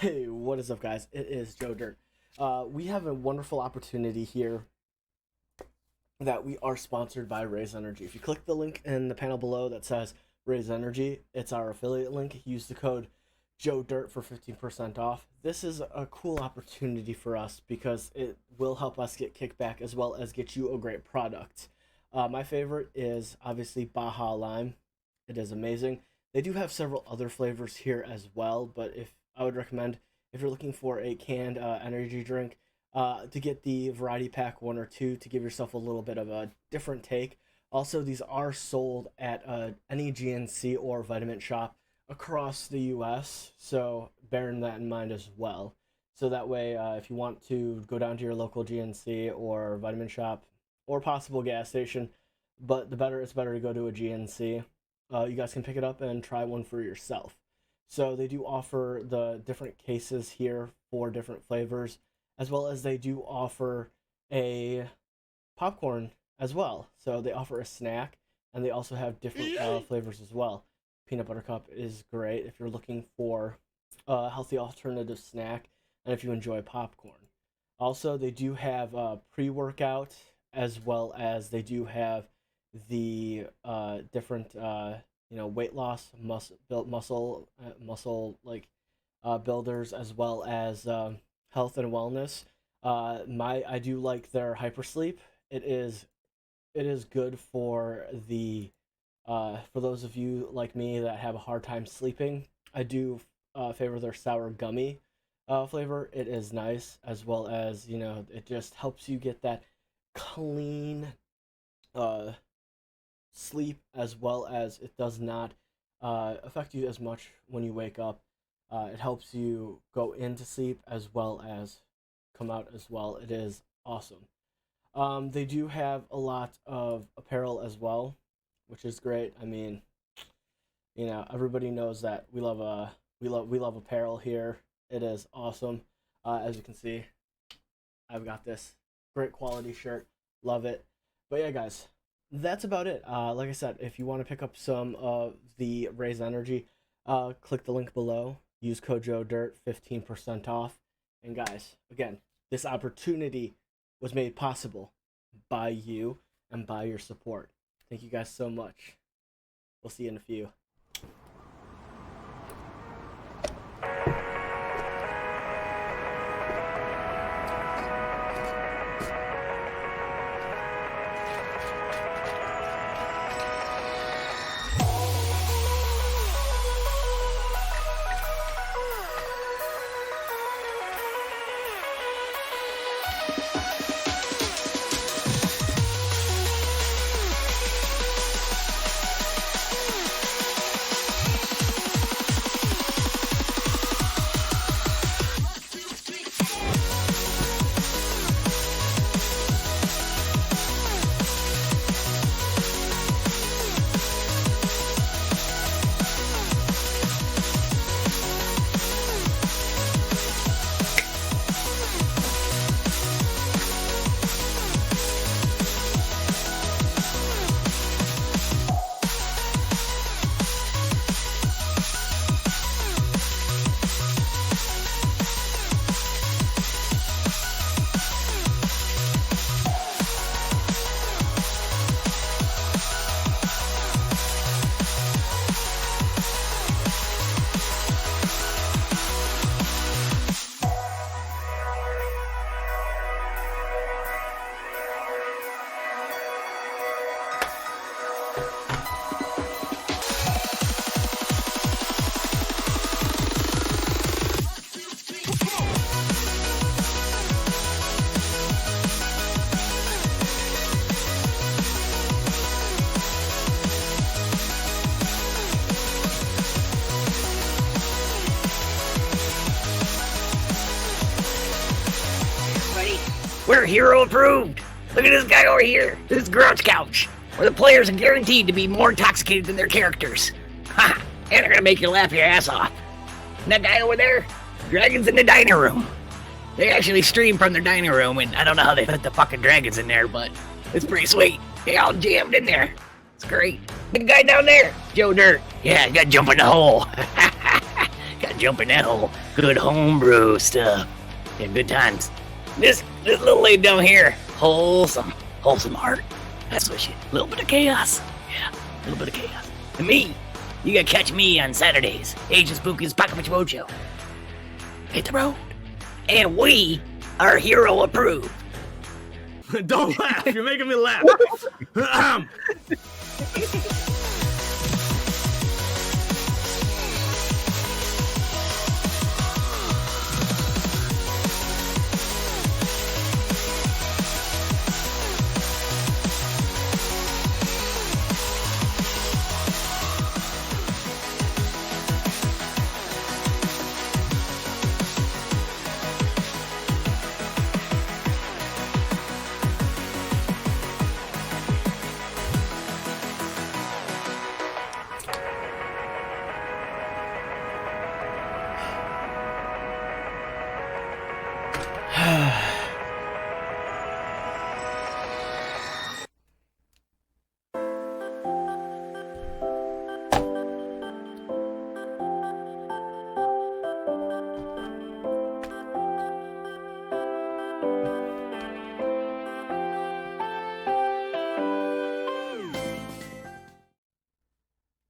Hey, what is up, guys? It is Joe Dirt. We have a wonderful opportunity here that we are sponsored by Raise Energy. If you click the link in the panel below that says Raise Energy, it's our affiliate link. Use the code Joe Dirt for 15% off. This is a cool opportunity for us because it will help us get kickback as well as get you a great product. My favorite is obviously Baja Lime. It is amazing. They do have several other flavors here as well, but if I would recommend, if you're looking for a canned energy drink, to get the variety pack 1 or 2 to give yourself a little bit of a different take. Also, these are sold at any GNC or vitamin shop across the US, so bearing that in mind as well. So that way, if you want to go down to your local GNC or vitamin shop or possible gas station, but it's better to go to a GNC, you guys can pick it up and try one for yourself. So they do offer the different cases here for different flavors, as well as they do offer a popcorn as well. So they offer a snack, and they also have different flavors as well. Peanut butter cup is great if you're looking for a healthy alternative snack, and if you enjoy popcorn. Also, they do have pre-workout, as well as they do have the different weight loss, muscle builders, as well as health and wellness. I do like their hypersleep. It is good for for those of you like me that have a hard time sleeping. I do favor their sour gummy flavor. It is nice, as well as it just helps you get that clean sleep, as well as it does not affect you as much when you wake up. It helps you go into sleep as well as come out as well. It is awesome. They do have a lot of apparel as well, which is great. I mean, everybody knows that we love apparel here. It is awesome. As you can see, I've got this great quality shirt. Love it. But yeah, guys, that's about it. Like I said, if you want to pick up some of the Raise Energy, click the link below. Use code Joe Dirt, 15% off. And guys, again, this opportunity was made possible by you and by your support. Thank you guys so much. We'll see you in a few. We're hero approved. Look at this guy over here. This is Grudge Couch, where the players are guaranteed to be more intoxicated than their characters. Ha! And they're gonna make you laugh your ass off. And that guy over there, dragons in the dining room. They actually stream from their dining room, and I don't know how they put the fucking dragons in there, but it's pretty sweet. They all jammed in there. It's great. The guy down there, Joe Dirt. Yeah, got to jump in the hole. Got to jump in that hole. Good homebrew stuff. Yeah, good times. This little lady down here, wholesome heart. That's what she. A little bit of chaos. Yeah, a little bit of chaos. And me, you gotta catch me on Saturdays. Agent Spooky's Pocket Mojo. Hit the road. And we are hero approved. Don't laugh. You're making me laugh.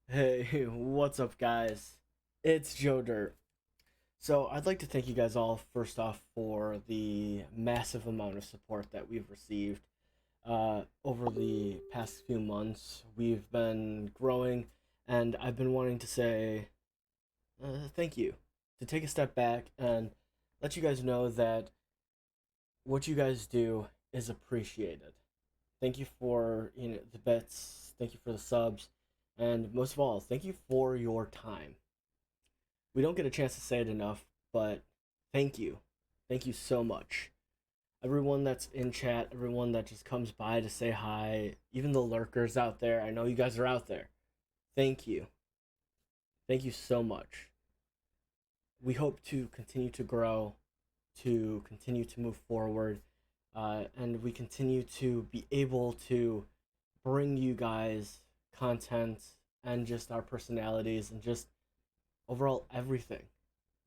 Hey, what's up, guys? It's Joe Dirt. So, I'd like to thank you guys all, first off, for the massive amount of support that we've received over the past few months. We've been growing, and I've been wanting to say thank you. To take a step back and let you guys know that what you guys do is appreciated. Thank you for the bits, thank you for the subs, and most of all, thank you for your time. We don't get a chance to say it enough, but thank you. Thank you so much. Everyone that's in chat, everyone that just comes by to say hi, even the lurkers out there, I know you guys are out there. Thank you. Thank you so much. We hope to continue to grow, to continue to move forward, and we continue to be able to bring you guys content and just our personalities and just overall everything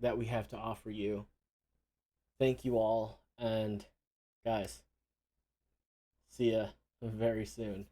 that we have to offer you. Thank you all, and guys, see ya very soon.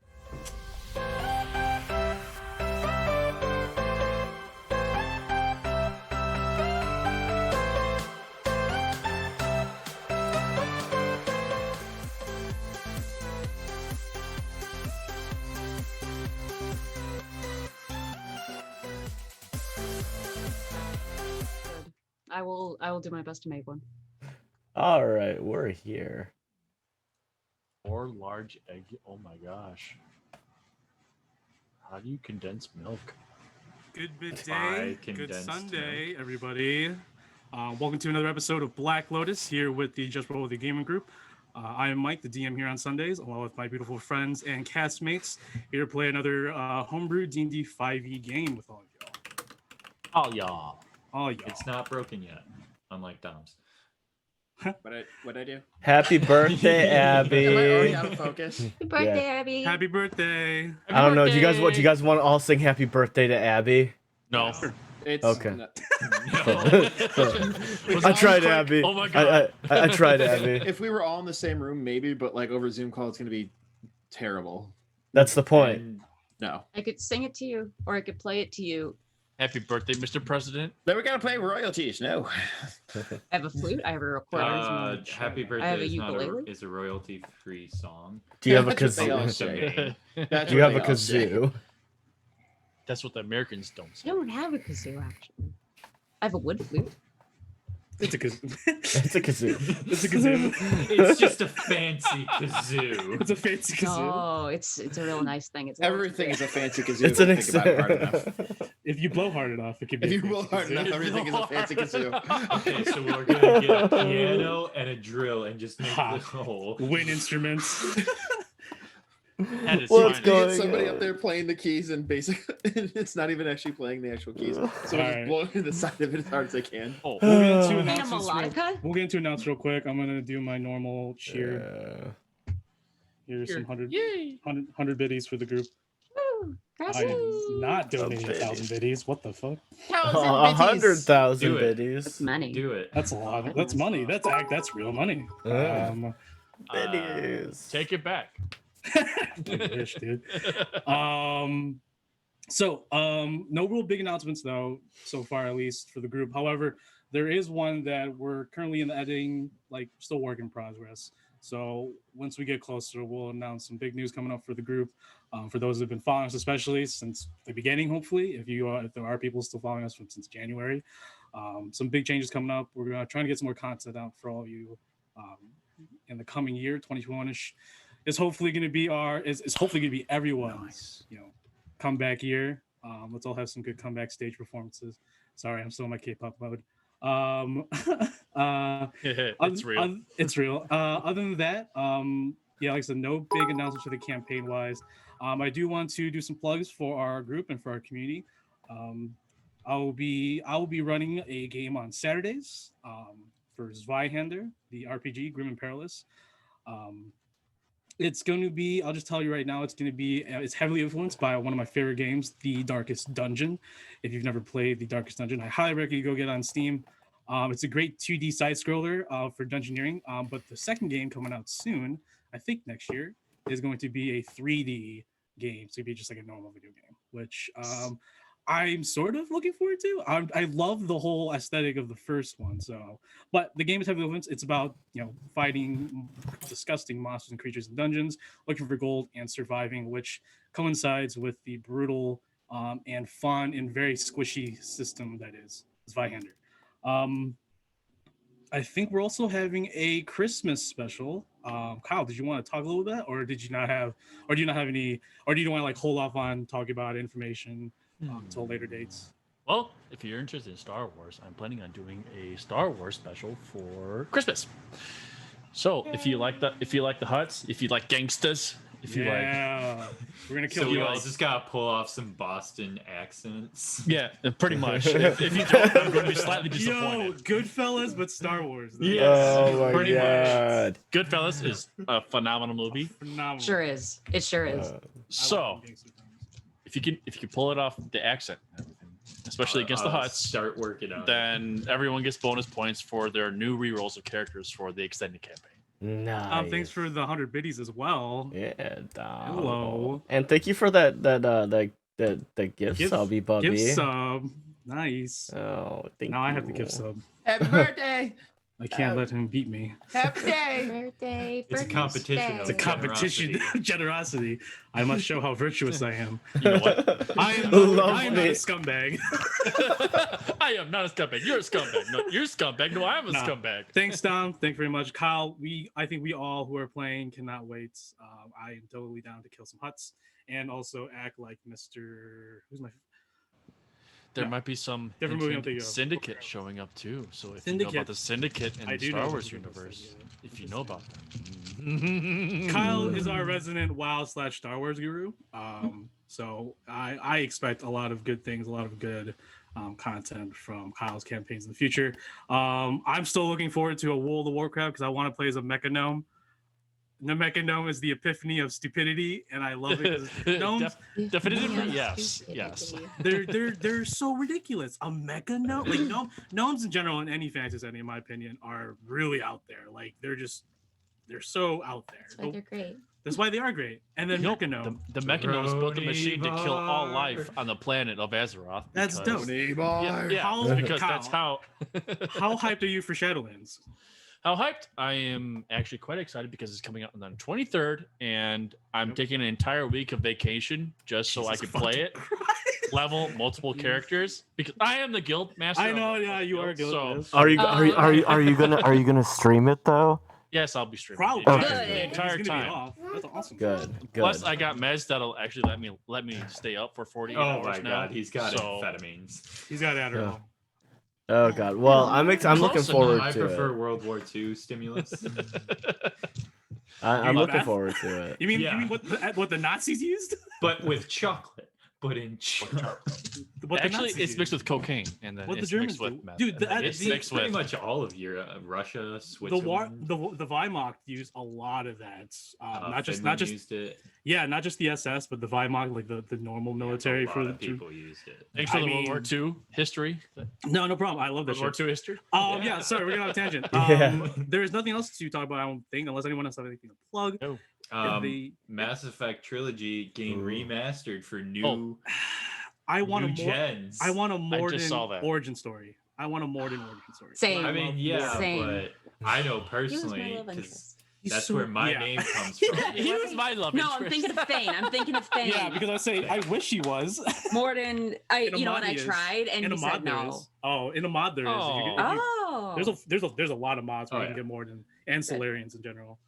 I will do my best to make one. All right, we're here. 4 large egg. Oh my gosh. How do you condense milk? Good By day, good condensed Sunday, everybody. Welcome to another episode of Black Lotus here with the Just Roll with the Gaming Group. I am Mike, the DM here on Sundays, along with my beautiful friends and castmates, here to play another homebrew D&D 5e game with all of y'all. Oh y'all. All y'all. It's not broken yet, unlike Dom's. What'd I do? Happy birthday, Abby. Am I already out of focus? Happy birthday, Abby. Happy birthday. I don't know. Do you guys want to all sing happy birthday to Abby? No. It's Okay. not- I tried, Abby. Oh my god. I tried, Abby. if we were all in the same room, maybe, but like over Zoom call, it's gonna be terrible. That's the point. And No. I could sing it to you, or I could play it to you. Happy birthday, Mr. President. Then we gotta pay royalties. No. I have a flute. I have a recorder. Happy I have Birthday a is not ukulele. is a royalty-free song. Do you have a That's what they all kazoo? say. That's Do you what have a they all say. kazoo? That's what the Americans don't I say. don't have a kazoo, actually. I have a wood flute. It's a kazoo. It's a kazoo. It's a kazoo. It's just a fancy kazoo. It's a fancy kazoo. Oh, it's a real nice thing. It's Everything is a fancy kazoo. It's if an you think about it hard enough. If you blow hard enough, it could be. If a you fancy blow hard kazoo. enough, everything is a fancy kazoo. Okay, so we're gonna get a piano and a drill and just make Ha. the whole. Wind instruments. That is What's fine. You going get somebody on? up there playing the keys and basically it's not even actually playing the actual keys. So All just right. blowing the side of it as hard as they can. Oh, We'll get into Ain't a announcements real- melodica? We'll get into announce real quick. I'm gonna do my normal cheer. Here's some 100 biddies for the group. Woo! I Grassy! am not donating biddies. 1,000 biddies. What the fuck? 100,000 Do it. biddies. That's money. Do it. That's a lot. That's money. That's real money. Biddies. Take it back. I wish, dude. No real big announcements though, so far at least for the group. However, there is one that we're currently in the editing, like still work in progress. So once we get closer, we'll announce some big news coming up for the group. For those who've been following us, especially since the beginning, hopefully, if there are people still following us since January, some big changes coming up. We're gonna try to get some more content out for all of you in the coming year. 2021-ish is hopefully going to be everyone's comeback year. Let's all have some good comeback stage performances. Sorry, I'm still in my K-pop mode. It's real. It's real. Other than that, like I said, no big announcements for the campaign wise. I do want to do some plugs for our group and for our community. I will be running a game on Saturdays for Zweihander, the RPG Grim and Perilous. It's going to be, I'll just tell you right now, it's heavily influenced by one of my favorite games, The Darkest Dungeon. If you've never played The Darkest Dungeon, I highly recommend you go get it on Steam. It's a great 2D side scroller for dungeoneering, but the second game coming out soon, I think next year, is going to be a 3D game. So it'd be just like a normal video game, which I'm sort of looking forward to. I love the whole aesthetic of the first one. But the game is heavily influenced. It's about fighting disgusting monsters and creatures in dungeons, looking for gold and surviving, which coincides with the brutal and fun and very squishy system that is Zweihander. I think we're also having a Christmas special. Kyle, did you want to talk a little bit, or do you not have any, or do you want to hold off on talking about information until later dates? Well, if you're interested in Star Wars, I'm planning on doing a Star Wars special for Christmas. So if you like the Hutts, if you like gangsters, if you like, we're gonna kill So you. we all just gotta pull off some Boston accents. yeah, pretty much. if you don't, I'm going to be slightly disappointed. Goodfellas, but Star Wars. Though. Yes, Oh my pretty god. much. Goodfellas is a phenomenal movie. Phenomenal. Sure is. It sure is. So if you can pull it off, the accent, and everything, especially against the Hutts, Start working on it. then everyone gets bonus points for their new rerolls of characters for the extended campaign. Nice. Thanks for the 100 biddies as well. Yeah, dog. Hello. And thank you for that gift subby, Bubby. Gift sub. Nice. Oh, thank you. Now I have the gift sub. Happy birthday! I can't let him beat me. Happy day! Birthday. It's a competition. It's a competition. Generosity. I must show how virtuous I am. You know what? I am not a Lovely. scumbag. I am not a scumbag. You're a scumbag. No, you're a scumbag. No, I'm a No. scumbag. Thanks, Dom. Thank you very much, Kyle. I think we all who are playing cannot wait. I am totally down to kill some Hutts and also act like Mr. Who's my There No. mibe some Different movie I'm thinking of. syndicate showing up too. So if you know Syndicate. about the syndicate in I the do know Star about Wars the Syndicate, universe, yeah. if you know about that. Kyle is our resident WoW/Star Wars guru. So I expect a lot of good things, a lot of good content from Kyle's campaigns in the future. I'm still looking forward to a World of Warcraft because I want to play as a mecha gnome. The mecha gnome is the epiphany of stupidity, and I love it. 'Cause gnomes, Definitively, yes. Yes. they're so ridiculous. A mecha gnome, like gnomes in general in any fantasy setting, in my opinion, are really out there. Like they're so out there. That's why they're great. That's why they are great. And then Nope, mecha gnome. the Mechanomes built a machine to kill all life on the planet of Azeroth. That's because- dope. Yeah, How- because Kyle, that's how. How hyped are you for Shadowlands? How hyped? I am actually quite excited because it's coming out on the 23rd, and I'm taking an entire week of vacation just so I Jesus can play it, fucking level multiple characters because I am the guild master. I know, of yeah, you are a guild So master. Are you gonna stream it though? yes, I'll be streaming Probably. the Okay. entire, the Good. entire He's gonna be time. off. That's awesome. Good. Plus, I got meds that'll actually let me stay up for 48 Oh hours my now. god, he's got so, amphetamines. He's got Adderall. Oh god. Well, I'm Close looking enough. forward I to prefer it. World War II stimulus. I'm You looking meth? forward to it. You mean Yeah. what the Nazis used? but with chocolate. But in chocolate. But what the Actually, Nazis it's use. mixed with cocaine, and then What the it's Germans mixed with do. meth. Dude, and the- then it's it's mixed pretty with much all of Europe, Russia, the Switzerland. the Wehrmacht used a lot of that. Not just Finland used it. not just the SS, but the Wehrmacht, like the normal military a lot for of people used it. Thanks for I the World War mean- II history. No problem. I love that World War shit. II history. Yeah, sorry, we're gonna have a tangent. Yeah. There is nothing else to talk about, I don't think, unless anyone else has anything to plug. No. Mass Effect Trilogy getting Ooh. remastered for new, I want new a more. gens. I want a modern saw that. origin story. I want a modern origin story. Same. I mean, yeah, Same. but I know He was my personally love because interest. that's where my name comes from. He was my love No, interest. I'm thinking of Thane. I'm thinking of Thane. Yeah, because I say I wish he was. Morden, In a you know mod what? I he is. tried and In a he mod said there no. is. Oh, in a mod there is. If you- if you- Oh. There's a lot of mods where Oh, you can yeah. get more than and Solarians in general.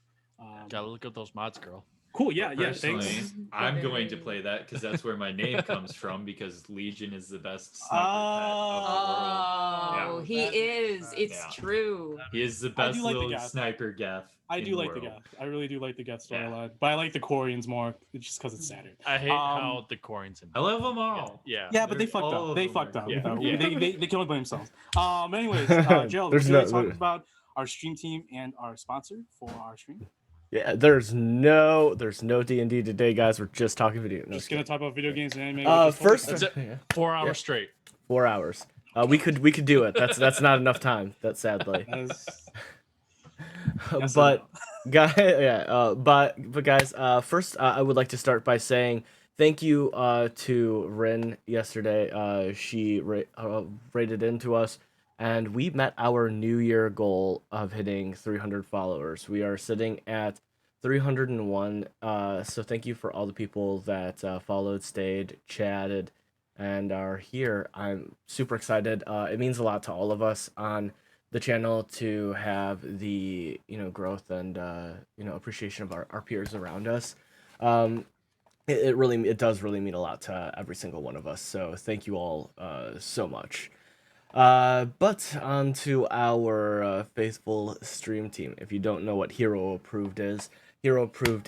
Gotta look at those mods, girl. Cool. Yeah. Personally, Thanks. I'm going to play that because that's where my name comes from. Because Legion is the best sniper Oh, pet of the world. he is. It's Yeah. true. He is the I best do like the little Geth. sniper Geth. I in do like world. the Geth. I really do like the Geth Yeah. storyline, but I like the Quarians more just because it's sadder. I hate Um, how the Corians and I love them all. yeah. Yeah, but they They're fucked all up. of They them fucked are up. cool. You know? Yeah. They can only blame themselves. Anyways, Joe, There's would you no- like to talk about our stream team and our sponsor for our stream? Yeah, there's no D&D today, guys. We're just talking video. No, Just gonna talk about video games and anime. just kidding. First, That's it. yeah, 4 hours Yeah. straight. 4 hours. We could do it. That's not enough time. That's sadly. Yes, But guys, first I would like to start by saying thank you to Rin yesterday. She rated into us, and we met our New Year goal of hitting 300 followers. We are sitting at 301. So thank you for all the people that followed, stayed, chatted, and are here. I'm super excited. It means a lot to all of us on the channel to have the growth and appreciation of our peers around us. It does really mean a lot to every single one of us. So thank you all so much. But on to our faithful stream team. If you don't know what Hero Approved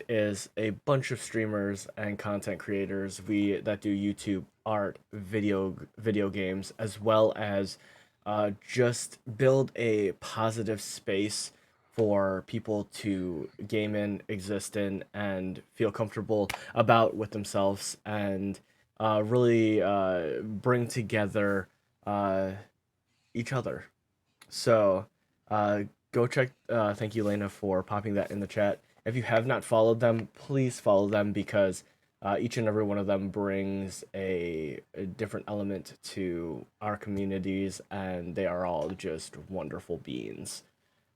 is a bunch of streamers and content creators that do YouTube, art, video games, as well as just build a positive space for people to game in, exist in, and feel comfortable about with themselves, and really bring together each other. So go check. Thank you, Lena, for popping that in the chat. If you have not followed them, please follow them, because each and every one of them brings a different element to our communities, and they are all just wonderful beings.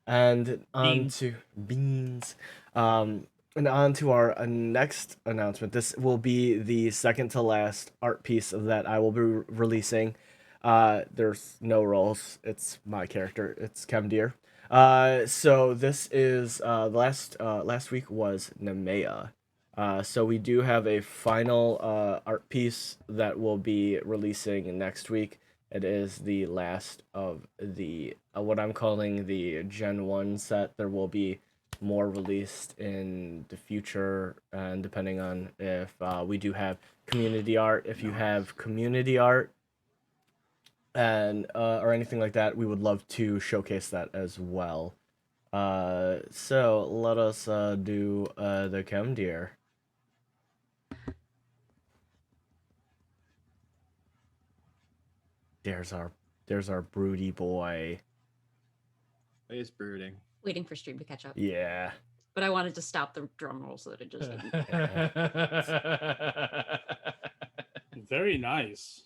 And on to beans. And on to our next announcement. This will be the second to last art piece that I will be releasing. There's no roles. It's my character. It's Kemdir. So this is last week was Nemea. So we do have a final art piece that we'll be releasing next week. It is the last of the what I'm calling the Gen 1 set. There will be more released in the future, and depending on if we do have community art. If you have community art and or anything like that, we would love to showcase that as well. So let us do the Kemdir. There's our broody boy. He's brooding. Waiting for stream to catch up. Yeah. But I wanted to stop the drum roll so that it just didn't. Very nice.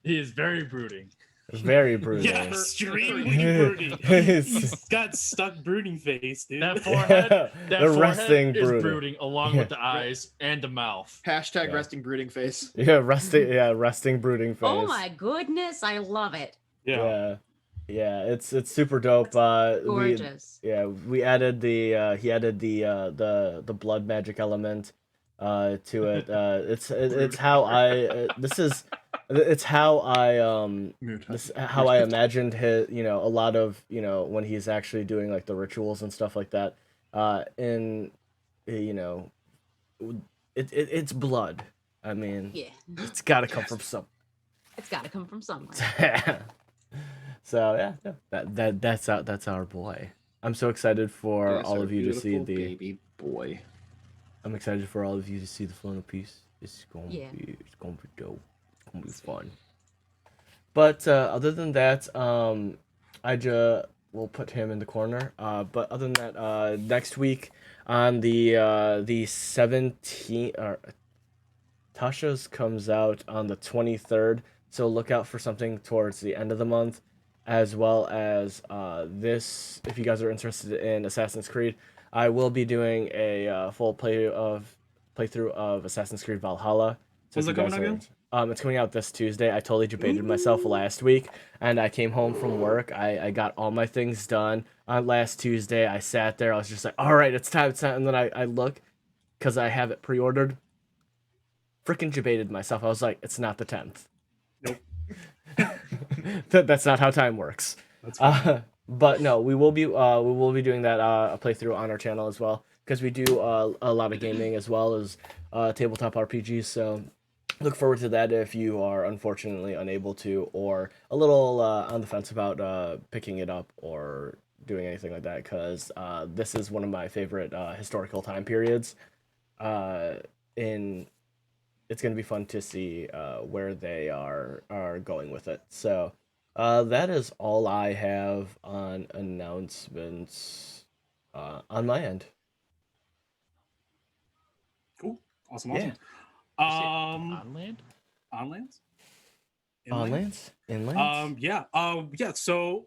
He is very brooding. Very broody. Yeah, extremely brooding. He's got stuck brooding face, dude. That forehead, The resting is brooding. brooding along with the eyes and the mouth. Hashtag Yeah. resting brooding face. Resting brooding face. Oh my goodness, I love it. Yeah. It's super dope. Gorgeous. We added he added the blood magic element to it. It's how I how I imagined his, a lot of, when he's actually doing like the rituals and stuff like that. It's blood. I mean, Yeah. it's got to come from some. It's got to come from somewhere. So yeah, that's our boy. I'm so excited for Yes, all our of you to see beautiful the. baby boy. I'm excited for all of you to see the flown piece. It's gonna Yeah. be dope. It's gonna be fun. But other than that, I just will put him in the corner. But other than that, next week on the 17th, or Tasha's comes out on the 23rd, so look out for something towards the end of the month, as well as this. If you guys are interested in Assassin's Creed, I will be doing a full playthrough of Assassin's Creed Valhalla. So When's if it you coming guys out are- again? It's coming out this Tuesday. I totally debated myself last week, and I came home from work. I got all my things done on last Tuesday. I sat there. I was just like, all right, it's time. And then I look, because I have it pre-ordered. Freaking debated myself. I was like, it's not the 10th. Nope. That's not how time works. That's fine. But no, we will be doing that a playthrough on our channel as well, because we do a lot of gaming as well as tabletop RPGs. So look forward to that if you are unfortunately unable to, or a little on the fence about picking it up or doing anything like that, because this is one of my favorite historical time periods. It's going to be fun to see where they are going with it. So that is all I have on announcements on my end. Cool. Awesome. Yeah. On land? lands? On lands? Inlands? Yeah. So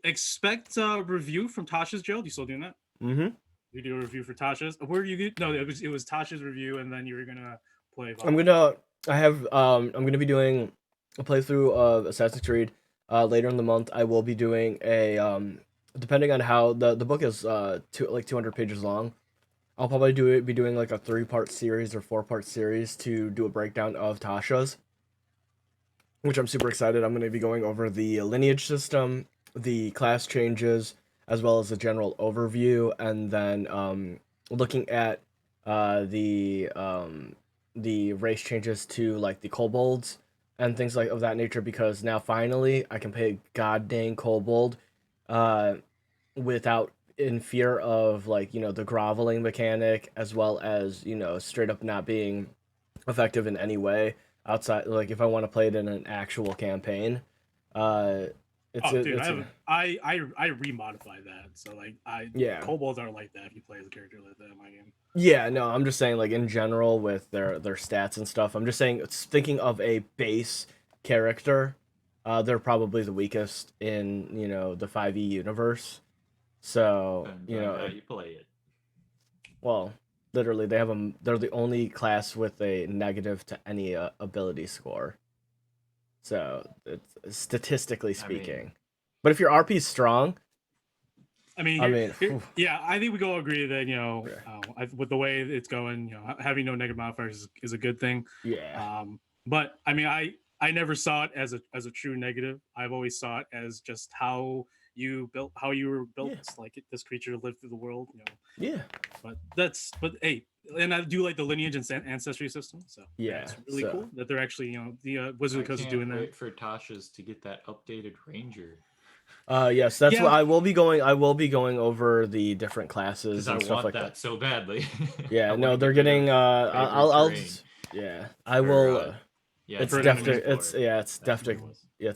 expect a review from Tasha's Joe. You still doing that? Mm-hmm. You do a review for Tasha's. Where you get? No, it was Tasha's review, and then you were gonna play. I'm gonna be doing a playthrough of Assassin's Creed later in the month. I will be doing a depending on how the book is 200 pages long. I'll probably be doing like a 3-part series or 4-part series to do a breakdown of Tasha's, which I'm super excited. I'm going to be going over the lineage system, the class changes, as well as the general overview, and then looking at the race changes to like the kobolds and things like of that nature, because now finally I can play god dang kobold without in fear of like, the groveling mechanic, as well as, straight up not being effective in any way outside, like if I want to play it in an actual campaign. I remodified that, so like kobolds aren't like that if you play as a character like that in my game. Yeah, no, I'm just saying like in general with their stats and stuff. I'm just saying, thinking of a base character, they're probably the weakest in the 5e universe. So how you play it. Well, literally they're the only class with a negative to any ability score. So it's statistically speaking. But if your RP is strong, I think we go agree that with the way it's going, having no negative modifiers is a good thing. Yeah. But I mean, I never saw it as a true negative. I've always saw it as just how you were built, like this creature to live through the world. Yeah. But hey, and I do like the lineage and ancestry system. So yeah, it's really cool that they're actually the Wizard of the Coast is doing that. Wait for Tasha's to get that updated ranger. Yes, that's what I will be going. I will be going over the different classes and stuff like that so badly. Yeah, no, they're getting. I will. It's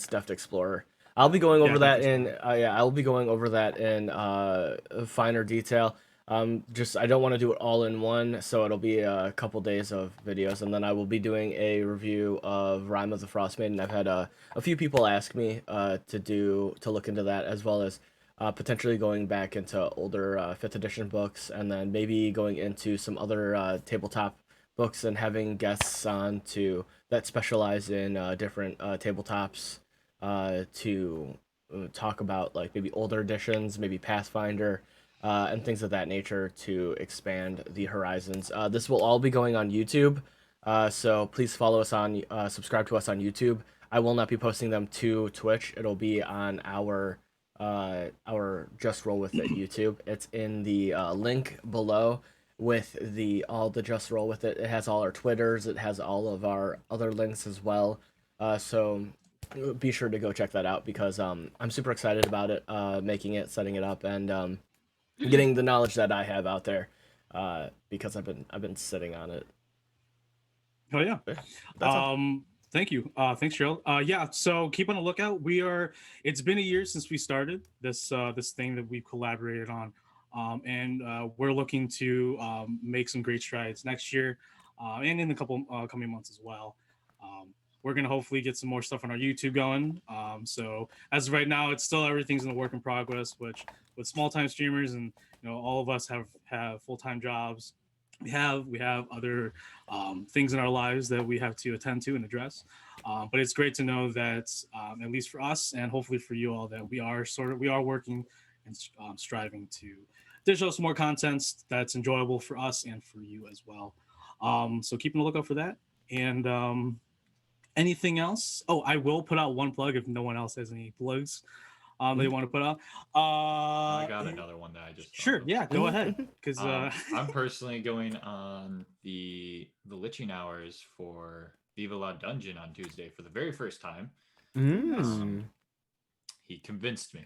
Deft Explorer. I'll be going over that I'll be going over that in finer detail. I don't want to do it all in one, so it'll be a couple days of videos, and then I will be doing a review of Rime of the Frostmaiden. I've had a few people ask me to look into that, as well as potentially going back into older 5th edition books, and then maybe going into some other tabletop books and having guests on that specialize in different tabletops to talk about like maybe older editions, maybe Pathfinder, and things of that nature to expand the horizons. This will all be going on YouTube, so please follow us on, subscribe to us on YouTube. I will not be posting them to Twitch. It'll be on our Just Roll With It YouTube. It's in the link below with all the Just Roll With It. It has all our Twitters. It has all of our other links as well. So be sure to go check that out because I'm super excited about it, making it, setting it up, and getting the knowledge that I have out there, because I've been sitting on it. Oh yeah. That's all. Thank you. Thanks, Cheryl. Yeah. So keep on the lookout. It's been a year since we started this thing that we collaborated on, and we're looking to make some great strides next year, and in a couple coming months as well. We're gonna hopefully get some more stuff on our YouTube going. So as of right now, it's still everything's in the work in progress. Which with small time streamers and all of us have full time jobs. We have other things in our lives that we have to attend to and address. But it's great to know that at least for us and hopefully for you all that we are working and striving to dish out some more content that's enjoyable for us and for you as well. So keep a lookout for that. And anything else? Oh, I will put out one plug if no one else has any plugs they want to put out. I got another one that I just sure, thought of. yeah, go ahead. Because I'm personally going on the Liching hours for Viva La Dungeon on Tuesday for the very first time. He convinced me.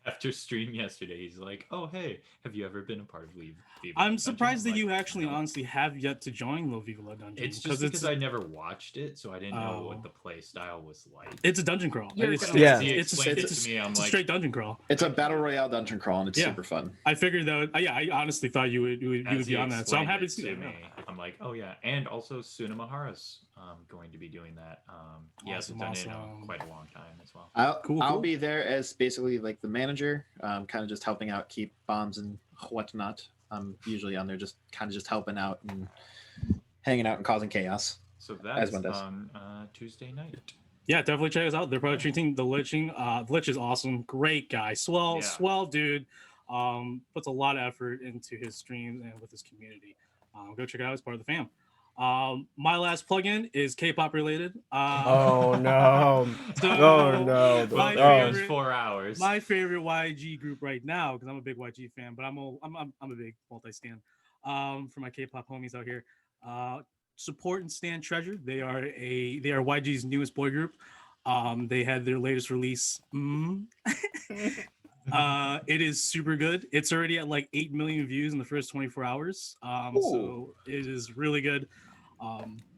After stream yesterday, he's like, "Oh, hey, have you ever been a part of Viva La I'm Dungeon?" surprised that I'm you like, actually "No." honestly have yet to join the Viva La Dungeon. It's just because I never watched it, so I didn't know what the play style was like. It's a dungeon crawl. You're It's, gonna Yeah. He it's, explained it's, it to me. I'm it's a like, straight dungeon crawl. It's a battle royale dungeon crawl, and it's Yeah. super fun. I figured that. Yeah, I honestly thought you would as be he on that. So I'm explained happy it to see that. me. I'm like, oh yeah, and also Sunamahara's going to be doing that. He hasn't done it in quite a long time as well. I'll be there as basically like the manager, kind of just helping out, keep bombs and whatnot. I'm usually on there just kind of just helping out and hanging out and causing chaos. So that's one does. on Tuesday night. Yeah, definitely check us out. They're probably treating the Liching. Lich is awesome. Great guy. Swell dude. Puts a lot of effort into his streams and with his community. Go check it out as part of the fam. My last plugin is K-pop related. Oh no! So Oh no! my There goes favorite- 4 hours. My favorite YG group right now, because I'm a big YG fan, but I'm a big multi-stan. For my K-pop homies out here, support and stand Treasure. They are YG's newest boy group. They had their latest release. It is super good. It's already at like 8 million views in the first 24 hours. So it is really good.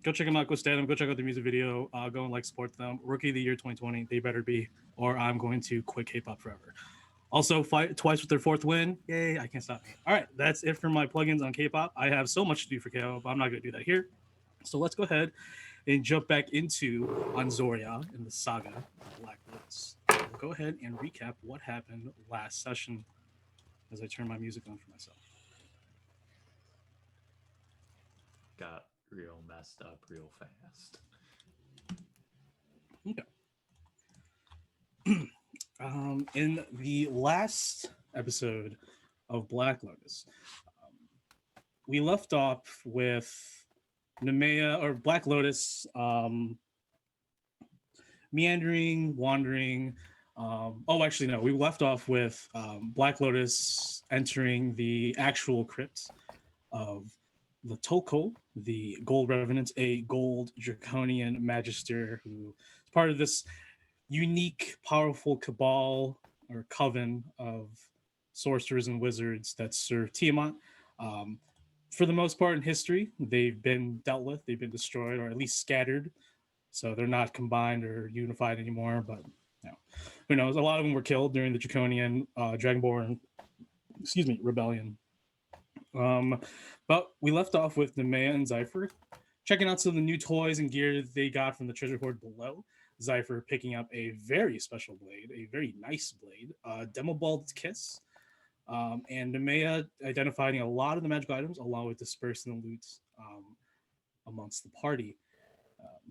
Go check them out. Go stand them. Go check out the music video. Go and like support them. Rookie of the Year 2020. They better be, or I'm going to quit K-pop forever. Also, fight twice with their fourth win. Yay! I can't stop me. All right, that's it for my plugins on K-pop. I have so much to do for K-pop, but I'm not going to do that here. So let's go ahead and jump back into Anzoria and the Saga of Black Lotus. We'll go ahead and recap what happened last session as I turn my music on for myself. Got real messed up real fast. Okay. In the last episode of Black Lotus, we left off with Nemea or Black Lotus meandering, wandering. Actually, no. We left off with Black Lotus entering the actual crypt of the Toko, the Gold Revenant, a gold draconian magister who is part of this unique, powerful cabal or coven of sorcerers and wizards that serve Tiamat. For the most part in history, they've been dealt with, they've been destroyed, or at least scattered. So they're not combined or unified anymore, but who knows? A lot of them were killed during the Draconian Dragonborn, rebellion. But we left off with Nemea and Zypher checking out some of the new toys and gear they got from the treasure hoard below. Zypher picking up a very special blade, a very nice blade, Demobald's Kiss, and Nemea identifying a lot of the magical items along with dispersing the loot amongst the party.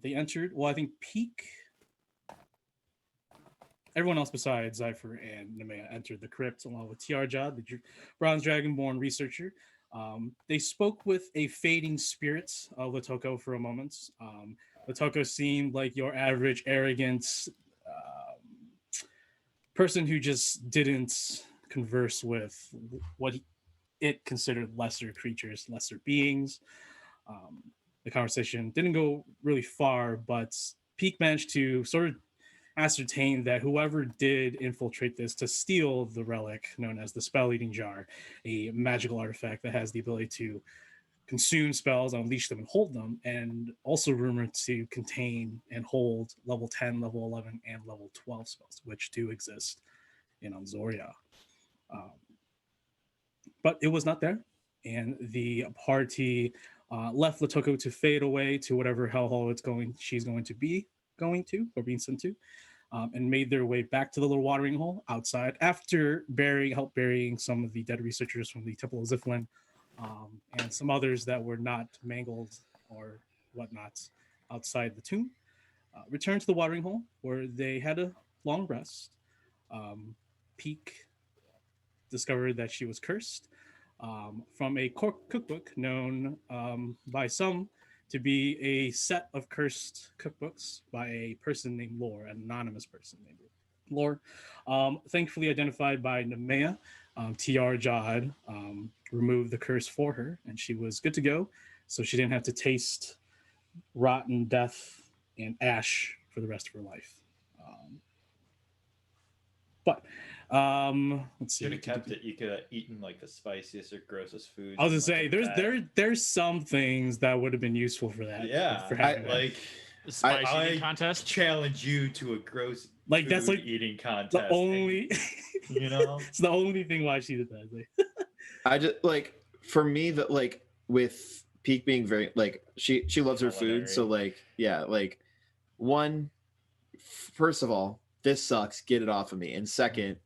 They entered, I think Peak. Everyone else besides Zypher and Nemea entered the crypt along with Tiarja, the Bronze Dragonborn researcher. They spoke with a fading spirit of Latoko for a moment. Latoko seemed like your average arrogant person who just didn't converse with what it considered lesser creatures, lesser beings. the conversation didn't go really far, but Peak managed to sort of ascertain that whoever did infiltrate this to steal the relic known as the Spell Eating Jar, a magical artifact that has the ability to consume spells, unleash them, and hold them, and also rumored to contain and hold level 10, level 11, and level 12 spells, which do exist in Anzoria. But it was not there, and the party left Latoko to fade away to whatever hellhole she's going to be going to or being sent to, and made their way back to the little watering hole outside after help burying some of the dead researchers from the Temple of Ziflin, and some others that were not mangled or whatnot outside the tomb. Returned to the watering hole where they had a long rest. Peak discovered that she was cursed from a cookbook known by some to be a set of cursed cookbooks by a person named Lore, an anonymous person named Lore. Thankfully identified by Nemea, TR Jod removed the curse for her, and she was good to go, so she didn't have to taste rotten death and ash for the rest of her life. Let's see. You could have kept it. You could have eaten like the spiciest or grossest food. I was just say there's some things that would have been useful for that. Yeah, for having that. like Spicy I eating contest. challenge you to a gross like that's like eating contest. the only, you know, it's the only thing why she did that. Like. I just like for me that like with Peak being very like she loves her food, so like yeah, like one, first of all, this sucks, get it off of me, and second,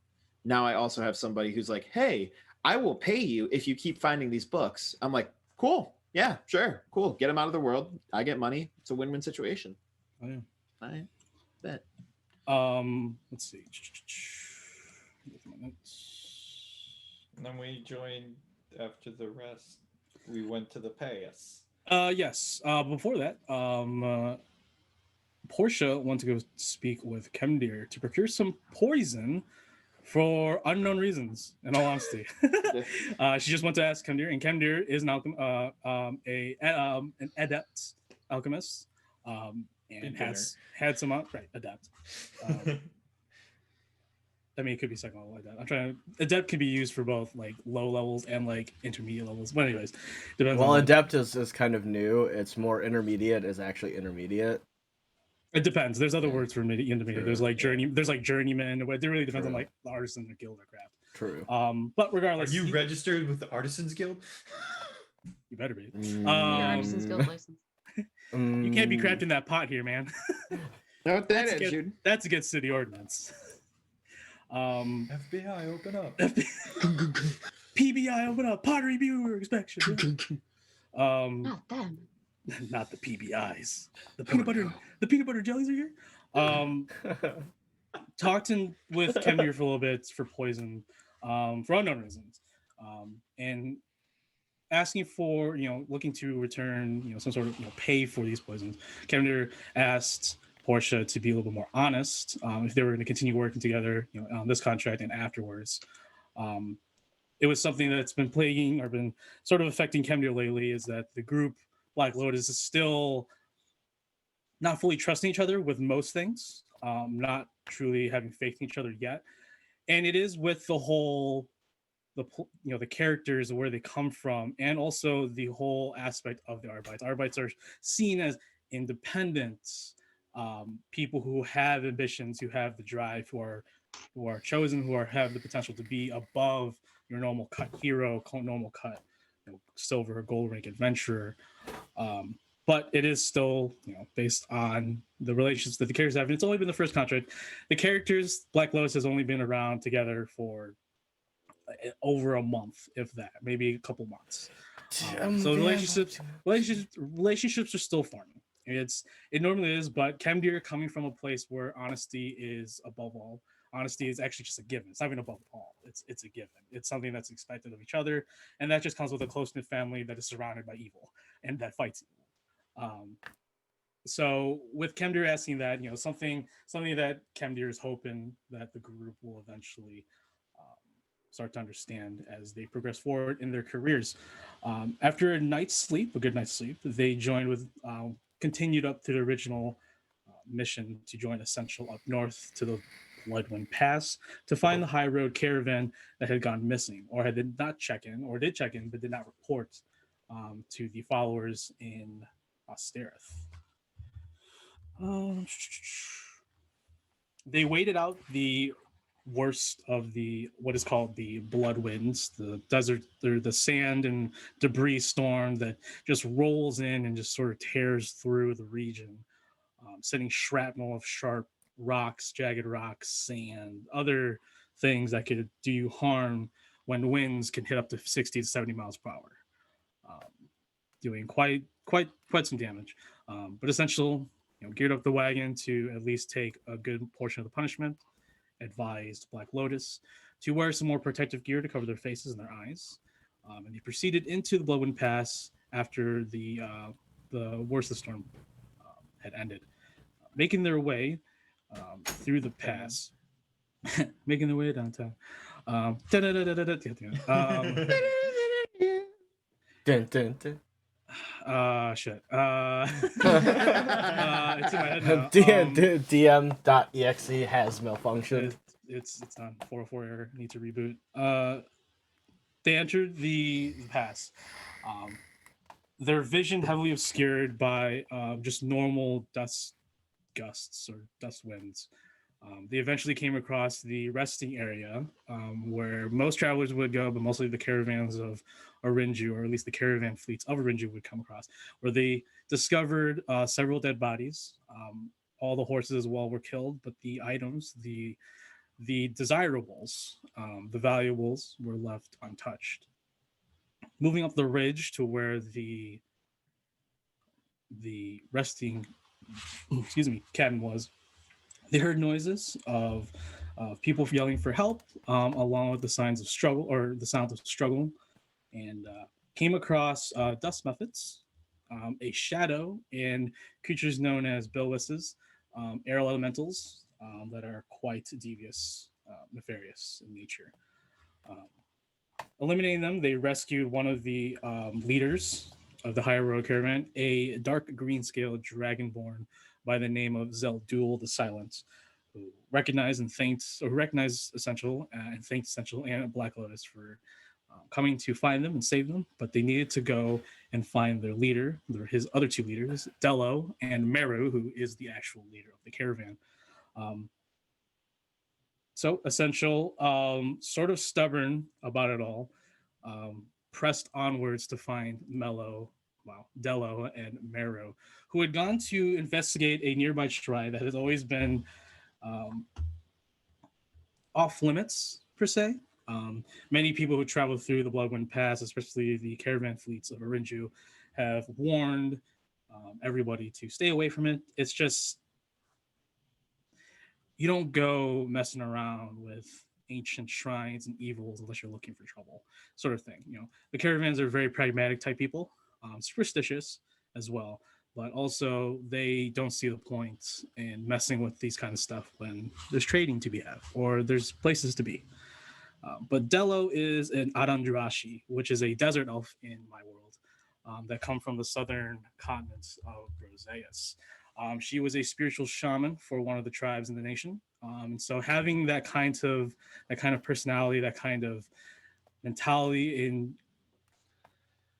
now I also have somebody who's like, hey, I will pay you if you keep finding these books. I'm like, cool, yeah, sure, cool, get them out of the world, I get money, it's a win-win situation. Oh, yeah. I bet. Let's see. And then we joined after the rest. We went to the palace. Yes. Before that, Portia wanted to go speak with Kemdir to procure some poison for unknown reasons, in all honesty. She just went to ask Kemdir, and Kemdir is an adept alchemist, and has had some adept. I mean, it could be second level like that. I'm trying to. Adept can be used for both like low levels and like intermediate levels. But anyways, depends. Well, adept is kind of new. It's more intermediate. Is actually intermediate. It depends. There's other words for intermediate. True. There's like There's like journeyman. It really depends on like the artisan, the guild, or craft. True. But regardless, are you registered with the Artisans Guild? You better be. Artisans Guild license. You can't be crafting that pot here, man. No, that's against city ordinance. FBI, open up. PBI, open up. Pottery viewer inspection. Not them. Not the PBIs. The peanut butter jellies are here. Talked with Kemdir for a little bit for poison, for unknown reasons, and asking for looking to return some sort of pay for these poisons. Kemdir asked Portia to be a little bit more honest if they were going to continue working together on this contract and afterwards. It was something that's been plaguing or been sort of affecting Kemdir lately, is that the group Black Lotus is still not fully trusting each other with most things, not truly having faith in each other yet. And it is with the whole the characters, where they come from, and also the whole aspect of the Arbites. Arbites are seen as independent people who have ambitions, who have the drive, who are chosen, who have the potential to be above your normal cut hero, normal cut silver or gold rank adventurer. But it is still based on the relationships that the characters have, and it's only been the first contract. The characters, Black Lotus has only been around together for over a month, if that, maybe a couple months. So relationships are still forming. It normally is, but Kemdir, coming from a place where honesty is above all, honesty is actually just a given. It's not even above all. It's a given. It's something that's expected of each other, and that just comes with a close-knit family that is surrounded by evil and that fights evil. So with Kemdir asking that, something that Kemdir is hoping that the group will eventually start to understand as they progress forward in their careers. After a good night's sleep, they continued up to the original mission to join Essential up north to the Bloodwind Pass to find the High Road Caravan that had gone missing, or did not check in, or did check in but did not report to the followers in Osterith. They waited out the worst of the what is called the blood winds, the desert, or the sand and debris storm that just rolls in and just sort of tears through the region, sending shrapnel of sharp rocks, jagged rocks, sand, other things that could do you harm when winds can hit up to 60 to 70 miles per hour, doing quite some damage. But Essential, geared up the wagon to at least take a good portion of the punishment. Advised Black Lotus to wear some more protective gear to cover their faces and their eyes, and he proceeded into the Bloodwind Pass after the worst of the storm had ended, making their way through the pass, making their way downtown. Shit. It's in my head now. DM.exe has malfunctioned. It's on 404 error. Need to reboot. They entered the pass. Their vision heavily obscured by just normal dust gusts or dust winds. They eventually came across the resting area where most travelers would go, but mostly the caravans of Orinju, or at least the caravan fleets of Orinju, would come across, where they discovered several dead bodies. All the horses as well were killed, but the items, the desirables, the valuables, were left untouched. Moving up the ridge to where the resting, cabin was, they heard noises of people yelling for help, along with the signs of struggle, or the sounds of struggle, and came across dust methods, a shadow, and creatures known as Bilwisses, air elementals that are quite devious, nefarious in nature. Eliminating them, they rescued one of the leaders of the High Road Caravan, a dark green scale dragonborn by the name of Zeldul the Silent, who recognized Essential and thanked Essential and Black Lotus for coming to find them and save them. But they needed to go and find their leader, his other two leaders, Dello and Meru, who is the actual leader of the caravan. So Essential, sort of stubborn about it all, pressed onwards to find Dello and Meru, who had gone to investigate a nearby shrine that has always been off limits, per se. Many people who travel through the Bloodwind Pass, especially the caravan fleets of Orinju, have warned everybody to stay away from it. It's just, you don't go messing around with ancient shrines and evils unless you're looking for trouble, sort of thing. The caravans are very pragmatic type people, superstitious as well, but also they don't see the point in messing with these kind of stuff when there's trading to be had or there's places to be. But Dello is an Adandrashi, which is a desert elf in my world, that come from the southern continents of Roseus. She was a spiritual shaman for one of the tribes in the nation. And so having that kind of personality, that kind of mentality in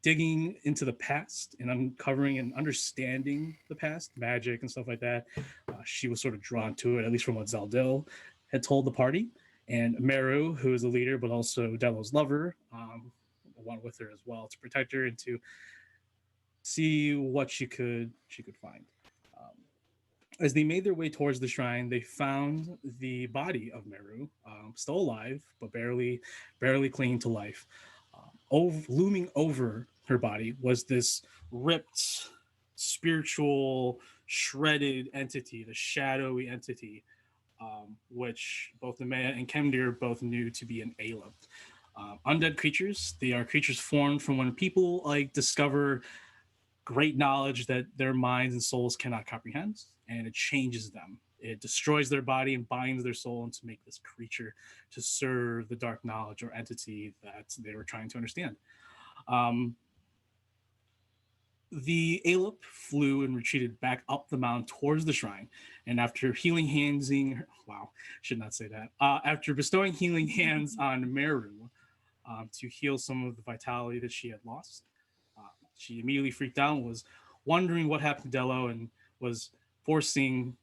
digging into the past and uncovering and understanding the past, magic and stuff like that, she was sort of drawn to it, at least from what Zeldil had told the party. And Meru, who is the leader, but also Dello's lover, went with her as well to protect her and to see what she could find. As they made their way towards the shrine, they found the body of Meru, still alive, but barely clinging to life. Looming over her body was this ripped, spiritual, shredded entity, the shadowy entity, which both Nemea and Kemdir both knew to be an Aelith. Undead creatures. They are creatures formed from when people discover great knowledge that their minds and souls cannot comprehend, and it changes them. It destroys their body and binds their soul into make this creature to serve the dark knowledge or entity that they were trying to understand. the Aelip flew and retreated back up the mountain towards the shrine, and after healing handsing, wow, should not say that. After bestowing healing hands on Meru to heal some of the vitality that she had lost, she immediately freaked out and was wondering what happened to Dello, and was forcing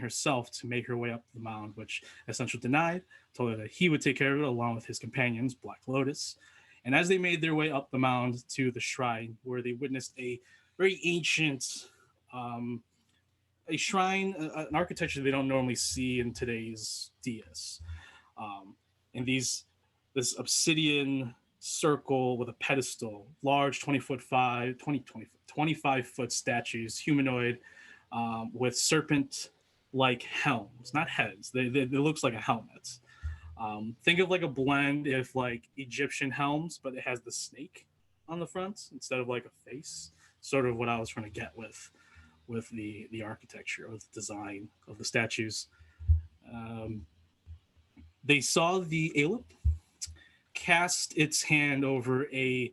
herself to make her way up the mound, which Essential denied, told her that he would take care of it along with his companions, Black Lotus. And as they made their way up the mound to the shrine, where they witnessed a very ancient, a shrine, an architecture they don't normally see in today's DS. And this obsidian circle with a pedestal, large 25-foot statues, humanoid, with serpent-like helms, not heads. They looks like a helmet. Think of like a blend if like Egyptian helms, but it has the snake on the front instead of like a face. Sort of what I was trying to get with the architecture or the design of the statues. They saw the Aelip cast its hand over a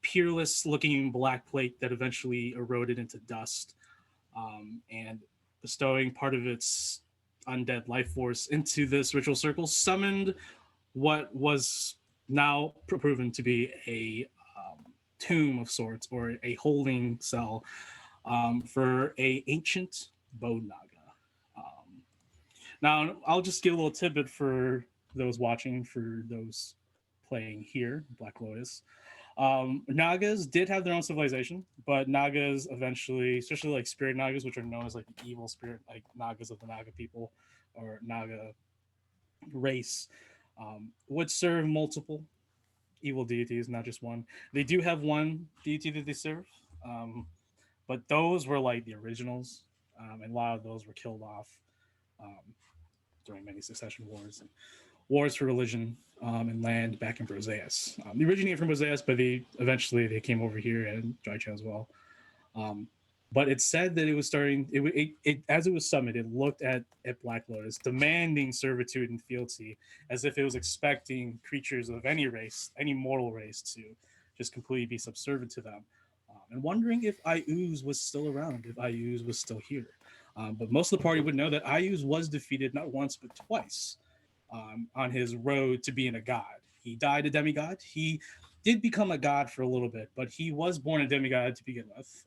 peerless looking black plate that eventually eroded into dust, and bestowing part of its undead life force into this ritual circle, summoned what was now proven to be a tomb of sorts, or a holding cell, for a ancient Bone Naga. Now, I'll just give a little tidbit for those watching, for those playing here, Black Lotus. Nagas did have their own civilization, but Nagas eventually, especially like spirit Nagas, which are known as like the evil spirit, like Nagas of the Naga people or Naga race, would serve multiple evil deities, not just one. They do have one deity that they serve, but those were like the originals, and a lot of those were killed off during many succession wars and wars for religion and land back in Broseas. They originated from Broseas, but they came over here and Drycha as well. But it said that it was starting. As it was summoned, it looked at Black Lotus, demanding servitude and fealty, as if it was expecting creatures of any race, any mortal race, to just completely be subservient to them, and wondering if Ayuz was still around, if Ayuz was still here. But most of the party would know that Ayuz was defeated not once but twice on his road to being a god. He died a demigod. He did become a god for a little bit, but he was born a demigod to begin with.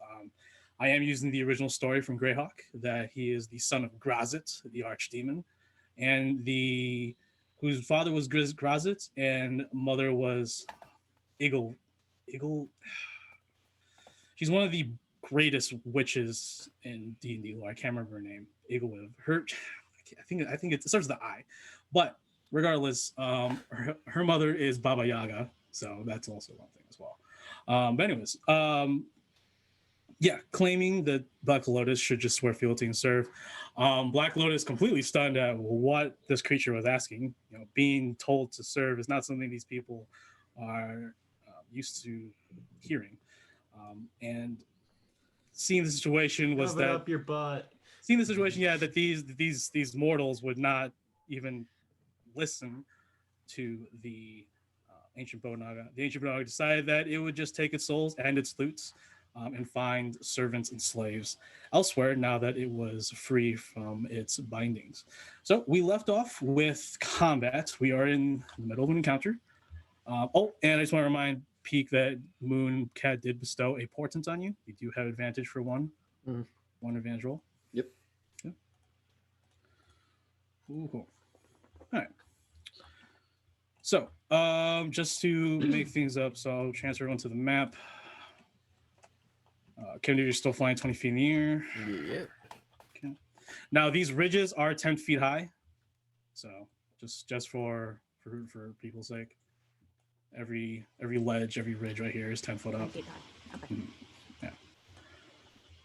I am using the original story from Greyhawk, that he is the son of Grazit, the archdemon, and whose father was Grazit and mother was Igel. She's one of the greatest witches in D&D lore. I can't remember her name. Igeliv. I think it starts with the I, but regardless, her mother is Baba Yaga, so that's also one thing as well. But anyways, claiming that Black Lotus should just swear fealty and serve. Black Lotus completely stunned at what this creature was asking. Being told to serve is not something these people are used to hearing, and seeing the situation was Shove it up your butt. Seeing the situation, that these mortals would not even listen to the ancient Bone Naga. The ancient Bone Naga decided that it would just take its souls and its loots and find servants and slaves elsewhere now that it was free from its bindings. So we left off with combat. We are in the middle of an encounter. And I just want to remind Peak that Moon Cat did bestow a portent on you. You do have advantage for one advantage roll. Yep. Yeah. Ooh, cool. All right. So, just to make things up, so I'll transfer everyone to the map. Kennedy, you're still flying 20 feet in the air. Yeah. Okay. Now, these ridges are 10 feet high. So, just for people's sake, every ledge, every ridge right here is 10 foot up. Okay. Yeah.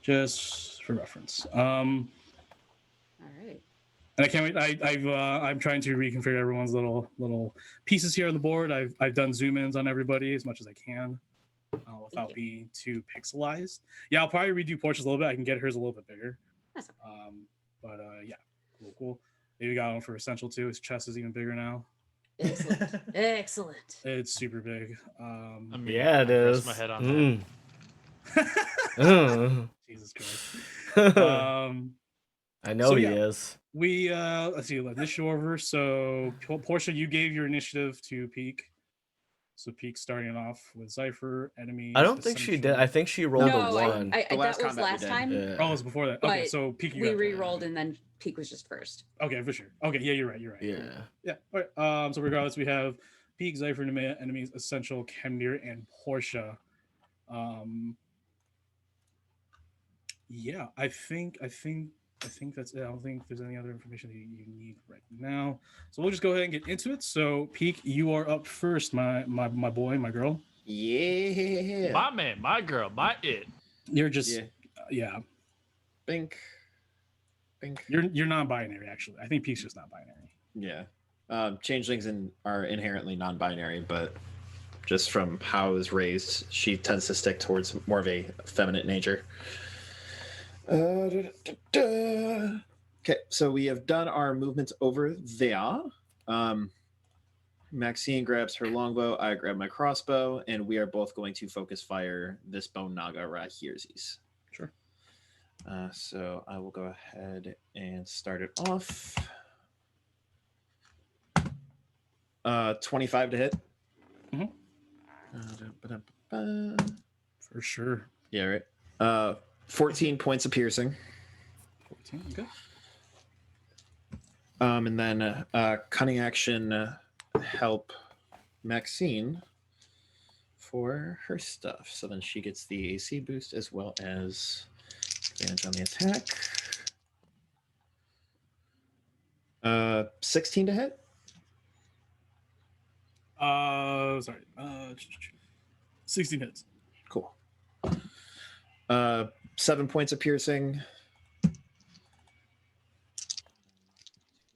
Just for reference. All right. And I can't wait. I'm trying to reconfigure everyone's little pieces here on the board. I've done zoom ins on everybody as much as I can, without being too pixelized. Yeah, I'll probably redo Portia's a little bit. I can get hers a little bit bigger. That's Yeah, cool. Maybe got one for Essential too. His chest is even bigger now. Excellent. It's super big. I mean, Yeah, it I rest is. my head on that. Jesus Christ. I know so he yeah. is. We let's see, initial order. So Portia, you gave your initiative to Peak. So Peak starting off with Cypher, enemies. I don't think she did. I think she rolled a one. The last that was last time. Yeah. Oh, it was before that. Okay, But so Peak, you we got re-rolled and then Peak was just first. Okay, for sure. Okay, yeah, you're right. Yeah. Yeah. All right. So regardless, we have Peak, Cypher, enemies, Essential, Kemnir, and Portia. Yeah, I think that's it. I don't think there's any other information that you need right now. So we'll just go ahead and get into it. So Peak, you are up first, my boy, my girl. Yeah. My man, my girl, my it. You're just yeah. Bink. You're non-binary actually. I think Peak's just not binary. Yeah. Changelings are inherently non-binary, but just from how I was raised, she tends to stick towards more of a feminine nature. Okay, so we have done our movements over there. Maxine grabs her longbow, I grab my crossbow, and we are both going to focus fire this bone naga right here. Sure. So I will go ahead and start it off. 25 to hit. For sure. Yeah, right. 14 points of piercing. 14, okay. And then cunning action help Maxine for her stuff. So then she gets the AC boost as well as advantage on the attack. 16 to hit. Sorry. 16 hits. Cool. 7 points of piercing.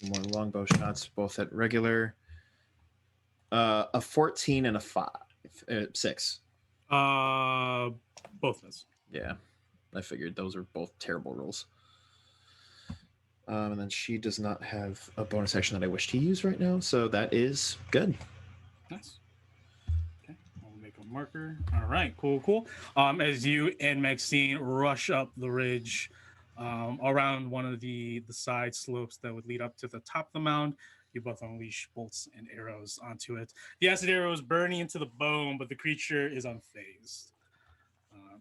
More longbow shots, both at regular. A 14 and a 5. 6. Both miss. Yeah, I figured those are both terrible rolls. And then she does not have a bonus action that I wish to use right now, so that is good. Nice. Okay, I'll make a marker. All right, cool. As you and Maxine rush up the ridge, around one of the side slopes that would lead up to the top of the mound, you both unleash bolts and arrows onto it. The acid arrows burning into the bone, but the creature is unfazed.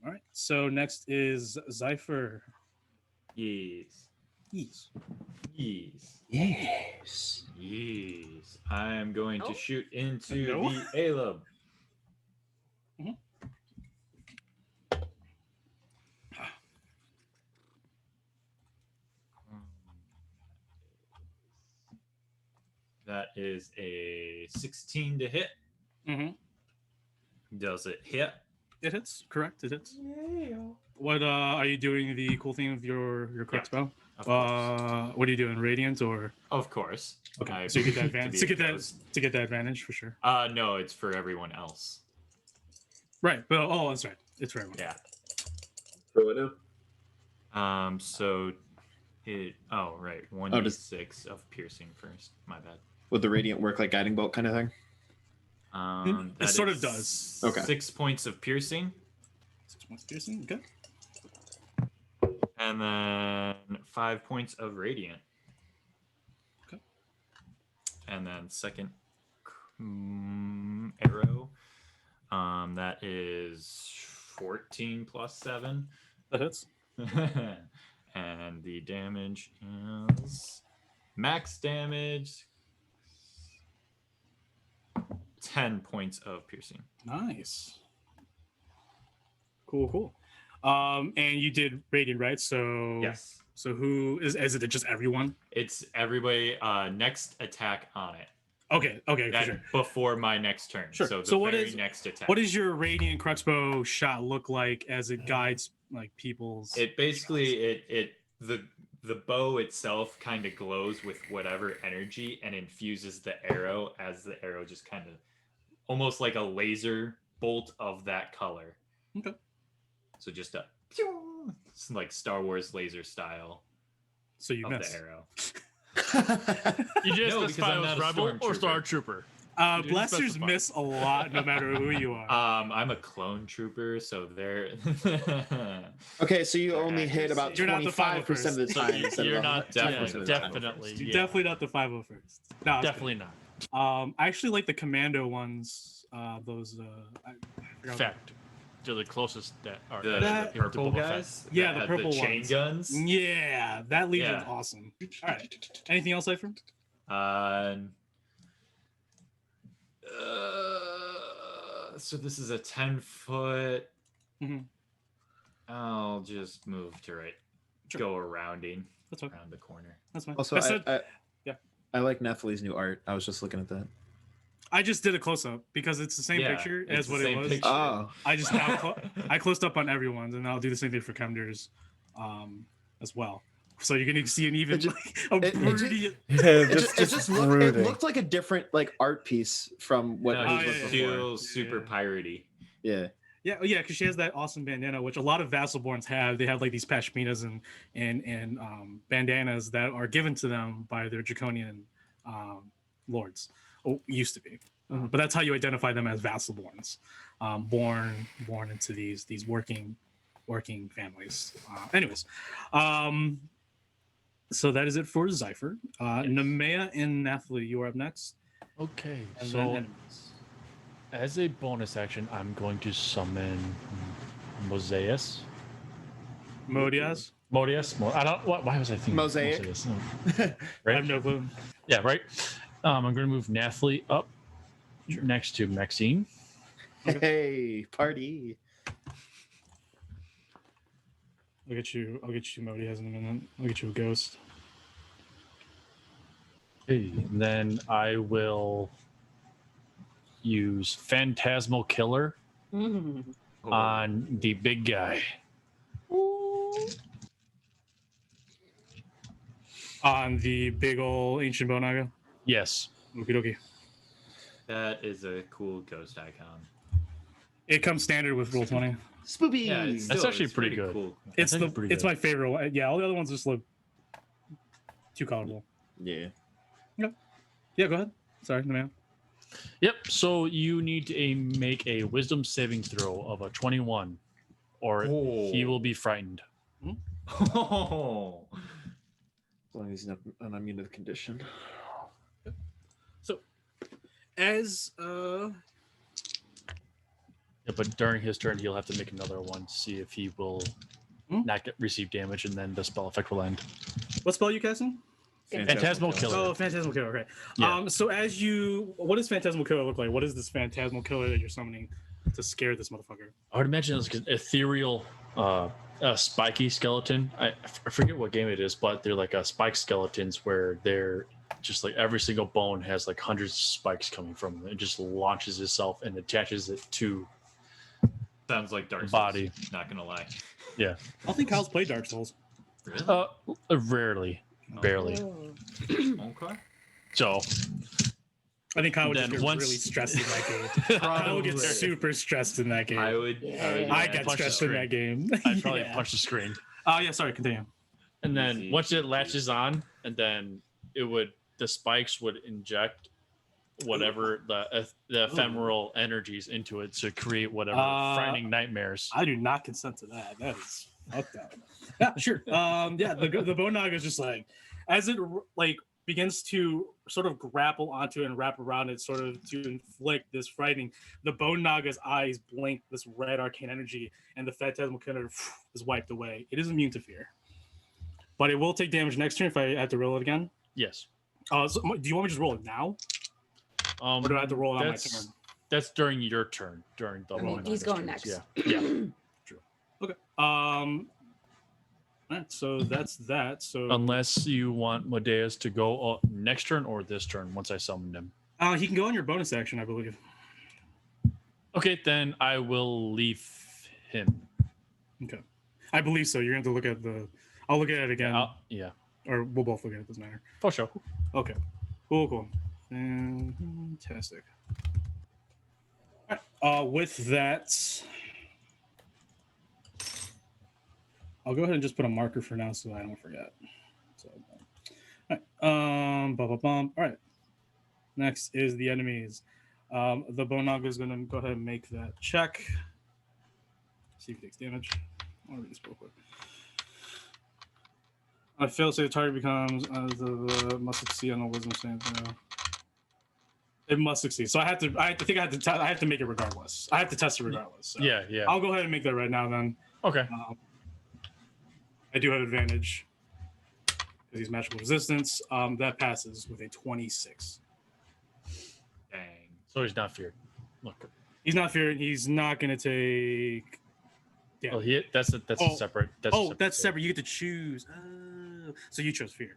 All right, so next is Cypher. Yes. I am going to shoot into the Aleb. That is a 16 to hit. Does it hit? It hits. Correct. It hits. Yeah. What are you doing? The cool thing of your crossbow? What are you doing? Radiant or? Of course. Okay. So you get that advantage. to get that advantage for sure. No, it's for everyone else. Right. But that's right. It's for everyone. Yeah. For what now? So it. Oh, right. 1d6 of piercing first. My bad. Would the radiant work like guiding bolt kind of thing? It sort of does. Okay. 6 points of piercing. 6 points of piercing. Okay. And then 5 points of radiant. Okay. And then second arrow. That is 14 plus 7. That hits. And the damage is max damage. 10 points of piercing. Nice. Cool. And you did radiant, right? So yes. So who is it? Just everyone? It's everybody. Next attack on it. Okay, for sure. Before my next turn. Sure. So So next attack. What does your radiant crossbow shot look like as it guides like people's? It basically the bow itself kind of glows with whatever energy and infuses the arrow as the arrow just kind of almost like a laser bolt of that color. Okay. So just it's like Star Wars laser style. So you of miss the arrow. You just No, specify because I'm was not a Rebel or stormtrooper. Star Trooper. didn't Blasters specify. miss a lot no matter who you are. I'm a clone trooper, so they're Okay, so you Their only hit about accuracy. You're not the 25% of the So time instead you're of not 10% definitely of the not. time. definitely. You're Yeah. definitely not the 501st. No, I'm just Definitely not. kidding. I actually like the commando ones. Those I forgot Fact. They're the closest that are the, That- the purple Boba Fett. guys. Yeah, that the have purple chain ones. guns. Yeah, that legion's Yeah. awesome. All right. Anything else, Cypher? So this is a 10-foot. Mhm. I'll just move to right. Sure. Go arounding That's fine. around the corner. That's fine. Also, That's it. I, I like Nephili's new art. I was just looking at that. I just did a close up because it's the same Yeah, picture it's as the what it same was. picture. Oh, I just now I closed up on everyone's, and I'll do the same thing for Kemder's as well. So you're gonna see an even It just- like, a it just- broody- it just looked, it brooding. looked like a different like art piece from what No, his yeah, was yeah, before. still super piratey. Yeah. Yeah, because she has that awesome bandana, which a lot of Vassalborns have. They have like these pashminas and bandanas that are given to them by their draconian lords. Oh, used to be, but that's how you identify them as Vassalborns, born into these working families. Anyways, so that is it for Zypher. Nemea and Nathalie, you are up next. Okay, And so then enemies. as a bonus action, I'm going to summon Mosaius. Modias. I don't. Why was I thinking Mosaic? Mosaius? I Right? have no clue. Yeah, right. I'm going to move Nathalie up next to Maxine. Hey, party. I'll get you Modias in a minute. I'll get you a ghost. Okay, and then I will use Phantasmal Killer Mm. on the big guy. On the big ol' ancient Bonaga. Yes. Okie dokie. That is a cool ghost icon. It comes standard with roll 20. Spoopy. Yeah, That's actually pretty good. Cool. It's actually pretty it's good. my favorite one. Yeah, all the other ones just look too colorful. Yeah. Yeah, go ahead. Sorry, the man. Yep. So you need to make a Wisdom saving throw of a 21, or he will be frightened. Oh. As long as he's not immune to the condition. So as Yeah, but during his turn, he'll have to make another one to see if he will not receive damage, and then the spell effect will end. what spell are you casting? Phantasmal Killer. Oh, Phantasmal Killer. Okay. Yeah. So as you, what does Phantasmal Killer look like? What is this Phantasmal Killer that you're summoning to scare this motherfucker? I would imagine it's an ethereal, spiky skeleton. I forget what game it is, but they're like spike skeletons where they're just like every single bone has like hundreds of spikes coming from them. It just launches itself and attaches it to Sounds like Dark Souls. body. Not gonna lie. Yeah. I don't think Kyle's played Dark Souls. Really? Rarely, barely. Okay. So I think Kyle would just Then get once- really stressed in that game. Kyle would get Probably. super stressed in that game. I would. I got punch stressed the in that game. I'd probably Yeah. punch the screen. Oh yeah, sorry, continue. And then Easy, once it easy. latches on, and then the spikes would inject whatever the ephemeral energies into it to create whatever frightening nightmares. I do not consent to that. That is fucked up. Yeah, sure. Yeah, the bone naga is just like as it like begins to sort of grapple onto it and wrap around it, sort of to inflict this frightening. The bone naga's eyes blink this red arcane energy, and the phantasmal killer is wiped away. It is immune to fear, but it will take damage next turn if I have to roll it again. Yes. So do you want me to just roll it now, or do I have to roll it on my that's- turn? That's during your turn. During the I mean, Bone he's Naga's going turns, next. Yeah. Yeah. Okay. All right, so that's that. So Unless you want Modeus to go next turn or this turn once I summoned him. he can go on your bonus action, I believe. Okay, then I will leave him. Okay. I believe so. You're going to look at I'll look at it again. Yeah. Or we'll both look at it. Doesn't matter. For sure. Okay. Cool. Fantastic. All right. With that, I'll go ahead and just put a marker for now so I don't forget. So, all right. All right. Next is the enemies. The Bonaga is going to go ahead and make that check. See if he takes damage. I'll read this real quick. I fail, say the target becomes must succeed on the wisdom save. It must succeed. So I have to make it regardless. I have to test it regardless. So Yeah. I'll go ahead and make that right now then. Okay. I do have advantage because he's magical resistance. That passes with a 26. Dang. So he's not feared. Look. He's not feared. He's not going to take. Yeah. Oh, that's a separate. That's separate. You get to choose. So you chose fear.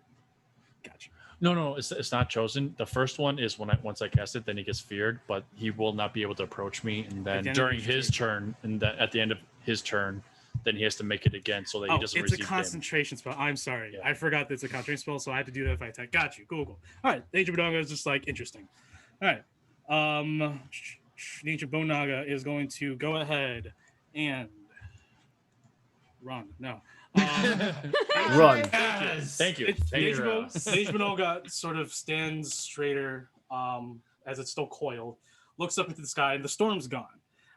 Gotcha. No, it's not chosen. The first one is once I cast it, then he gets feared, but he will not be able to approach me. And then during his turn, and then at the end of his turn, then he has to make it again so that he doesn't receive it's a concentration spell. I'm sorry. Yeah. I forgot that it's a concentration spell, so I had to do that if I attack. Got you. Cool. All right. The Ancient Bonaga is just like interesting. All right. The Ancient Bonaga is going to go ahead and run. No. Run. Thank you. The Ancient Bonaga sort of stands straighter as it's still coiled, looks up into the sky, and the storm's gone.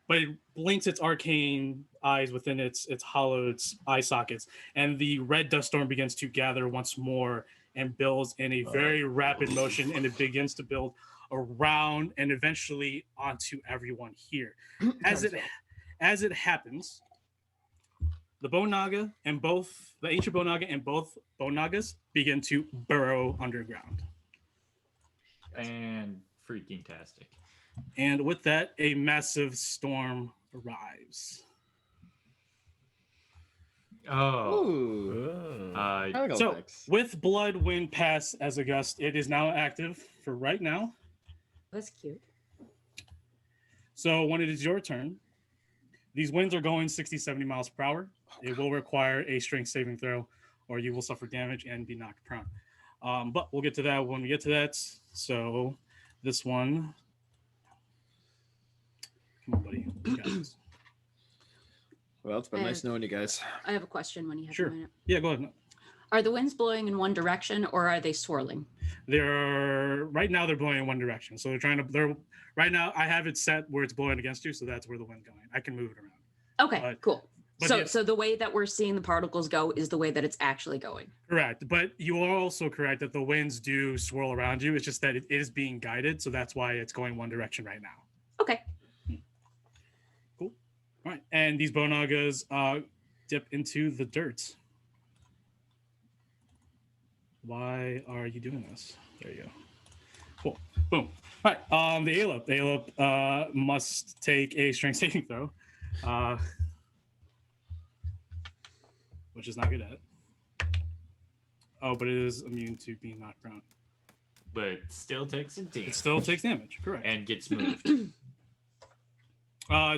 But it blinks its arcane eyes within its hollowed eye sockets, and the red dust storm begins to gather once more and builds in a very rapid motion, and it begins to build around and eventually onto everyone here. As it happens, the Bonaga and both the Ancient Bonaga and both Bonagas begin to burrow underground. And freaking tastic. And with that, a massive storm arrives. So, with Blood Wind Pass as a gust, it is now active for right now. That's cute. So, when it is your turn, these winds are going 60, 70 miles per hour. It will require a strength saving throw, or you will suffer damage and be knocked prone. But we'll get to that when we get to that. So, this one. Come on, buddy. You got this. Well, it's been nice knowing you guys. I have a question when you have Sure. a minute. Yeah, go ahead. Are the winds blowing in one direction or are they swirling? Right now they're blowing in one direction. So right now I have it set where it's blowing against you, so that's where the wind's going. I can move it around. Okay, cool. So the way that we're seeing the particles go is the way that it's actually going. Correct. But you are also correct that the winds do swirl around you. It's just that it is being guided, so that's why it's going one direction right now. Okay. Cool. All right. And these Bonagas dip into the dirt. Why are you doing this? There you go. Cool. Boom. All right. The Aelop must take a strength saving throw, which is not good at. Oh, but it is immune to being knocked prone. But still takes damage. It still takes damage. Correct. And gets moved.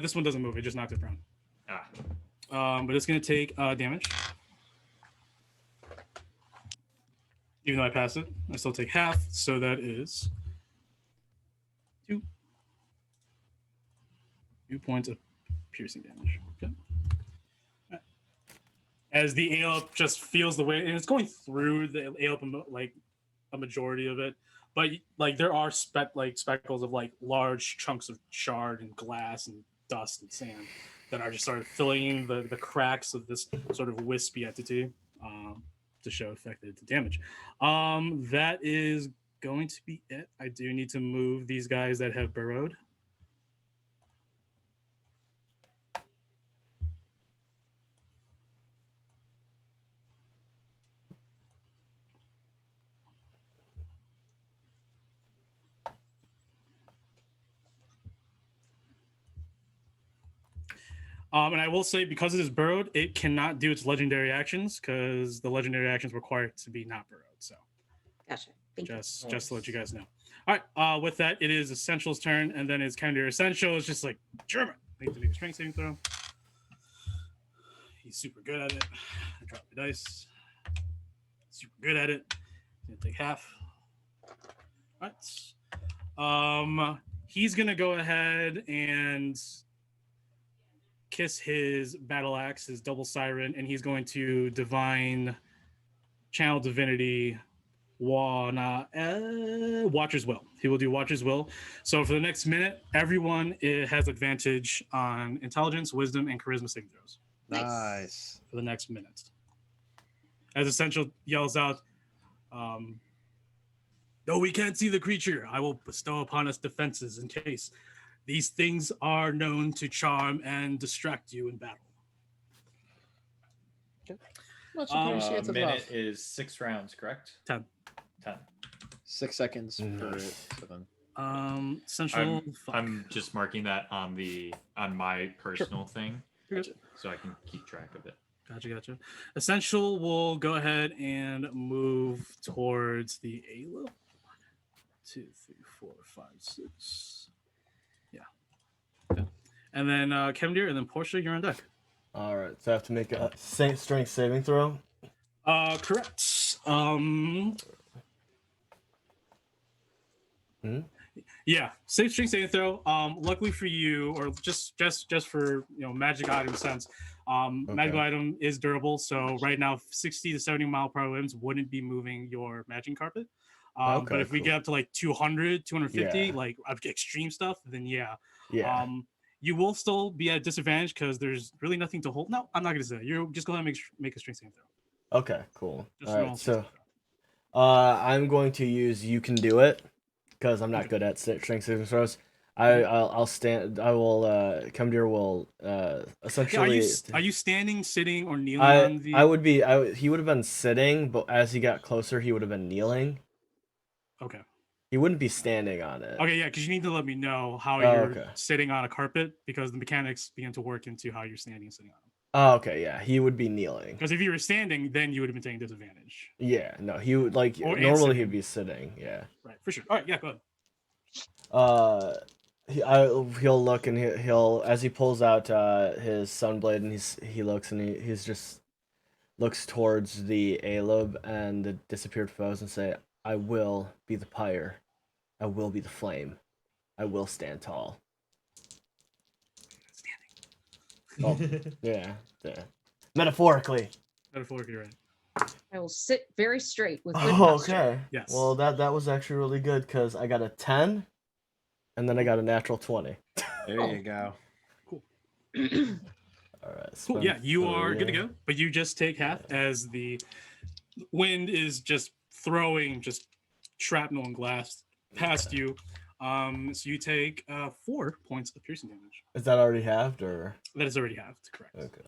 This one doesn't move. It just knocks it prone. But it's going to take damage. Even though I pass it, I still take half, so that is 2 points of piercing damage. Okay. Right. As the Aelop just feels the weight, and it's going through the Aelop, like a majority of it, but like there are speckles of like large chunks of shard and glass and dust and sand that are just sort of filling the cracks of this sort of wispy entity. To show affected to damage. That is going to be it. I do need to move these guys that have burrowed. And I will say, because it is burrowed, it cannot do its legendary actions because the legendary actions require it to be not burrowed. So, gotcha. Just to let you guys know. All right. With that, it is Essential's turn, and then it's kind of Essential. It's just like German. I need to make a strength saving throw. He's super good at it. I drop the dice. Super good at it. He's gonna take half. All right. He's gonna go ahead and kiss his battle axe, his double siren, and he's going to divine channel divinity Watcher's Will. He will do Watcher's Will. So for the next minute, everyone has advantage on intelligence, wisdom, and charisma saving throws. Nice. For the next minute. As Essential yells out, though we can't see the creature, I will bestow upon us defenses in case these things are known to charm and distract you in battle. Much appreciated. Minute is 6 rounds, correct? 10. 10. 6 seconds per 7. Central. I'm just marking that on my personal thing, Gotcha. so I can keep track of it. Gotcha. Essential will go ahead and move towards the ALO. 1, 2, 3, 4, 5, 6. Yeah. Okay. And then Kemdir, and then Portia, you're on deck. All right, so I have to make a strength saving throw. Correct. Yeah, safe strength saving throw. Luckily for you, or just for magic item sense, magical item is durable. So right now, 60 to 70 mile per hour winds wouldn't be moving your magic carpet. But if we get up to like 200, 250, like extreme stuff, then yeah. You will still be at disadvantage because there's really nothing to hold. No, I'm not gonna say that. You're just gonna make a strength saving throw. Okay, cool. Just all right, so I'm going to use You Can Do It because I'm not good at strength saving throws. I'll stand. I will. Kemdir will essentially. Are you standing, sitting, or kneeling on the? I would be. He would have been sitting, but as he got closer, he would have been kneeling. Okay. He wouldn't be standing on it. Okay, yeah, because you need to let me know how you're sitting on a carpet because the mechanics begin to work into how you're standing and sitting on them. Oh, okay, yeah, he would be kneeling. Because if you were standing, then you would have been taking disadvantage. Yeah, no, he would normally he'd be sitting. Yeah. Right, for sure. All right, yeah, go ahead. He'll look and he'll as he pulls out his sunblade and he looks and he's just looks towards the Alob and the disappeared foes and say, "I will be the pyre. I will be the flame. I will stand tall." Standing. Oh, yeah. Metaphorically. Metaphorically, right. I will sit very straight with good posture. posture. Yes. Well, that was actually really good because I got a 10, and then I got a natural 20. There you go. Cool. All right. Cool. Yeah, you are good to go, but you just take half as the wind is just throwing just shrapnel and glass past you. So you take 4 points of piercing damage. Is that already halved or? That is already halved, correct. Okay.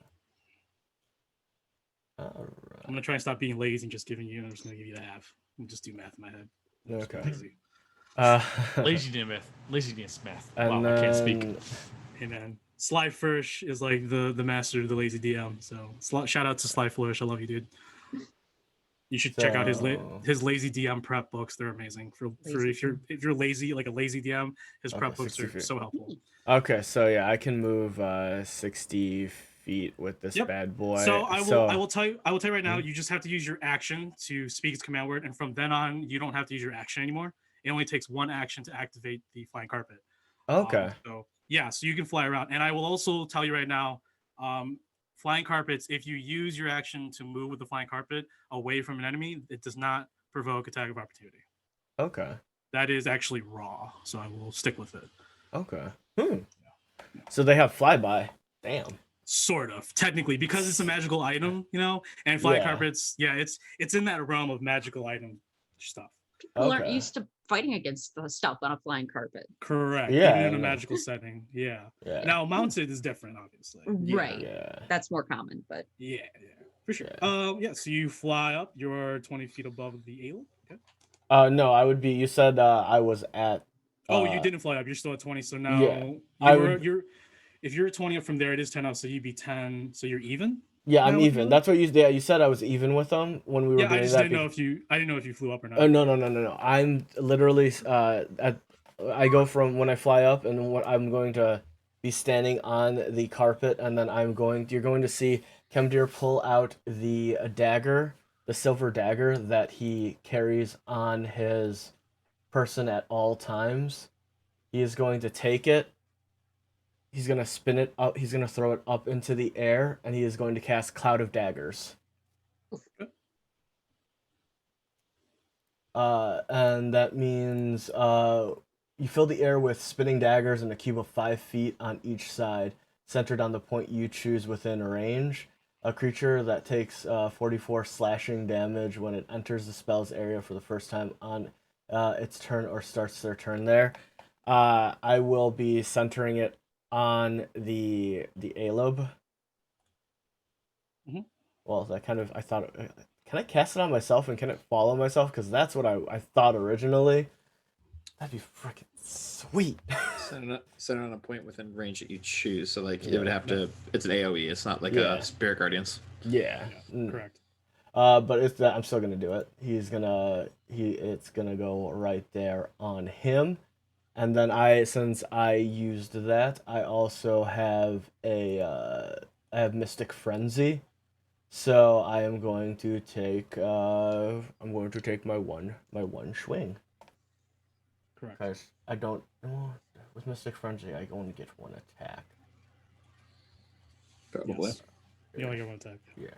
All right. I'm gonna try and stop being lazy and just giving you. I'm just gonna give you the half. And just do math in my head. Okay. Laziness math. And wow, I can't speak. Hey man, Sly Flourish is like the master of the lazy DM. So shout out to Sly Flourish. I love you, dude. You should check out his lazy DM prep books. They're amazing. For if you're lazy, like a lazy DM, his prep books are so helpful. Okay, so yeah, I can move 60 feet with this bad boy. So I will tell you right now. You just have to use your action to speak its command word, and from then on, you don't have to use your action anymore. It only takes one action to activate the flying carpet. Okay. So you can fly around, and I will also tell you right now. Flying carpets, if you use your action to move with the flying carpet away from an enemy, it does not provoke attack of opportunity. Okay. That is actually raw, so I will stick with it. Okay. So they have flyby. Damn. Sort of, technically, because it's a magical item, and flying carpets, it's in that realm of magical item stuff. People aren't used to fighting against the stuff on a flying carpet. Correct. Yeah. Even in a magical setting. Yeah. Now mounted is different, obviously. Right. Yeah. That's more common, but yeah, for sure. So you fly up. You're 20 feet above the ale. Okay. No, I would be. You said I was at. You didn't fly up. You're still at 20. So now you're. If you're 20 up from there, it is 10 up. So you'd be 10. So you're even. Yeah, I'm even. That's what you. Yeah, you said I was even with them when we were doing that. I just didn't know if you. I didn't know if you flew up or not. Oh no! I'm literally I go from when I fly up, and what I'm going to be standing on the carpet, and then you're going to see Kemdir pull out the dagger, the silver dagger that he carries on his person at all times. He is going to take it. He's going to spin it up. He's going to throw it up into the air, and he is going to cast Cloud of Daggers. and that means you fill the air with spinning daggers in a cube of 5 feet on each side, centered on the point you choose within range. A creature that takes 44 slashing damage when it enters the spell's area for the first time on its turn or starts their turn there. I will be centering it on the alobe. Mm-hmm. Well, that kind of I thought. Can I cast it on myself and can it follow myself? Because that's what I thought originally. That'd be freaking sweet. Set it on a point within range that you choose. So like it would have to. It's an AOE. It's not like a Spirit Guardians. Yeah. Correct. But it's that I'm still gonna do it. It's gonna go right there on him, and then since I used that, I also have I have Mystic Frenzy, so I am going to take my one swing. Correct. Because I don't with Mystic Frenzy I only get one attack. Probably. Yes. You only get one attack. Yeah.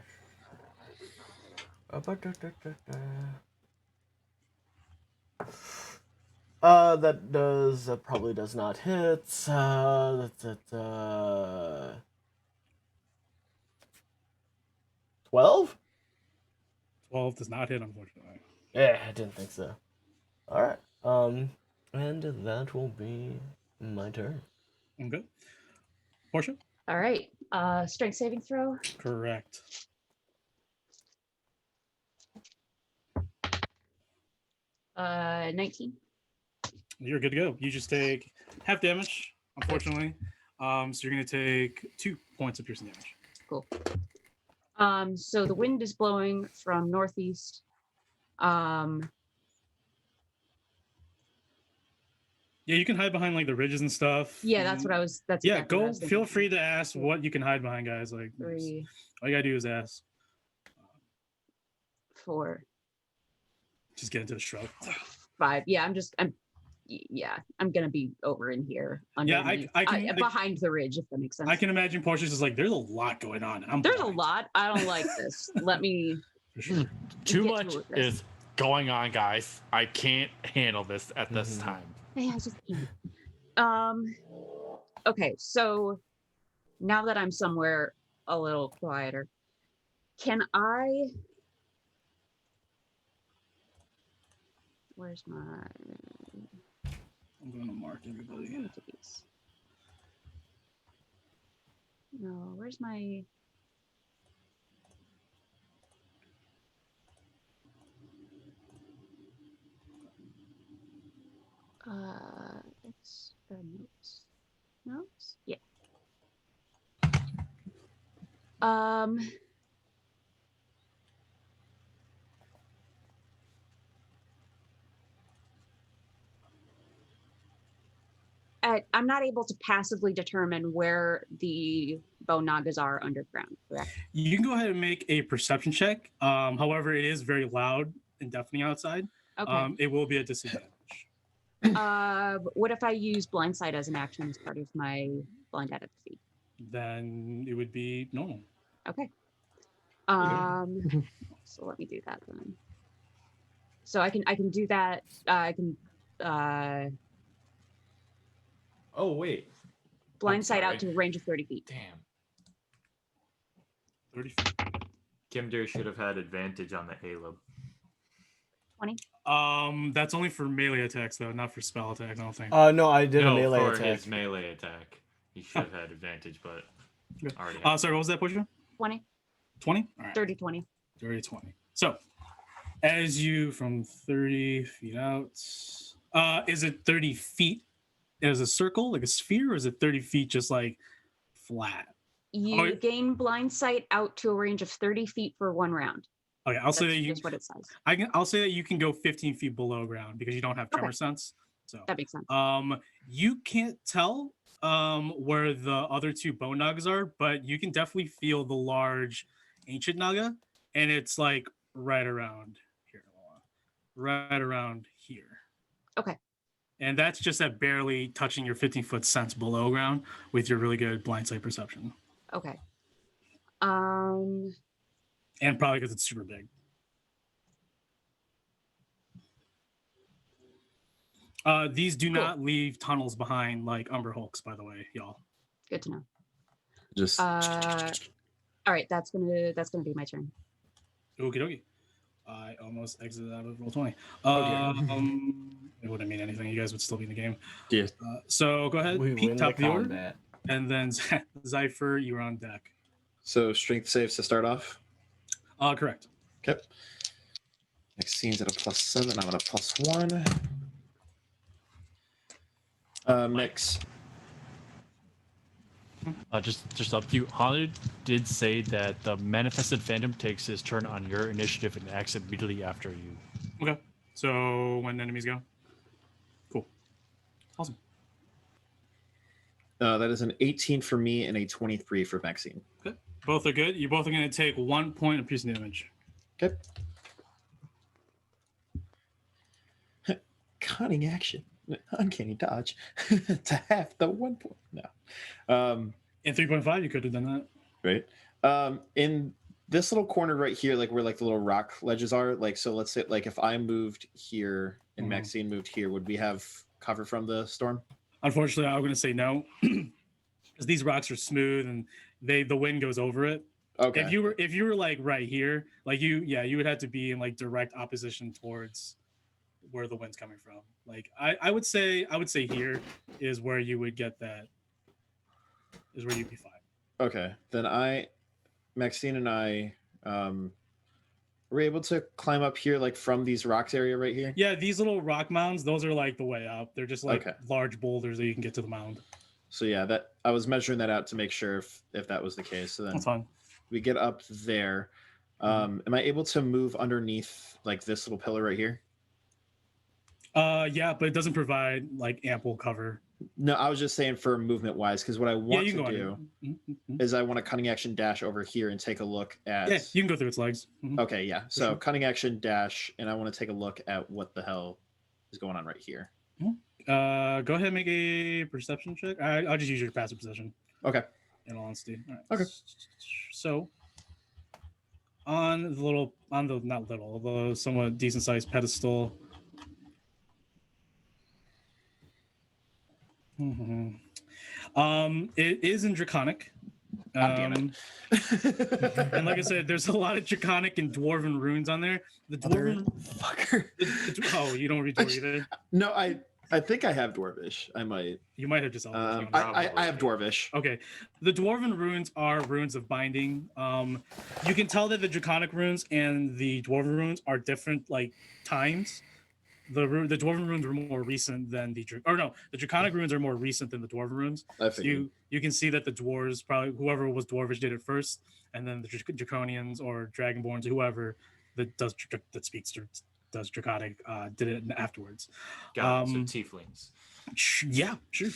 That probably does not hit. 12? 12 does not hit, unfortunately. Yeah, I didn't think so. All right. And that will be my turn. Okay. Portia? All right. Strength saving throw. Correct. 19. You're good to go. You just take half damage, unfortunately. So you're going to take 2 points of piercing damage. Cool. So the wind is blowing from northeast. Yeah, you can hide behind like the ridges and stuff. Yeah, that's what I was. That's yeah. exactly what I Go. was Feel thinking. free to ask what you can hide behind, guys. Like 3, all you gotta do is ask. 4, Just get into the shrub. 5. Yeah, I'm gonna be over in here. Yeah, I can behind the ridge, if that makes sense. I can imagine Portia's just like, there's a lot going on. There's a lot. I don't like this. Let me. Too much is going on, guys. I can't handle this at this time. Yeah, just okay, so now that I'm somewhere a little quieter, can I? Where's my? I'm gonna mark everybody. No, where's my? It's notes. Notes? Yeah. I'm not able to passively determine where the bone nagas are underground, correct? You can go ahead and make a perception check. However, it is very loud and deafening outside. Okay. It will be a disadvantage. What if I use blindsight as an action as part of my blind advocacy? Then it would be normal. Okay. So let me do that then. So I can do that. I can Oh wait. blindsight out to a range of 30 feet. Damn. 30 feet. Kimder should have had advantage on the Halo. 20. That's only for melee attacks though, not for spell attacks. I don't think. No, I did a melee for attack. his melee attack. He should have had advantage, but already. Sorry, what was that, Portia? 20. 20? All right. 30, 20. 30, 20. So, as you from 30 feet out, is it 30 feet as a circle, like a sphere, or is it 30 feet just like flat? You gain blind sight out to a range of 30 feet for 1 round. Okay, I'll say that That's what it says. I'll say that you can go 15 feet below ground because you don't have tremor sense. So that makes sense. You can't tell where the other 2 bone nagas are, but you can definitely feel the large ancient naga, and it's like right around here. Right around here. Okay. And that's just at barely touching your 15-foot sense below ground with your really good blind sight perception. Okay. And probably because it's super big. These do not leave tunnels behind like Umber Hulks, by the way, y'all. Good to know. Just All right, that's gonna be my turn. Okie dokie. I almost exited out of Roll20. Okay. It wouldn't mean anything. You guys would still be in the game. Yeah. So go ahead, We Pete, win top the of the order. combat. And then Zypher, you're on deck. So strength saves to start off. Correct. Okay. Maxine's at a +7. I'm at a +1. Mix. Just up to you. Holly did say that the manifested phantom takes his turn on your initiative and acts immediately after you. Okay. So when enemies go. Cool. Awesome. That is an 18 for me and a 23 for Maxine. Okay. Both are good. You both are going to take 1 point of piercing damage. Okay. Cunning action. Uncanny dodge to half the 1 point. No. In 3.5, you could have done that. Right. In this little corner right here, like where like the little rock ledges are, like so let's say like if I moved here and Maxine moved here, would we have cover from the storm? Unfortunately, I'm going to say no. Because these rocks are smooth and the wind goes over it. Okay. If you were like right here, like you would have to be in like direct opposition towards where the wind's coming from. Like I would say here is where you would get that, is where you'd be fine. Okay. Then Maxine and I were able to climb up here like from these rocks area right here. Yeah, these little rock mounds, those are like the way up. They're just like large boulders that you can get to the mound. So yeah, that I was measuring that out to make sure if that was the case. So then that's fine. We get up there. Am I able to move underneath like this little pillar right here? Yeah, but it doesn't provide like ample cover. No, I was just saying for movement wise, because what I want to do is I want a cunning action dash over here and take a look at. Yeah, you can go through its legs. Okay, yeah. So cunning action dash, and I want to take a look at what the hell is going on right here. Go ahead and make a perception check. I'll just use your passive perception. Okay. In all honesty. All right. Okay. So on the somewhat decent sized pedestal. It is in Draconic. And like I said, there's a lot of Draconic and Dwarven runes on there. The Dwarven fucker. Oh, you don't read Dwarven either? No, I think I have Dwarvish. I might. You might have just. I have Dwarvish. Okay, the Dwarven runes are runes of binding. You can tell that the Draconic runes and the Dwarven runes are different, like times. The Dwarven runes were more recent than the Draconic runes are more recent than the Dwarven runes. So you can see that the dwarves, probably whoever was Dwarvish did it first, and then the Draconians or Dragonborns, whoever that speaks does Draconic did it afterwards. So tieflings. Yeah, sure.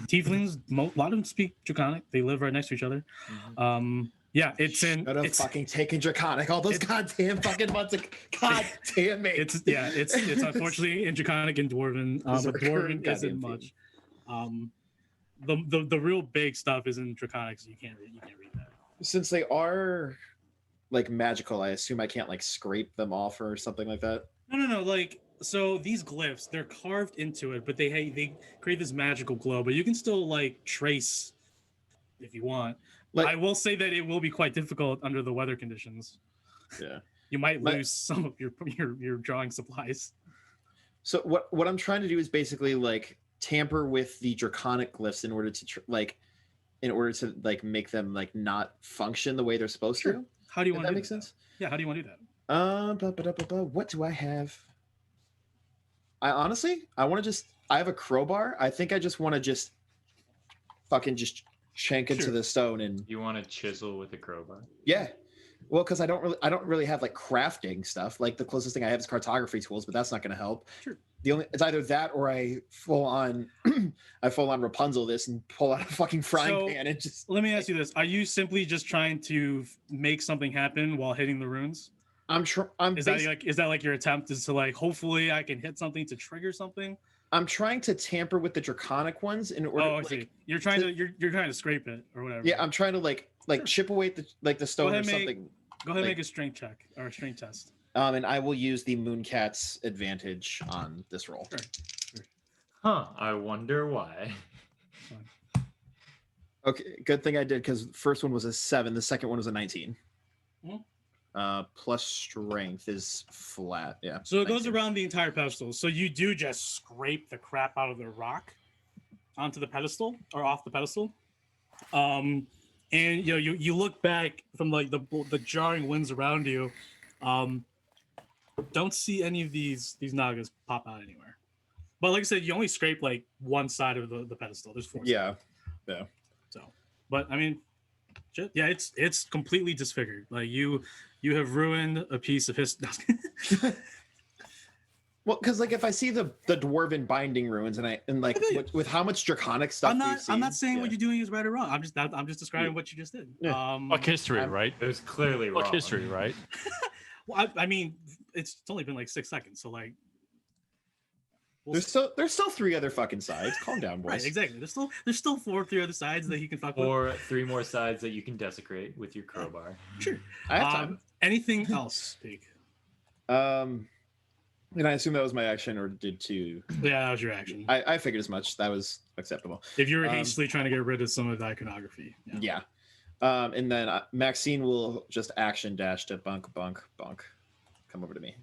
Tieflings, a lot of them speak Draconic. They live right next to each other. Yeah, it's fucking taking Draconic all those goddamn fucking months. God damn it. It's unfortunately in Draconic and Dwarven, but Dwarven isn't much. The real big stuff is in Draconic, so you can't read that. Since they are like magical, I assume I can't like scrape them off or something like that. No. Like, so these glyphs, they're carved into it, but they create this magical glow. But you can still like trace if you want. Like, I will say that it will be quite difficult under the weather conditions. Yeah, you might lose some of your drawing supplies. So what I'm trying to do is basically like tamper with the Draconic glyphs in order to make them like not function the way they're supposed to. How do you want that make sense? Yeah, how do you want to do that? What do I have? I have a crowbar. I think I just want to just fucking just shank into the stone. And you want to chisel with a crowbar? Yeah. Well, because I don't really have like crafting stuff. Like the closest thing I have is cartography tools, but that's not going to help. Sure. It's either that or I full on Rapunzel this and pull out a fucking frying pan and just. Let me ask you this: are you simply just trying to make something happen while hitting the runes? Is that like your attempt is to like hopefully I can hit something to trigger something? I'm trying to tamper with the Draconic ones in order. Oh, I see. You're trying to scrape it or whatever. Yeah, I'm trying to like chip away the stone or something. Go ahead and make a strength check or a strength test. And I will use the Mooncat's advantage on this roll. Sure. Huh. I wonder why. Okay, good thing I did because the first one was a 7, the second one was a 19. Plus strength is flat. Yeah. So it goes 19. around the entire pedestal. So you do just scrape the crap out of the rock onto the pedestal or off the pedestal. And you look back from like the jarring winds around you. Don't see any of these Nagas pop out anywhere. But like I said, you only scrape like one side of the pedestal. There's 4 Yeah. sides. Yeah. So, but I mean, yeah, it's completely disfigured. Like you have ruined a piece of history. Well, because like if I see the dwarven binding ruins and like with how much draconic stuff I'm not saying what you're doing is right or wrong. I'm just describing what you just did. Yeah. Fuck history, right? It was clearly wrong. Fuck history, right? Well, I mean, it's only been like 6 seconds, so like. There's still 3 other fucking sides. Calm down, boys. Right, exactly. There's still 3 other sides that he can fuck with. Or 3 more sides that you can desecrate with your crowbar. Sure. I have time. Anything else, Pete? And I assume that was my action, or did 2? Yeah, that was your action. I figured as much. That was acceptable. If you were hastily trying to get rid of some of the iconography. Yeah. And then Maxine will just action dash to bunk. Come over to me.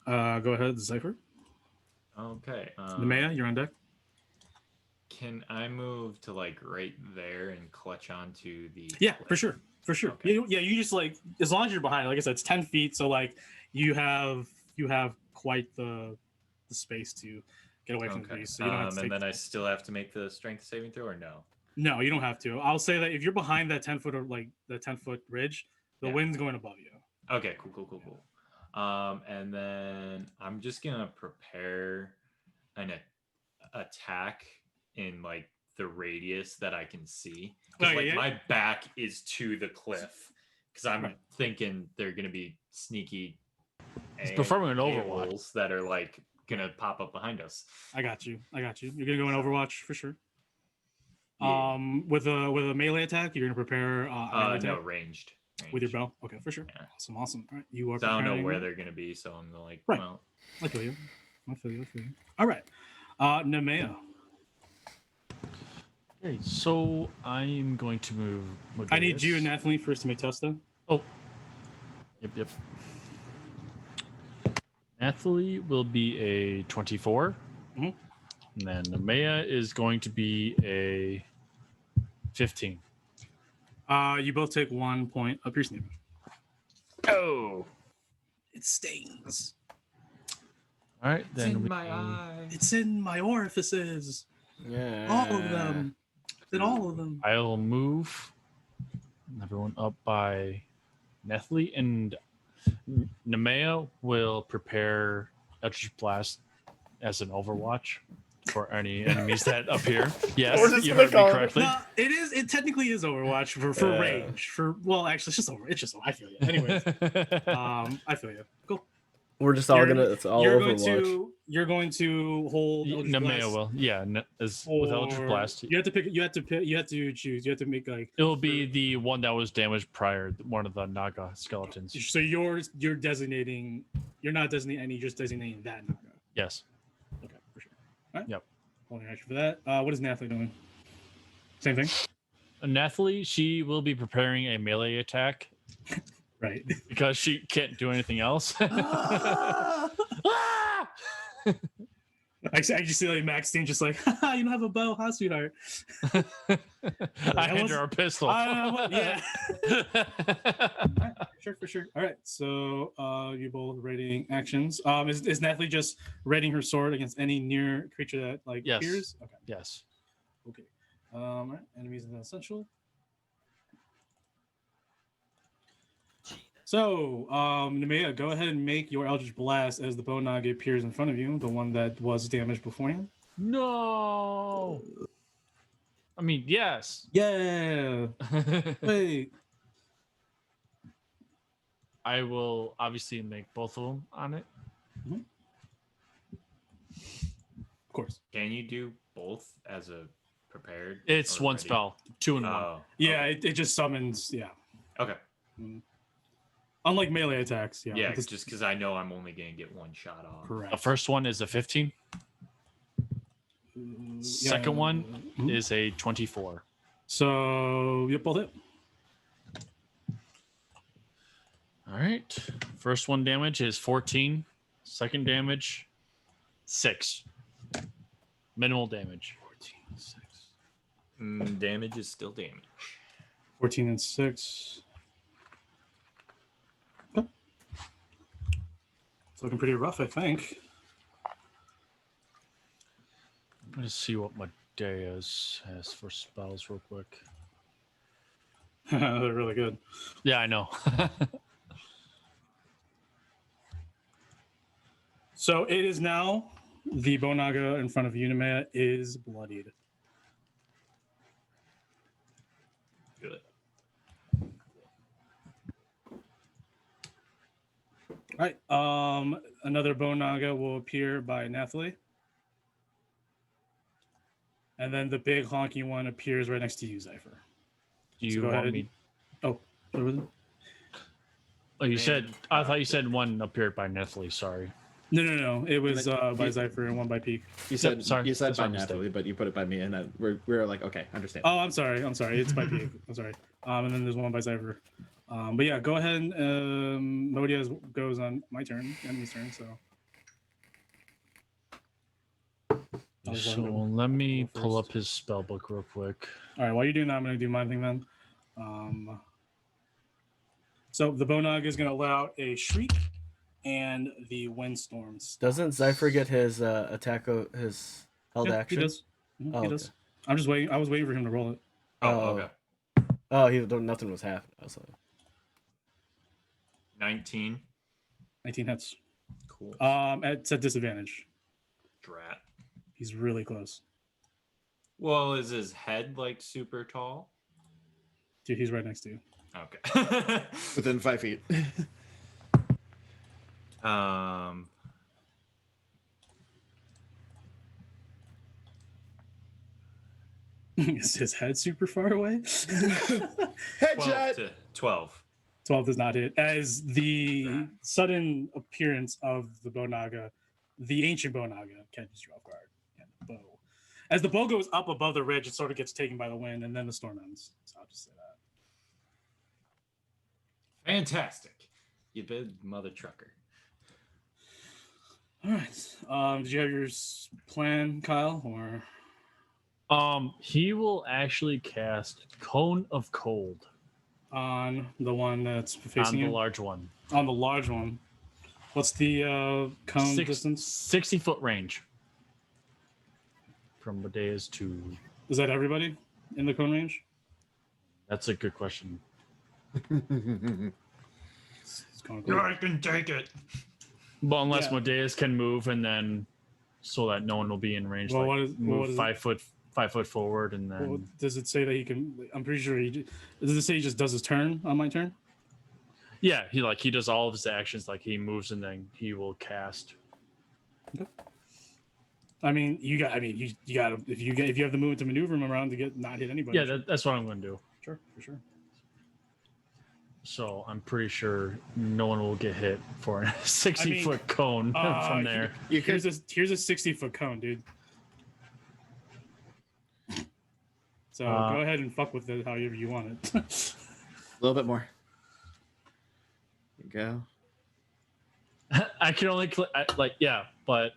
All right. Go ahead, Cypher. Okay. Nemea, you're on deck. Can I move to like right there and clutch onto the? Yeah, for sure. Okay. You just like, as long as you're behind, like I said, it's 10 feet, so like you have quite the space to get away from the beast. So you don't have to and then I still have to make the strength saving throw, or no? No, you don't have to. I'll say that if you're behind that 10 foot or like the 10-foot ridge, the wind's going above you. Okay, cool. And then I'm just gonna prepare an attack in like the radius that I can see. My back is to the cliff because I'm thinking they're gonna be sneaky. He's performing an Overwatch that are like gonna pop up behind us. I got you. You're gonna go in Overwatch for sure. Yeah. With a melee attack, you're gonna prepare. No, ranged. With your bow. Okay, for sure. Yeah. Awesome. All right, you are. So I don't know where they're gonna be, so I'm like, right. Well, I feel you. All right, Nemea. Okay, so I'm going to move. I need you and Nathalie first to make tests, though. Oh. Yep. Nathalie will be a 24. Mm-hmm. And then Nemea is going to be a 15. You both take 1 point up your sneak. Oh. It stings. All right, then. It's in my eye. It's in my orifices. Yeah. All of them. All of them. I'll move everyone up by Nathalie, and Nemea will prepare Eldritch Blast as an Overwatch for any enemies that appear. Yes, you heard me correctly. No, it technically is Overwatch for range. Actually, it's just I feel you. Anyways, I feel you. Cool. We're just all it's all Overwatch. You're going to hold Nemea will. Yeah, with Eldritch Blast. You have to pick. You have to choose. You have to make like. It will be the one that was damaged prior, one of the Naga skeletons. So you're designating. You're not designating any. You're just designating that Naga. Yes. Okay, for sure. All right. Yep. Holding action for that. What is Nathalie doing? Same thing. Nathalie, she will be preparing a melee attack. Right. Because she can't do anything else. I just see like Maxine just like, you don't have a bow, huh, sweetheart? I hand her a pistol. Yeah. Right, for sure. All right. So you both rating actions. Is Nathalie just rating her sword against any near creature that like appears? Okay. Yes. Okay. All right. Enemies is essential. So, Nemea, go ahead and make your Eldritch Blast as the Bow Naga appears in front of you, the one that was damaged beforehand. No. I mean, yes. Yeah. Wait. I will obviously make both of them on it. Mm-hmm. Of course. Can you do both as a prepared? It's one spell, 2 in 1. Yeah, okay. It just summons. Yeah. Okay. Mm-hmm. Unlike melee attacks, just because I know I'm only going to get one shot off. Correct. The first one is a 15. Second one is a 24. So yep, both hit. All right. First one damage is 14. Second damage, 6. Minimal damage. 14 and 6. Damage is still damage. 14 and 6. Okay. It's looking pretty rough, I think. I'm going to see what Medea's has for spells real quick. They're really good. Yeah, I know. So it is now the Bonaga in front of Unimea is bloodied. Good. All right. Another Bonaga will appear by Nathalie. And then the big honky one appears right next to you, Zypher. Do you So go want ahead. me? Oh, what was it? Oh, you said. I thought you said one appeared by Nathalie. Sorry. No. It was by Zypher and one by Peak. You said Yep, sorry. you said That's by my mistake. Natalie, but you put it by me, and we're like, okay, understand. Oh, I'm sorry. It's by Peak. I'm sorry. And then there's one by Zypher. But yeah, go ahead. Modia goes on my turn, enemy's turn. So. So let me pull up his spell book real quick. All right, while you're doing that, I'm going to do my thing then. So the Bonag is going to allow a Shriek and the Windstorms. Doesn't Zypher get his attack, his held Yeah, action? He does. Oh, He okay. does. I'm just waiting. I was waiting for him to roll it. Okay. Oh, nothing was happening. I was like, 19. 19 hits. Cool. It's at disadvantage. Drat. He's really close. Well, is his head like super tall? Dude, he's right next to you. Okay. Within 5 feet. Is his head super far away? 12. 12 does not hit. As the sudden appearance of the Bonaga, the ancient Bonaga, catches you off guard. And the bow. As the bow goes up above the ridge, it sort of gets taken by the wind, and then the storm ends. So I'll just say that. Fantastic. You big mother trucker. All right. Did you have your plan, Kyle? Or He will actually cast Cone of Cold on the one that's facing on the you? large one. On the large one. What's the cone distance? 60-foot range. From Medea's to... Is that everybody in the cone range? That's a good question. It's kind of cool. I can take it. Well, unless Yeah. Medea's can move, and then so that no one will be in range. Well, like, what move is 5 foot 5 foot forward, and then Well, does it say that he can? I'm pretty sure does it say he just does his turn on my turn? yeah, he does all of his actions. Like he moves, and then he will cast. I mean, you got if you have the movement to maneuver him around to not hit anybody. Yeah, that's what I'm going to do. Sure, for sure. So I'm pretty sure no one will get hit for a 60-foot cone from there. Here's a 60-foot cone, dude. So go ahead and fuck with it however you want it. A little bit more. There you go. I can only but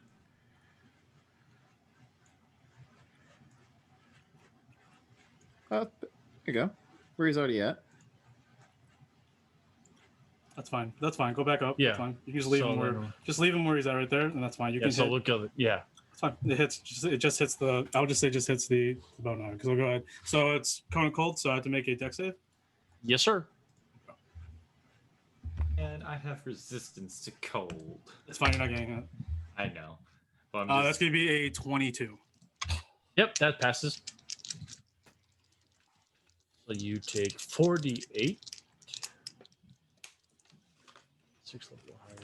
There you go. Where he's already at. That's fine. That's fine. Go back up. Yeah. That's fine. You can just leave him where he's at right there, and that's fine. You yeah, can so hit. look at it. Yeah. It's fine. It hits. It just hits the. I would just say just hits the bone on because we'll go ahead. So it's cone of cold. So I have to make a dex save. Yes, sir. And I have resistance to cold. It's fine. You're not getting it. I know. But That's gonna be a 22. Yep, that passes. So you take 48. 6 level higher.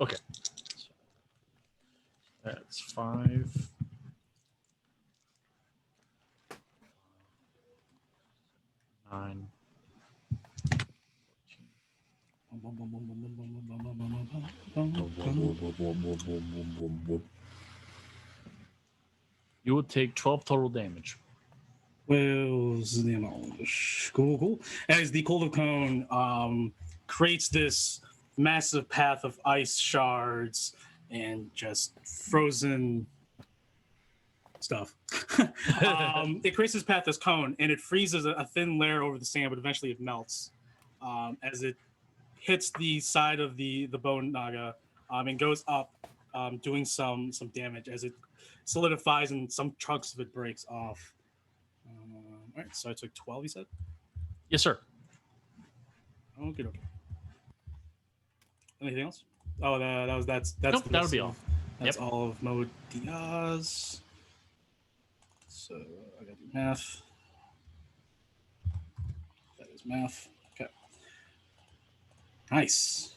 Okay. So that's 5. 9. You will take 12 total damage. Where's the knowledge? Cool. As the cold of cone creates this massive path of ice shards and just frozen stuff. It creates this path as cone, and it freezes a thin layer over the sand, but eventually it melts as it hits the side of the bone naga and goes up, doing some damage as it solidifies and some chunks of it breaks off. All right, so I took 12, you said? Yes, sir. Okay. Anything else? Oh, that's nope, that would be all. That's all of Mo Diaz. So I gotta do math. That is math. Okay. Nice.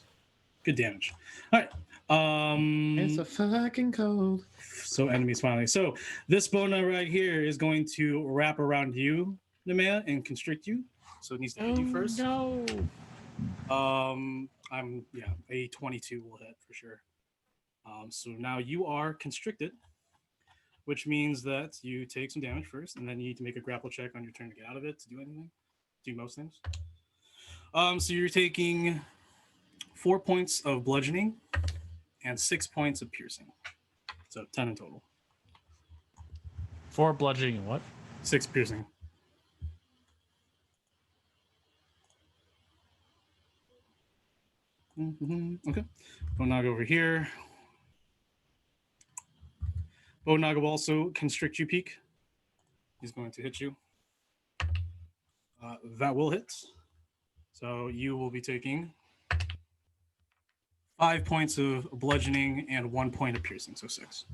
Good damage. All right. It's a fucking cold. So enemy smiling. So this bona right here is going to wrap around you, Nemea, and constrict you. So it needs to hit you first. No. A 22 will hit for sure. So now you are constricted, which means that you take some damage first, and then you need to make a grapple check on your turn to get out of it to do anything. Do most things. So you're taking 4 points of bludgeoning and 6 points of piercing. So 10 in total. 4 bludgeoning and what? 6 piercing. Okay. Bonaga over here. Bonaga will also constrict you, Peak. He's going to hit you. That will hit. So you will be taking 5 points of bludgeoning and 1 point of piercing, so 6.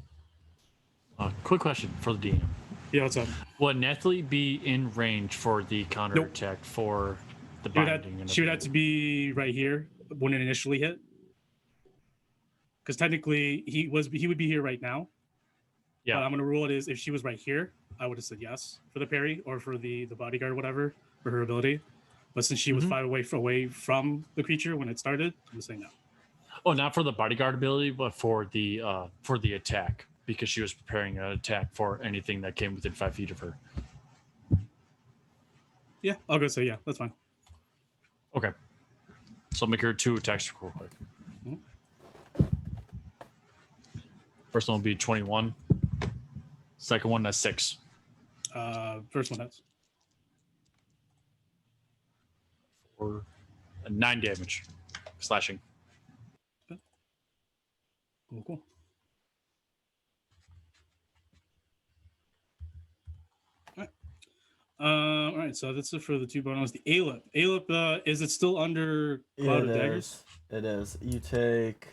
Quick question for the DM. Yeah, what's up? Would Nathalie be in range for the counter attack for the binding? She would have to be right here when it initially hit. Because technically he would be here right now. Yeah. But I'm gonna rule it is if she was right here, I would have said yes for the parry or for the bodyguard, whatever, for her ability. But since she was 5 away from the creature when it started, I'm saying no. Oh, not for the bodyguard ability, but for the attack, because she was preparing an attack for anything that came within 5 feet of her. Yeah, I'll go say yeah. That's fine. Okay. So I'll make her 2 attacks real quick. First one will be 21. Second one, that's 6. First one hits. For 9 damage. Slashing. Cool. All right, so that's it for the 2 bonus. The Aelip. Aelip, is it still under Cloud of Daggers? It is. You take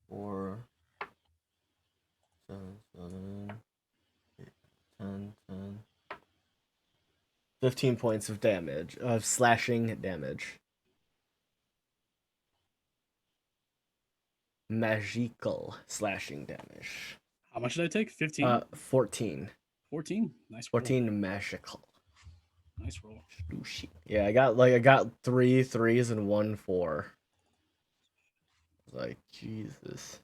4, 7, 8, 10, 15 points of damage, of slashing damage. Magical slashing damage. How much did I take? 15? 14. 14? Nice roll. 14 magical. Nice roll. Yeah, I got 3 3s and 1 4. Like, Jesus.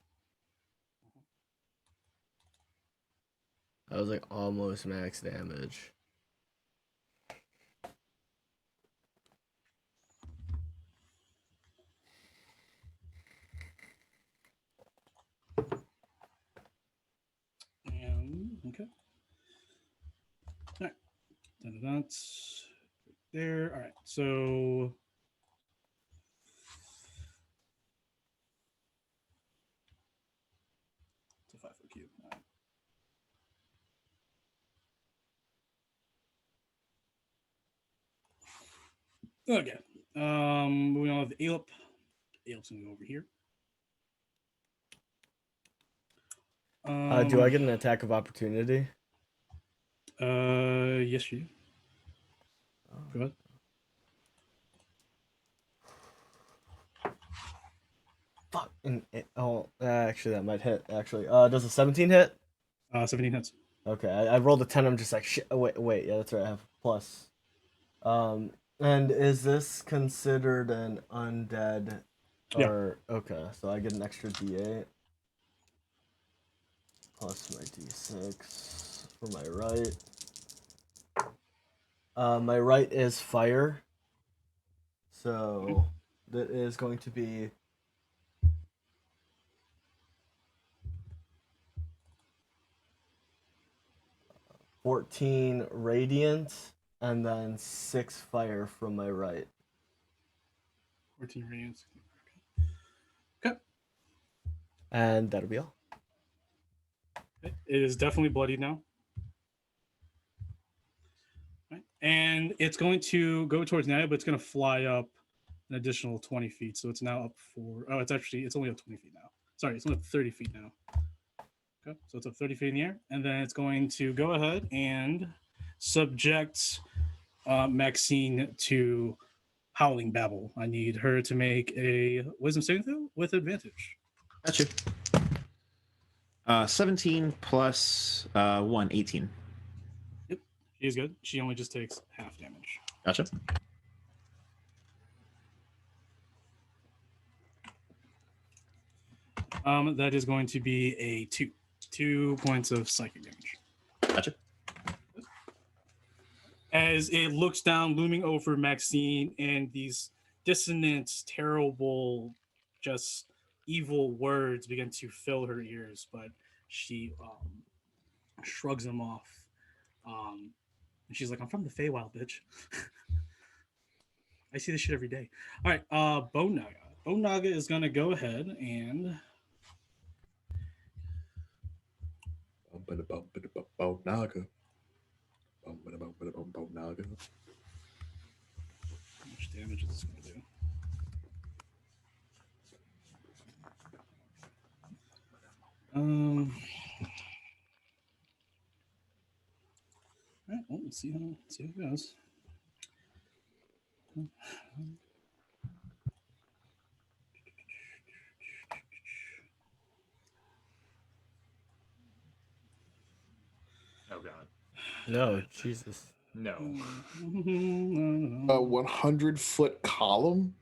That was like almost max damage. Okay. All right. That's there. All right. So it's a 5-foot cube. All right. Okay. Moving on to the Aelip. Aelip's gonna go over here. Do I get an attack of opportunity? Yes, you do. Go ahead. Fuck. Actually, that might hit. Actually, does a 17 hit? 17 hits. Okay, I rolled a 10. I'm just like, shit. Oh, wait. Yeah, that's right. I have plus. And is this considered an undead? Or, yeah. Okay, so I get an extra D8. plus my d6 for my right. My right is fire. So that is going to be 14 radiant, and then 6 fire from my right. 14 radiant. Okay. And that'll be all. It is definitely bloody now. Right. And it's going to go towards Naya, but it's going to fly up an additional 20 feet. So it's now up for... Oh, it's only up 20 feet now. Sorry, it's only up 30 feet now. Okay, so it's up 30 feet in the air. And then it's going to go ahead and subject Maxine to Howling Babble. I need her to make a wisdom saving throw with advantage. Gotcha. 17 plus 1, 18. Yep, she is good. She only just takes half damage. Gotcha. That is going to be a 2 points of psychic damage. Gotcha. As it looks down, looming over Maxine, and these dissonant, terrible, just evil words begin to fill her ears, but she shrugs them off. And she's like, I'm from the Feywild, bitch. I see this shit every day. All right, Bo Naga. Bo Naga is going to go ahead and... Bo Naga. How much damage is this going to do? All right, well, let's see how it goes. Oh god. No, Jesus. No. A 100-foot column?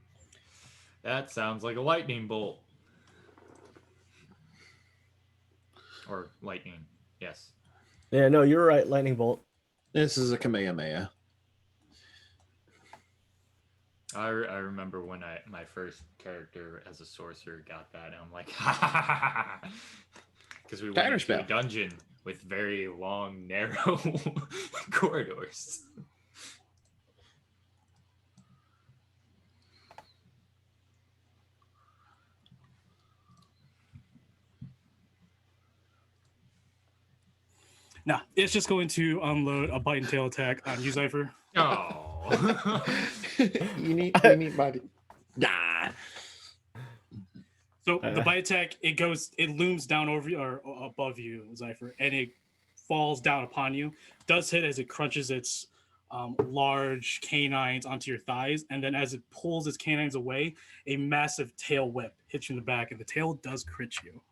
That sounds like a lightning bolt. Or lightning. Yes. Yeah, no, you're right, lightning bolt. This is a Kamehameha. I remember when my first character as a sorcerer got that, and I'm like, ha ha ha ha ha, because we went into a dungeon with very long, narrow corridors. Nah, it's just going to unload a bite and tail attack on you, Zypher. Oh. you need body. Nah. So the bite attack, it looms down over you or above you, Zypher, and it falls down upon you. Does hit as it crunches its large canines onto your thighs, and then as it pulls its canines away, a massive tail whip hits you in the back, and the tail does crit you.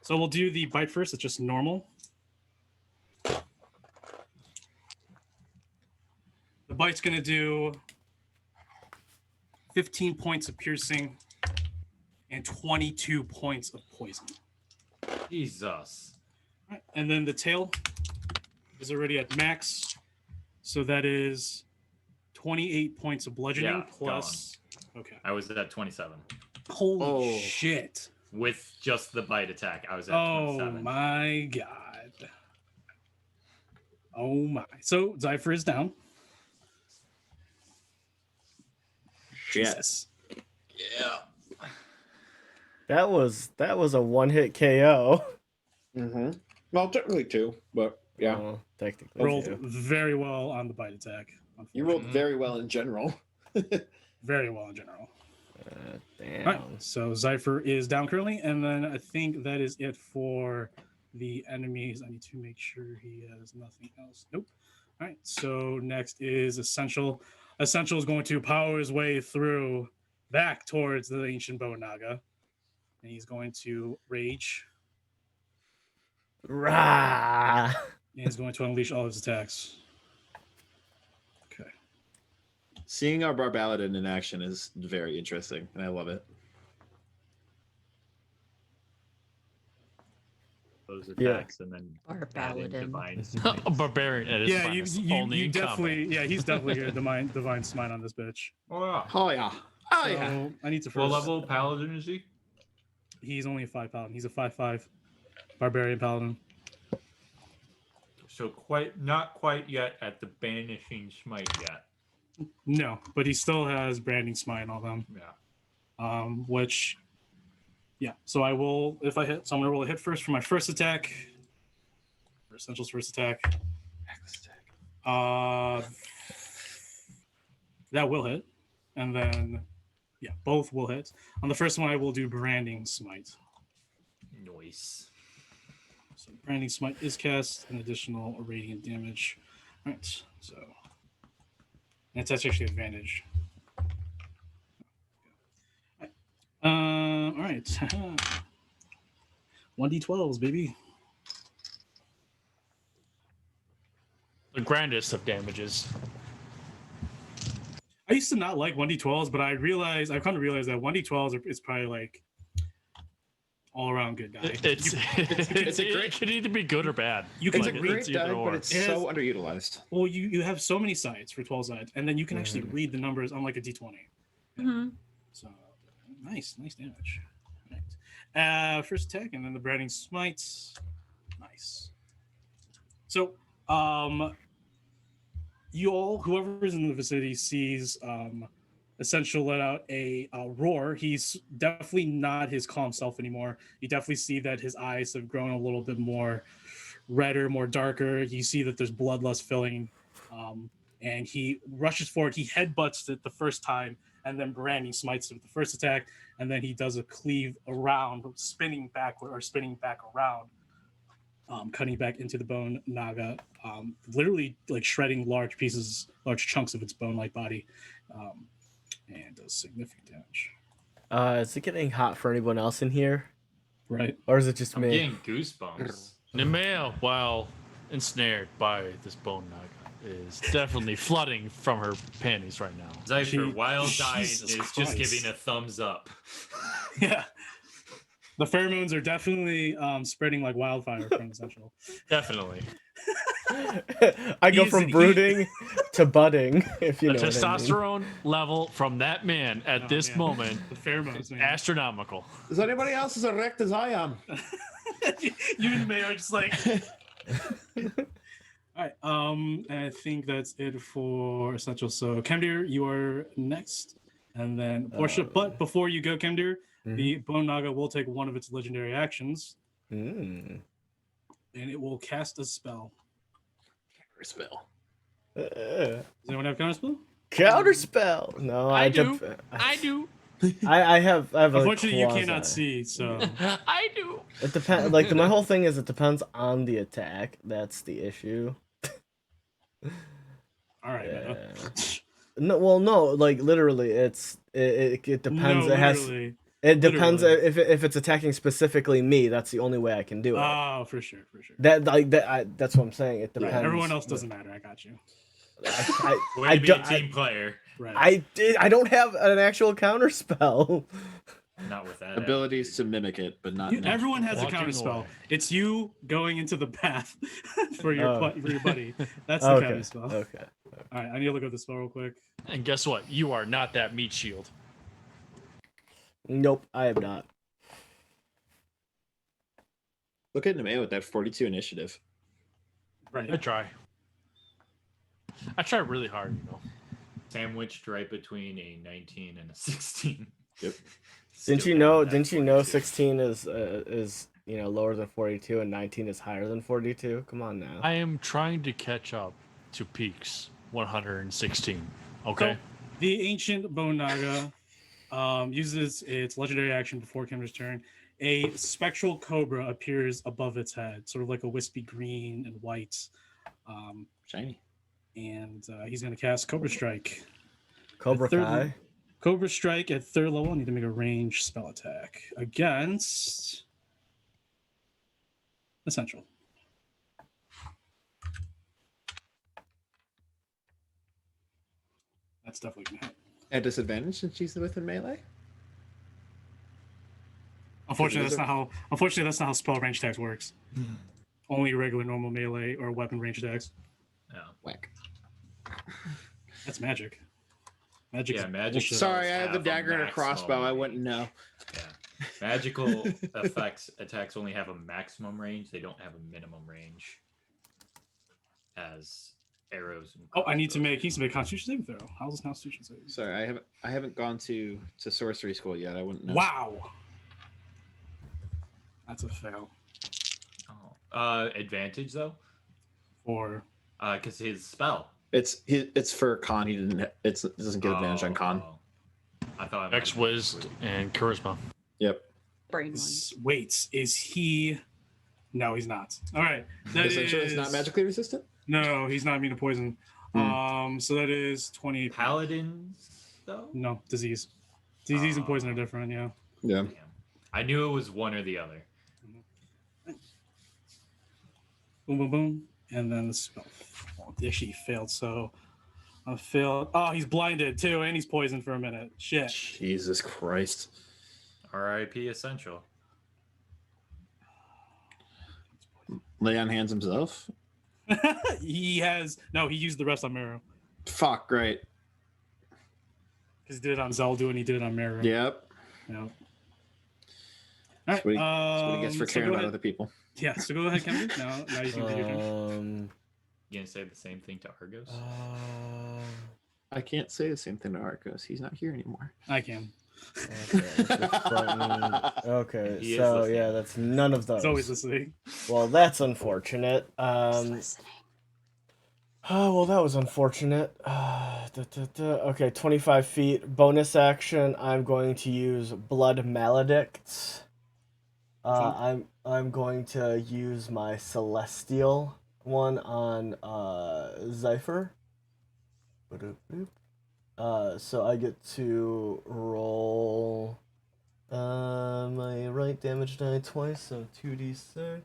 So we'll do the bite first. It's just normal. The bite's going to do 15 points of piercing and 22 points of poison. Jesus. All right, and then the tail is already at max. So that is 28 points of bludgeoning plus... Okay. I was at 27. Holy shit. With just the bite attack, I was at 27. Oh my god. Oh my. So Zypher is down. Jesus. Yeah. That was a one-hit KO. Mm-hmm. Well, technically 2, but yeah. Technically rolled 2. very well on the bite attack. You rolled very well in general. Very well in general. Damn. All right, so Zypher is down currently, and then I think that is it for the enemies. I need to make sure he has nothing else. Nope. All right, so next is Essential. Essential is going to power his way through back towards the ancient Bo Naga, and he's going to rage. Rah! And he's going to unleash all his attacks. Okay. Seeing our Barbaladin in action is very interesting, and I love it. those Yeah. attacks and then Or add in paladin. divine A smite. barbarian at his Yeah, finest, you only in definitely. combat. Yeah, he's definitely here. Divine smite on this bitch. Oh yeah. Oh yeah. Oh So yeah. I need to What first. level paladin is he? He's only a 5 paladin. He's a 5/5 barbarian paladin. So not quite yet at the banishing smite yet. No, but he still has branding smite and all them. Yeah. Which, yeah. So I will, if I hit, so I'm gonna roll a hit first for my first attack. For Essentials first attack. That will hit, and then, yeah, both will hit. On the first one, I will do branding smite. Nice. So branding smite is cast, an additional radiant damage. All right, so and it's actually advantage. All right. 1d12s, baby. The grandest of damages. I used to not like 1d12s, but I've come to realize that 1d12s is probably like all around good die. It can either be good or bad. It's a Like, great die, either or. but it's It so has- underutilized. Well, you have so many sides for 12 sides, and then you can actually read the numbers on like a d20. Mm-hmm. So nice damage. Right. First attack, and then the branding smites. Nice. So, you all, whoever's in the vicinity, sees Essential let out a roar. He's definitely not his calm self anymore. You definitely see that his eyes have grown a little bit more redder, more darker. You see that there's bloodlust filling, and he rushes forward. He headbutts it the first time, and then branding smites it with the first attack, and then he does a cleave around, spinning back around, cutting back into the bone naga, literally like shredding large chunks of its bone-like body, and does significant damage. Is it getting hot for anyone else in here, Right? or is it just I'm me? getting goosebumps. Nemea, while ensnared by this bone naga, is definitely flooding from her panties right now. Zypher, while dying, Jesus is Christ. just giving a thumbs up. Yeah. The pheromones are definitely spreading like wildfire from Essential. Definitely. I go He's from an- brooding to budding, if you The know what I mean. testosterone level from that man at Oh, this man. moment The pheromones, is man. astronomical. Is anybody else as erect as I am? You and May are just like. All right. I think that's it for Essential. So, Kemdir, you are next, and then Portia. But before you go, Kemdir, the Bone Naga will take one of its legendary actions, and it will cast a spell. Spell. Does anyone have counterspell? Counterspell. No, I do. I have. Unfortunately, you quasi. cannot see. So, I do. It depends. Like my whole thing is, it depends on the attack. That's the issue. all right. Yeah. Man. No, well, no. Like literally, it depends. No, It has. literally. It depends Literally. if it's attacking specifically me. That's the only way I can do it. Oh, for sure. That's what I'm saying. It depends. Right. Everyone else doesn't matter. I got you. Way to be a team player. Right. I don't have an actual counter spell. Not with that. Abilities to mimic it, but not. Everyone has a Walking counter spell. away. It's you going into the path for your buddy. That's the Okay. counter spell. Okay. All right, I need to look up the spell real quick. And guess what? You are not that meat shield. Nope, I am not. Look at Nemea with that 42 initiative. Right. I try really hard, you know. Sandwiched right between a 19 and a 16. Yep. Didn't you know 16 is lower than 42 and 19 is higher than 42? Come on now. I am trying to catch up to Peaks 116. Okay. So, the ancient Bone Naga uses its legendary action before Kimber's turn. A spectral cobra appears above its head, sort of like a wispy green and white. Shiny. And he's going to cast Cobra Strike. Cobra Kai. Cobra Strike at 3rd level. I need to make a ranged spell attack against Essential. That's definitely going to hit. At disadvantage since she's within melee? Unfortunately, that's not how spell range attacks works. Only regular normal melee or weapon range attacks. Yeah. Whack. That's magic. Magic. Yeah, is magic. bullshit. Sorry, I have the have a dagger and a maximum crossbow. I range. wouldn't know. Yeah. Magical attacks only have a maximum range. They don't have a minimum range. As arrows. And Oh, he needs to make crossbows. Constitution saving throw. How's this Constitution saving? Sorry, I haven't gone to sorcery school yet. I wouldn't know. Wow. That's a fail. Oh. Advantage though. Or. Because his spell. It's for con. He didn't. It doesn't get advantage on con. I thought. X Wiz and charisma. Yep. Brain one. Wait, is he? No, he's not. All right. That Essentially, it's not magically resistant. No, he's not immune to poison. So that is 20. Paladins though. No, disease. Disease and poison are different. Yeah. Yeah. Damn. I knew it was one or the other. Boom, boom, boom, and then the spell. Well, actually, he failed. So I failed. Oh, he's blinded too, and he's poisoned for a minute. Shit. Jesus Christ. R.I.P. Essential. Lay on hands himself. He used the rest on Meru. Fuck, right. Because he did it on Zelda and he did it on Meru. Yep. Yep. All That's right. what he gets for so caring go about ahead. other people. Yeah, so go ahead, Kennedy. Now you can do your turn. You gonna say the same thing to Argos? I can't say the same thing to Arcos. He's not here anymore. I can. Okay, He is so listening. yeah, that's none of those. He's always listening. Well, that's unfortunate. Oh, well, that was unfortunate. Okay, 25 feet. Bonus action, I'm going to use Blood Maledicts. I'm going to use my Celestial one on Zypher. So I get to roll my right damage die twice, so 2d6.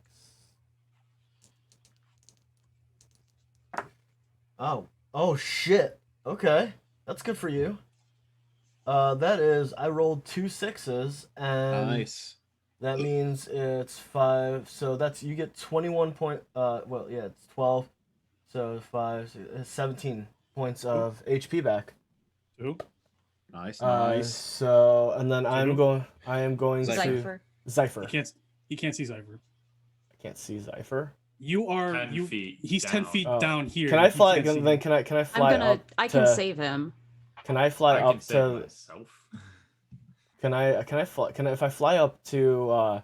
Oh shit. Okay, that's good for you. That is, I rolled 2 6s, and Nice. that means it's 5. So that's, you get 21 point. Well, yeah, it's 12. So 5, 17 points of HP back. Two. Nice. So, and then I am going to Zypher. Zypher. He can't see Zypher. I can't see Zypher. You are 10 feet He's 10 down. feet Oh. down here. Can I You fly? can't see Then him. can I fly up? I can to- save him. Can I fly I up can save to? myself. Can I fly? If I fly up to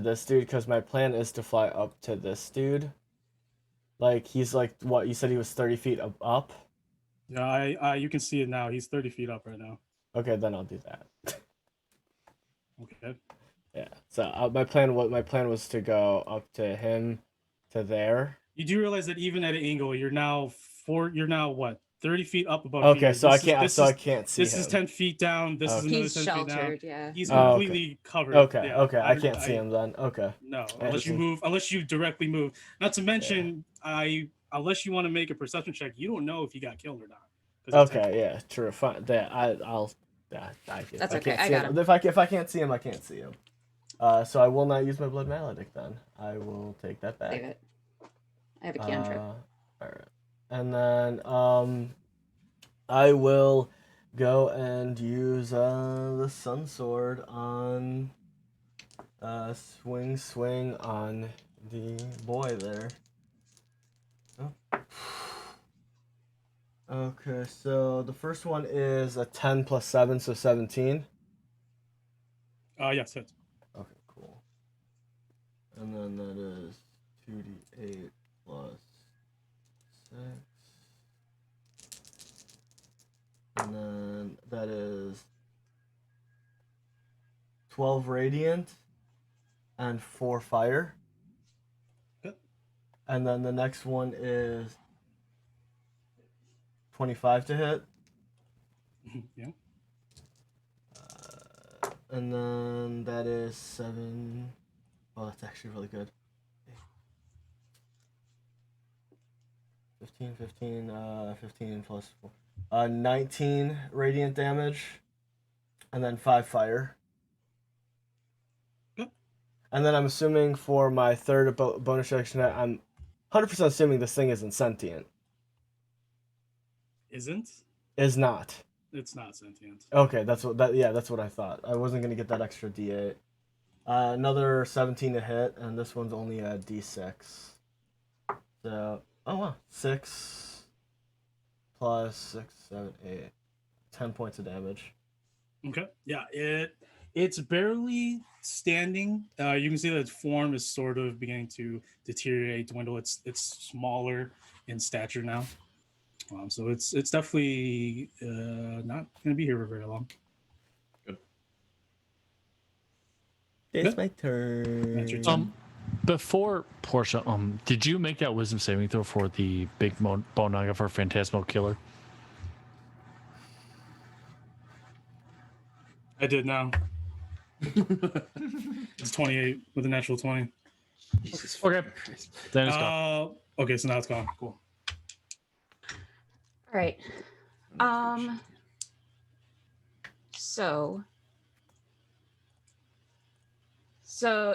this dude? Because my plan is to fly up to this dude. Like, he's like, what, you said he was 30 feet up? Yeah, you can see it now. He's 30 feet up right now. Okay, then I'll do that. Okay. Yeah. So my plan was to go up to him, to there. You do realize that even at an angle, you're now what, 30 feet up above. Okay, here. so I can't see This him. is 10 feet down. This is Okay. another He's 10 feet down. sheltered, yeah. He's Oh, okay. completely covered. Okay, Yeah, okay, I can't see him then. Okay. No, I unless you just- move, unless you directly move. Not to mention, unless you want to make a perception check, you don't know if he got killed or not. 'Cause it's Okay, yeah, true. Fine. I'll. Yeah, That's okay, can't I see got him. him. If I can't see him, I can't see him. So I will not use my Blood Maledict then. I will take that back. Save it. I have a cantrip. Alright. And then I will go and use the Sun Sword on swing on the boy there. Oh. Okay, so the first one is a 10 plus 7, so 17. Yes, hits. Okay, cool. And then that is 2d8 plus 6. And then that is 12 radiant and 4 fire. Good. And then the next one is 25 to hit. Yeah. And then that is 7. Oh, that's actually really good. 15 plus 4. 19 radiant damage. And then 5 fire. And then I'm assuming for my third bonus action, I'm 100% assuming this thing isn't sentient. Isn't? Is not. It's not sentient. Okay, that's what I thought. I wasn't gonna get that extra D8. Another 17 to hit, and this one's only a D6. So, oh wow, 6 plus 6, 7, 8, 10 points of damage. Okay. Yeah, it's barely standing. You can see that its form is sort of beginning to deteriorate, dwindle. It's smaller in stature now. So it's definitely not going to be here for very long. Good. It's my turn. That's your turn. Before Portia, did you make that wisdom saving throw for the big bone naga for Phantasmal Killer? I did now. It's 28 with a natural 20. Okay. Then it's gone. Okay, so now it's gone. Cool. All right. So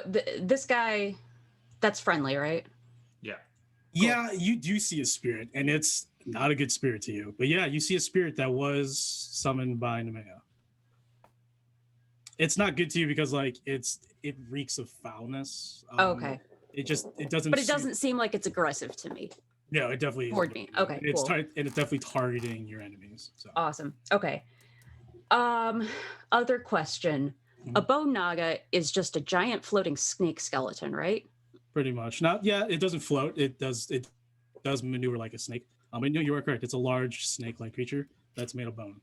this guy, that's friendly, right? Yeah. Yeah, you do see a spirit, and it's not a good spirit to you. But yeah, you see a spirit that was summoned by Nemea. It's not good to you because like it reeks of foulness. Okay. It doesn't. But it doesn't seem like it's aggressive to me. No, it definitely Toward is. me. Okay, It's cool. and it's definitely targeting your enemies. So. Awesome. Okay. Other question. A bone naga is just a giant floating snake skeleton, right? Pretty much. It doesn't float. It does maneuver like a snake. I know you are correct. It's a large snake-like creature that's made of bone.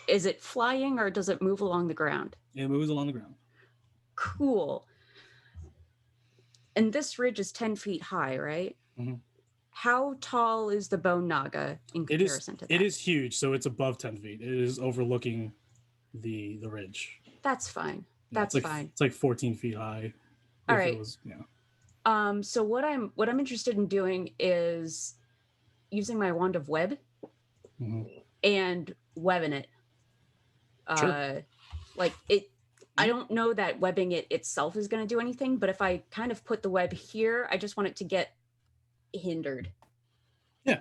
Is it flying or does it move along the ground? It moves along the ground. Cool. And this ridge is 10 feet high, right? Mm-hmm. How tall is the bone naga in comparison to that? It is huge, so it's above 10 feet. It is overlooking the ridge. That's fine. Yeah, That's fine. It's like 14 feet high. All right. Yeah. So what I'm interested in doing is using my wand of web and webbing it. Sure. Like it. I don't know that webbing it itself is going to do anything, but if I kind of put the web here, I just want it to get hindered. Yeah.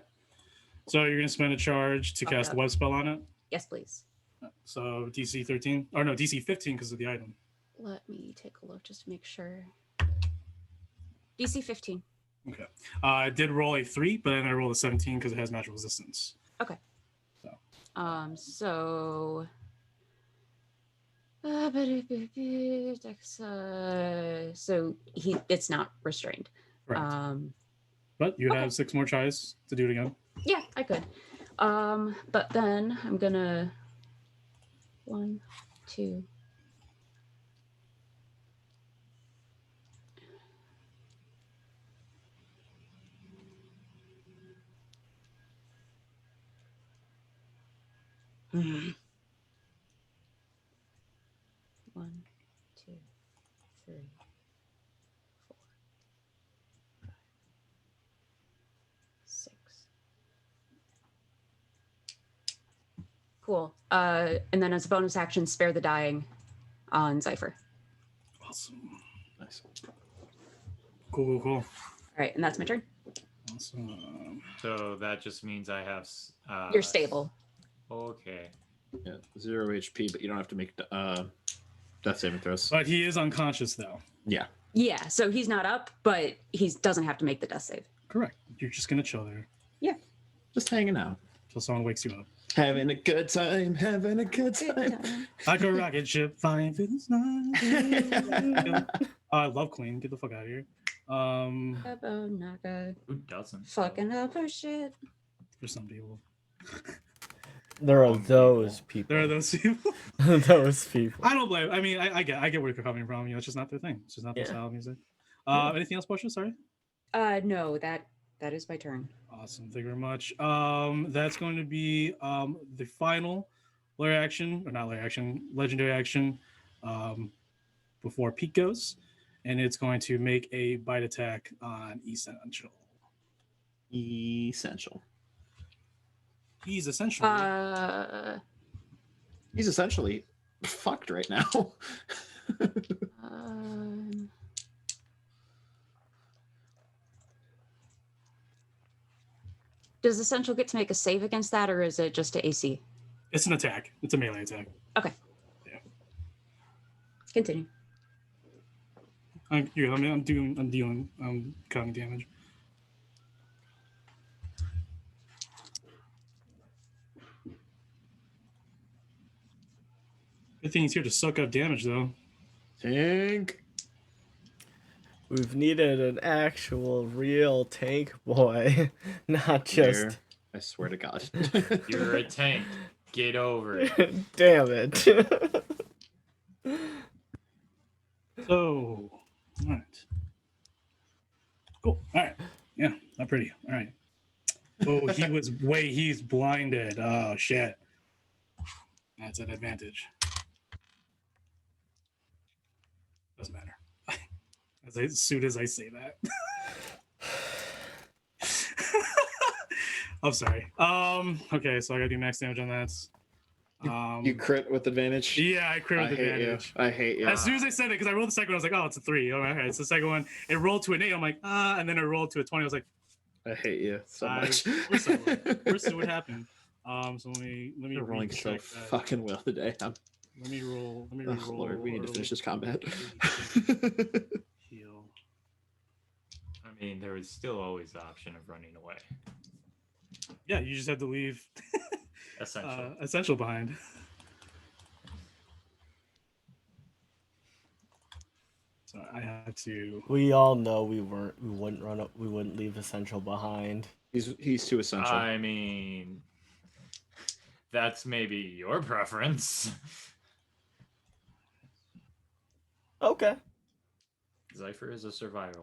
So you're going to spend a charge to cast a web spell on it? Yes, please. So DC 13, or no, DC 15 because of the item. Let me take a look just to make sure. DC 15. Okay. I did roll a 3, but then I rolled a 17 because it has magical resistance. Okay. So it's not restrained. Correct. But you have 6 more tries to do it again. Yeah, I could. But then I'm gonna 1, 2. Mm-hmm. 1, 2, 3, 4, 5, 6. Cool. And then as a bonus action, spare the dying on Cypher. Awesome. Nice. Cool. All right, and that's my turn. Awesome. So that just means I have. You're stable. Okay. Yeah, 0 HP, but you don't have to make death saving throws. But he is unconscious though. Yeah. Yeah, so he's not up, but he doesn't have to make the death save. Correct. You're just gonna chill there. Yeah. Just hanging out. Till someone wakes you up. Having a good time. Having a good time. Like a rocket ship flying through the sky. I love Queen. Get the fuck out of here. Who doesn't? Fucking up her shit. For some people. There are those people. There are those people. Those people. I don't blame. I mean, I get where you're coming from. You know, it's just not their thing. It's just not their style of music. Anything else, Portia? Sorry. No, that is my turn. Awesome. Thank you very much. That's going to be the final layer action, or not layer action, legendary action, before Peak goes, and it's going to make a bite attack on Essential. Essential. He's essentially. He's essentially fucked right now. Does Essential get to make a save against that, or is it just a AC? It's an attack. It's a melee attack. Okay. Yeah. Continue. I'm cutting damage. Good thing he's here to suck up damage, though. Tank. We've needed an actual real tank boy, not just. Here. I swear to God. You're a tank. Get over it. Damn it. So, all right. Cool. All right. Yeah, not pretty. All right. Oh, he's blinded. Oh, shit. That's an advantage. Doesn't matter. As soon as I say that. I'm sorry. Okay, so I gotta do max damage on that. You crit with advantage? Yeah, I crit with advantage. I hate you. As soon as I said it, because I rolled the second one, I was like, oh, it's a 3. All right, it's the second one. It rolled to an 8. I'm like, and then it rolled to a 20. I was like, I hate you so much. We're so what happened? So let me. You're rolling so fucking well today. Let me roll. Oh, Lord, we need to finish this combat. Heal. I mean, there was still always the option of running away. Yeah, you just had to leave Essential. behind. So I had to. We all know we wouldn't leave Essential behind. He's too essential. I mean, that's maybe your preference. Okay. Zypher is a survivor.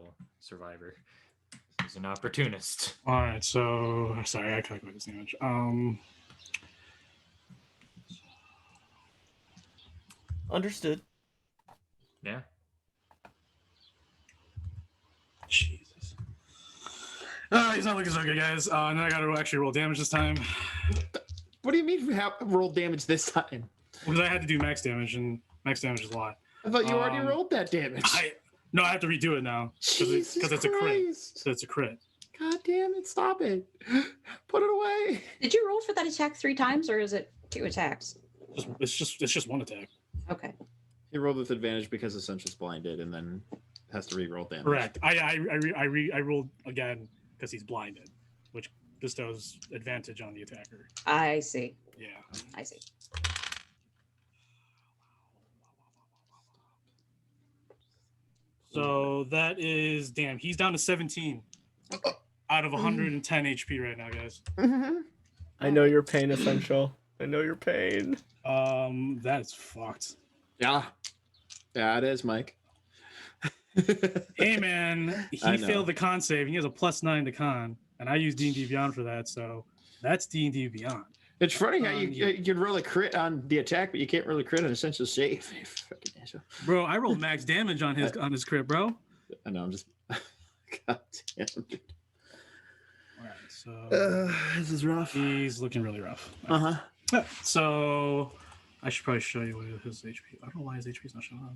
He's an opportunist. All right, so sorry, I calculated this damage. Understood. Yeah. Jesus. He's not looking so good, guys. And then I got to actually roll damage this time. What do you mean roll damage this time? Because I had to do max damage, and max damage is a lot. I thought you already rolled that damage. No, I have to redo it now because it's a crit. So it's a crit. God damn it! Stop it! Put it away. Did you roll for that attack 3 times, or is it 2 attacks? It's just one attack. Okay. He rolled with advantage because Essential's blinded, and then has to re-roll damage. Correct. I rolled again because he's blinded, which bestows advantage on the attacker. I see. Yeah. I see. So that is he's down to 17 out of 110 HP right now, guys. I know your pain, Essential. I know your pain. That's fucked. Yeah, it is, Mike. Hey man, he failed the con save. He has a +9 to con, and I use D&D Beyond for that, so that's D&D Beyond. It's funny how you can roll a crit on the attack, but you can't really crit on Essential save. Bro, I rolled max damage on his crit, bro. I know. I'm just. God damn. Dude. All right, so this is rough. He's looking really rough. So I should probably show you what his HP. I don't know why his HP is not showing up.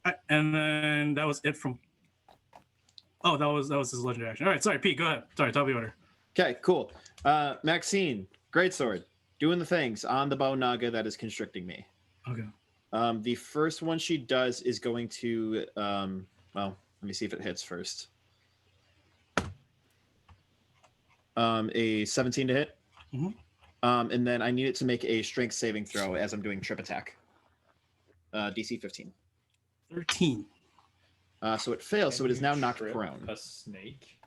All right, and then that was it from. Oh, that was his legendary action. All right, sorry, Pete, go ahead. Sorry, top of the order. Okay, cool. Maxine, greatsword, doing the things on the bow naga that is constricting me. Okay. The first one she does is going to, well, let me see if it hits first. A 17 to hit. Mm-hmm. And then I need it to make a strength saving throw as I'm doing trip attack. DC 15. 13. So it fails, so it is now knocked prone. A snake.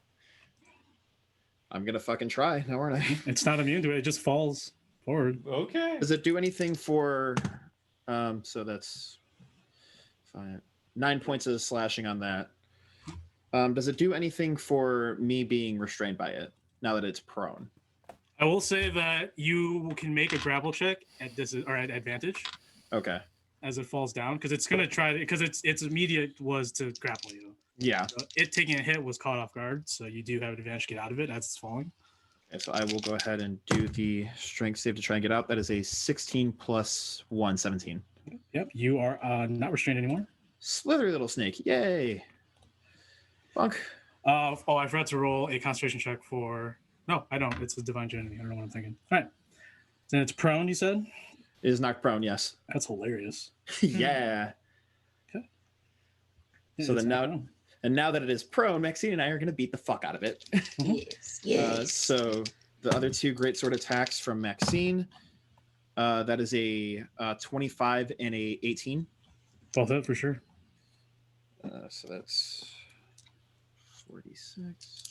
I'm gonna fucking try now, aren't I? It's not immune to it. It just falls forward. Okay. Does it do anything for? So that's 9 points of slashing on that. Does it do anything for me being restrained by it now that it's prone? I will say that you can make a grapple check at advantage. Okay. As it falls down, because it's gonna try because its immediate was to grapple you. Yeah. So it taking a hit was caught off guard, so you do have an advantage to get out of it as it's falling. Okay, so I will go ahead and do the strength save to try and get out. That is a 16 plus 1, 17. Yep, you are not restrained anymore. Slithery little snake. Yay. Bonk. Oh, I forgot to roll a concentration check for. No, I don't. It's a divine divinity. I don't know what I'm thinking. All right. Then it's prone. You said It is knocked prone. Yes. that's hilarious. Yeah. Okay. So it's then not now, prone. and now that it is prone, Maxine and I are going to beat the fuck out of it. Yes. So the other two great sword attacks from Maxine. That is a 25 and a 18. Both hit for sure. So that's 46.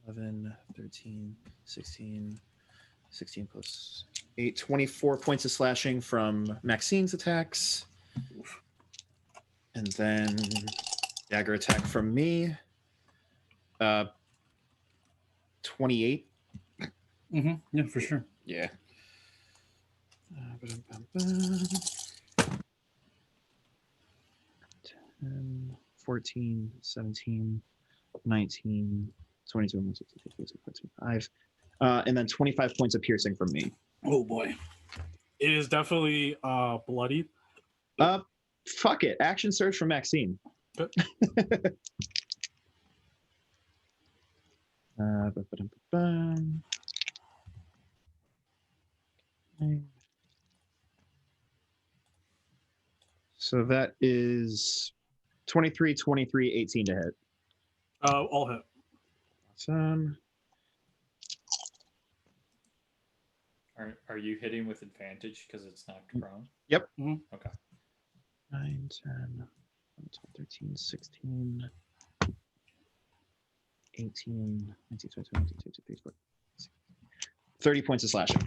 11, 13, 16 plus 8, 24 points of slashing from Maxine's attacks. And then dagger attack from me. 28. Yeah, for sure. Yeah. 10, 14, 17, 19, 22, 25. And then 25 points of piercing from me. Oh boy, it is definitely bloody. Fuck it. Action surge from Maxine. Good. So that is 23, 23, 18 to hit. All hit. Awesome. Are you hitting with advantage because it's not prone? Yep. Okay. 9, 10, 11, 12, 13, 16, 18, 19, 20, 21, 22, 23, 24, 30 points of slashing.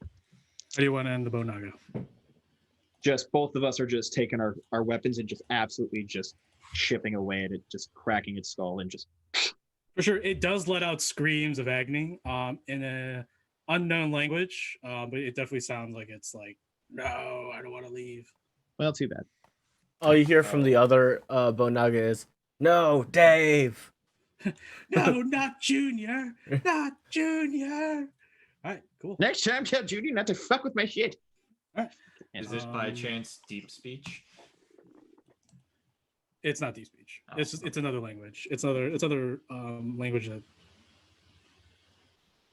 How do you want to end the Bonaga? Just both of us are just taking our weapons and just absolutely just chipping away at it, just cracking its skull and just. For sure, it does let out screams of agony in a unknown language, but it definitely sounds like it's like, no, I don't want to leave. Well, too bad. All you hear from the other Bonaga is, "No, Dave." No, not Junior. Not Junior. All right, cool. Next time, tell Judy not to fuck with my shit. All right. Is this by chance deep speech? It's not deep speech. Oh. It's another language. It's other language that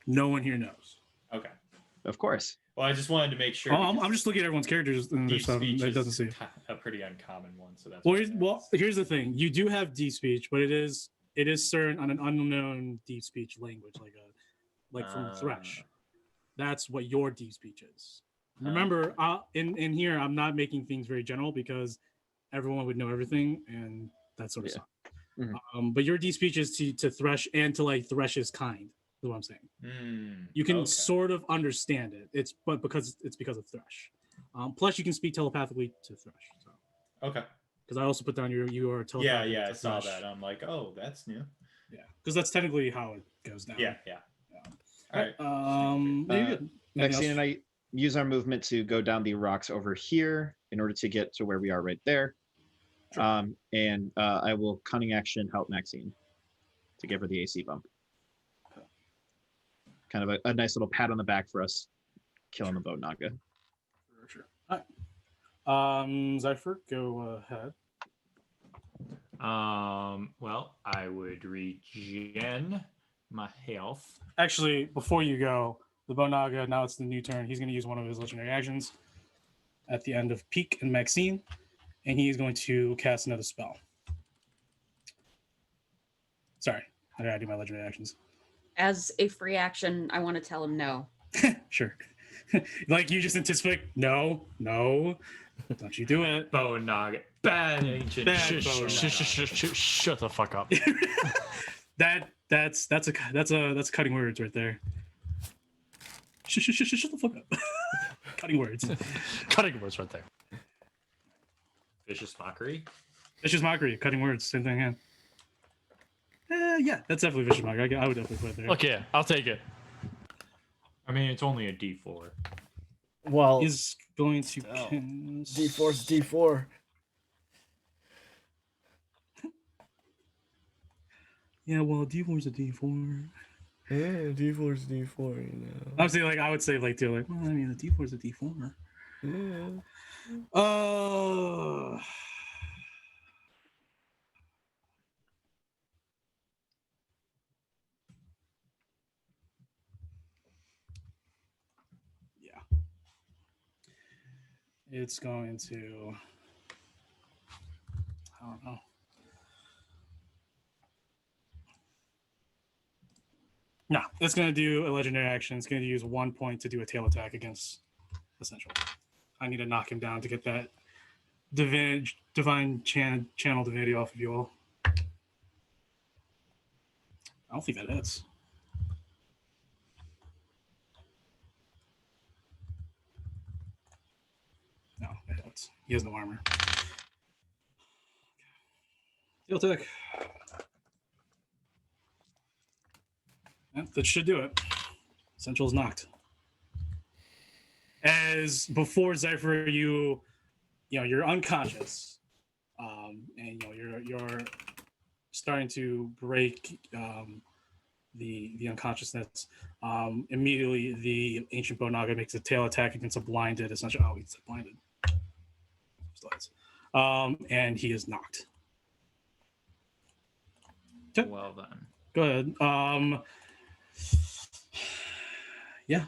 no one here knows. Okay. Of course. Well, I just wanted to make sure. I'm just looking at everyone's characters and their deep stuff. speech It doesn't is see. a pretty uncommon one, so that's. Well, here's the thing. You do have deep speech, but it is certain on an unknown deep speech language, like from Thresh. That's what your deep speech is. Remember, in here, I'm not making things very general because everyone would know everything and that sort of stuff. Mm-hmm. But your deep speech is to Thresh and to like Thresh's kind. Is what I'm saying. You can sort of understand it. It's because of Thresh. Plus, you can speak telepathically to Thresh. So. Okay. Because I also put down you are telepathic. Yeah, I saw that. I'm like, oh, that's new. Yeah, because that's technically how it goes down. Yeah. All right. There you go. Maxine and I use our movement to go down the rocks over here in order to get to where we are right there. Sure. And I will cunning action help Maxine to give her the AC bump. Kind of a nice little pat on the back for us killing the boat Naga. Sure. All right. Zypher, go ahead. Well, I would regen my health. Actually, before you go, the Bonaga, now it's the new turn. He's going to use one of his legendary actions at the end of Peak and Maxine, and he's going to cast another spell. Sorry, I gotta do my legendary actions. As a free action, I want to tell him no. Sure. Like you just anticipate, no, don't you do it. Bonaga. Bad ancient. Bad Shut the fuck up. That's cutting words right there. Shut the fuck up. Cutting words. Cutting words right there. Vicious mockery. Vicious mockery. Cutting words. Same thing. Yeah, that's definitely vicious mockery. I would definitely put it there. Okay, I'll take it. I mean, it's only a D4. Well, He's going to D4's D4. Yeah, well, D4's a D4. Yeah, D4's D4. You know. Obviously, like I would say, like too, like well, I mean, the D4's a D4. Oh. Yeah. It's going to. I don't know. No, it's going to do a legendary action. It's going to use 1 point to do a tail attack against Essential. I need to knock him down to get that divine channel divinity off of you all. I don't think that hits. No, it hits. He has no armor. Tail attack. That should do it. Essential's knocked. As before, Zephyr, you're unconscious, and you're starting to break the unconsciousness. Immediately, the ancient Bonaga makes a tail attack against a blinded Essential. Oh, he's blinded. Still hits. And he is knocked. Okay. Well then. Go ahead. Yeah.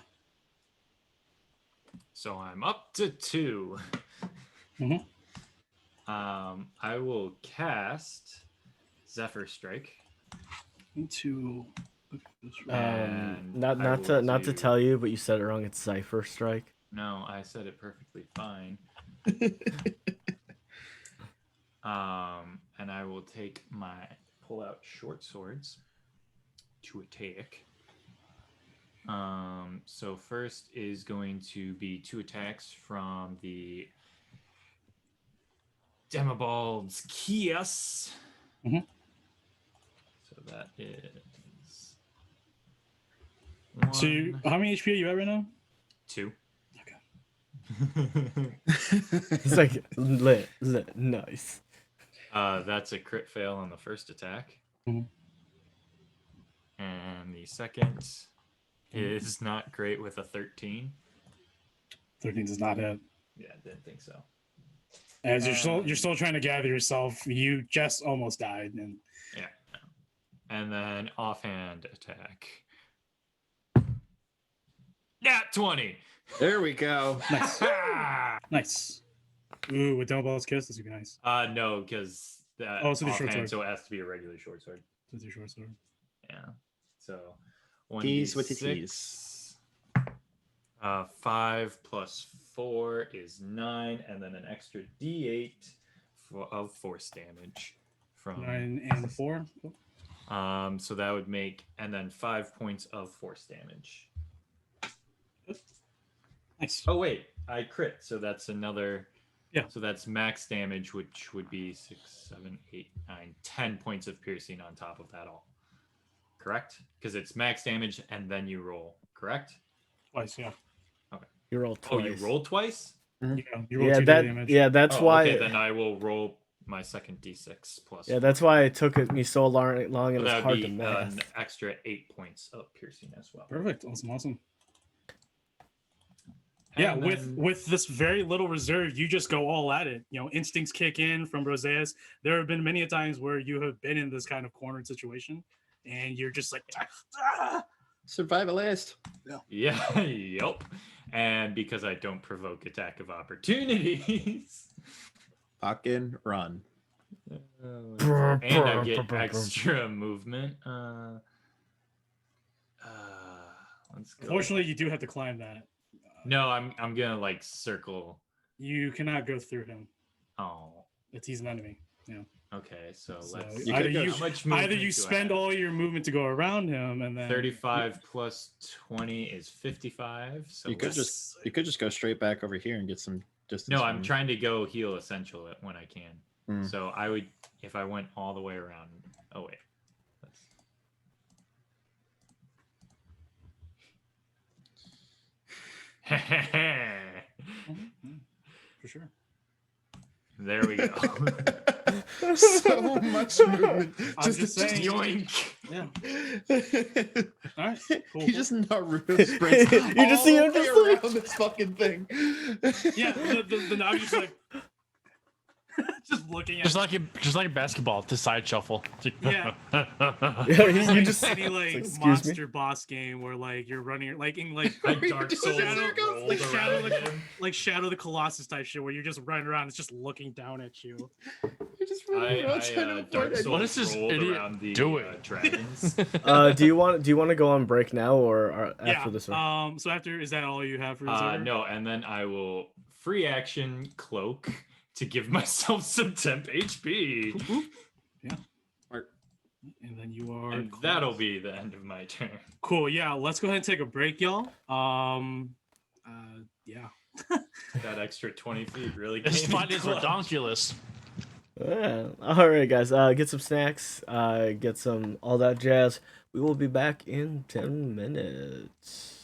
So I'm up to 2. Mm-hmm. I will cast Zephyr Strike. Into not to tell you, but you said it wrong. It's Cipher Strike. No, I said it perfectly fine. And I will pull out short swords to attack. So first is going to be 2 attacks from the Demobald's Kias. Mm-hmm. So that is So how many HP are you at right now? 2. Okay. It's like lit, nice. That's a crit fail on the first attack. Mm-hmm. And the second is not great with a 13. 13 does not hit. Yeah, didn't think so. As you're still trying to gather yourself, you just almost died, and yeah. And then offhand attack. Nat 20. There we go. Nice. Nice. Ooh, with Double Kiss, this would be nice. No, because that so the short sword. So it has to be a regular short sword. With your short sword. Yeah. So tease with the tease. 5 plus 4 is 9, and then an extra D8 of force damage from 9 and 4. Cool. So that would make, and then 5 points of force damage. Nice. Oh wait, I crit, so that's another. Yeah. So that's max damage, which would be 6, 7, 8, 9, 10 points of piercing on top of that all. Correct? Because it's max damage and then you roll. Correct? Twice, yeah. Okay. You roll twice. Oh, you roll twice? Yeah, you roll 2 damage. Yeah, that's why. Okay, then I will roll my second D6 plus. Yeah, that's why it took me so long and So it was that hard would to be math. an extra 8 points of piercing as well. Perfect. Awesome. Yeah, And then- with this very little reserve, you just go all at it. Instincts kick in from Roseas. There have been many a times where you have been in this kind of cornered situation, and you're just like, Survivalist. Yeah, yep. And because I don't provoke attack of opportunities. Fucking run. And I get extra movement. Let's go. Unfortunately, you do have to climb that. No, I'm gonna circle. You cannot go through him. Oh. He's an enemy. Yeah. Okay, so So let's. either you spend all your movement to go around him, and then 35 plus 20 is 55. So You could just go straight back over here and get some distance. No, I'm trying to go heal essential when I can. Mm. So I would, if I went all the way around. Oh wait. For sure. There we go. So much movement. I'm just saying. Yoink. Yeah. All right. Cool. He just Naruto sprints You just all see the him way just like- around this fucking thing. Yeah. The Navi's like just looking at. Just like basketball, to side shuffle. Yeah. Yeah, It's you like just any like excuse me? monster boss game where like you're running like in like Dark Souls Shadow, like rolled Shadow, around him. like Shadow the Colossus type shit where you're just running around, it's just looking down at you. You're just running around trying to Dark avoid it. Souls What is this rolled idiot around the doing? dragons. Do you want to go on break now or after Yeah. this one? So after, is that all you have for this? No, and then I will free action cloak to give myself some temp HP. Yeah. And then you are. And that'll be the end of my turn. Cool. Yeah. Let's go ahead and take a break, y'all. Yeah. That extra 20 feet really This came fight in is clutch. redonkulous. Yeah. All right, guys. Get some snacks. Get some all that jazz. We will be back in 10 minutes.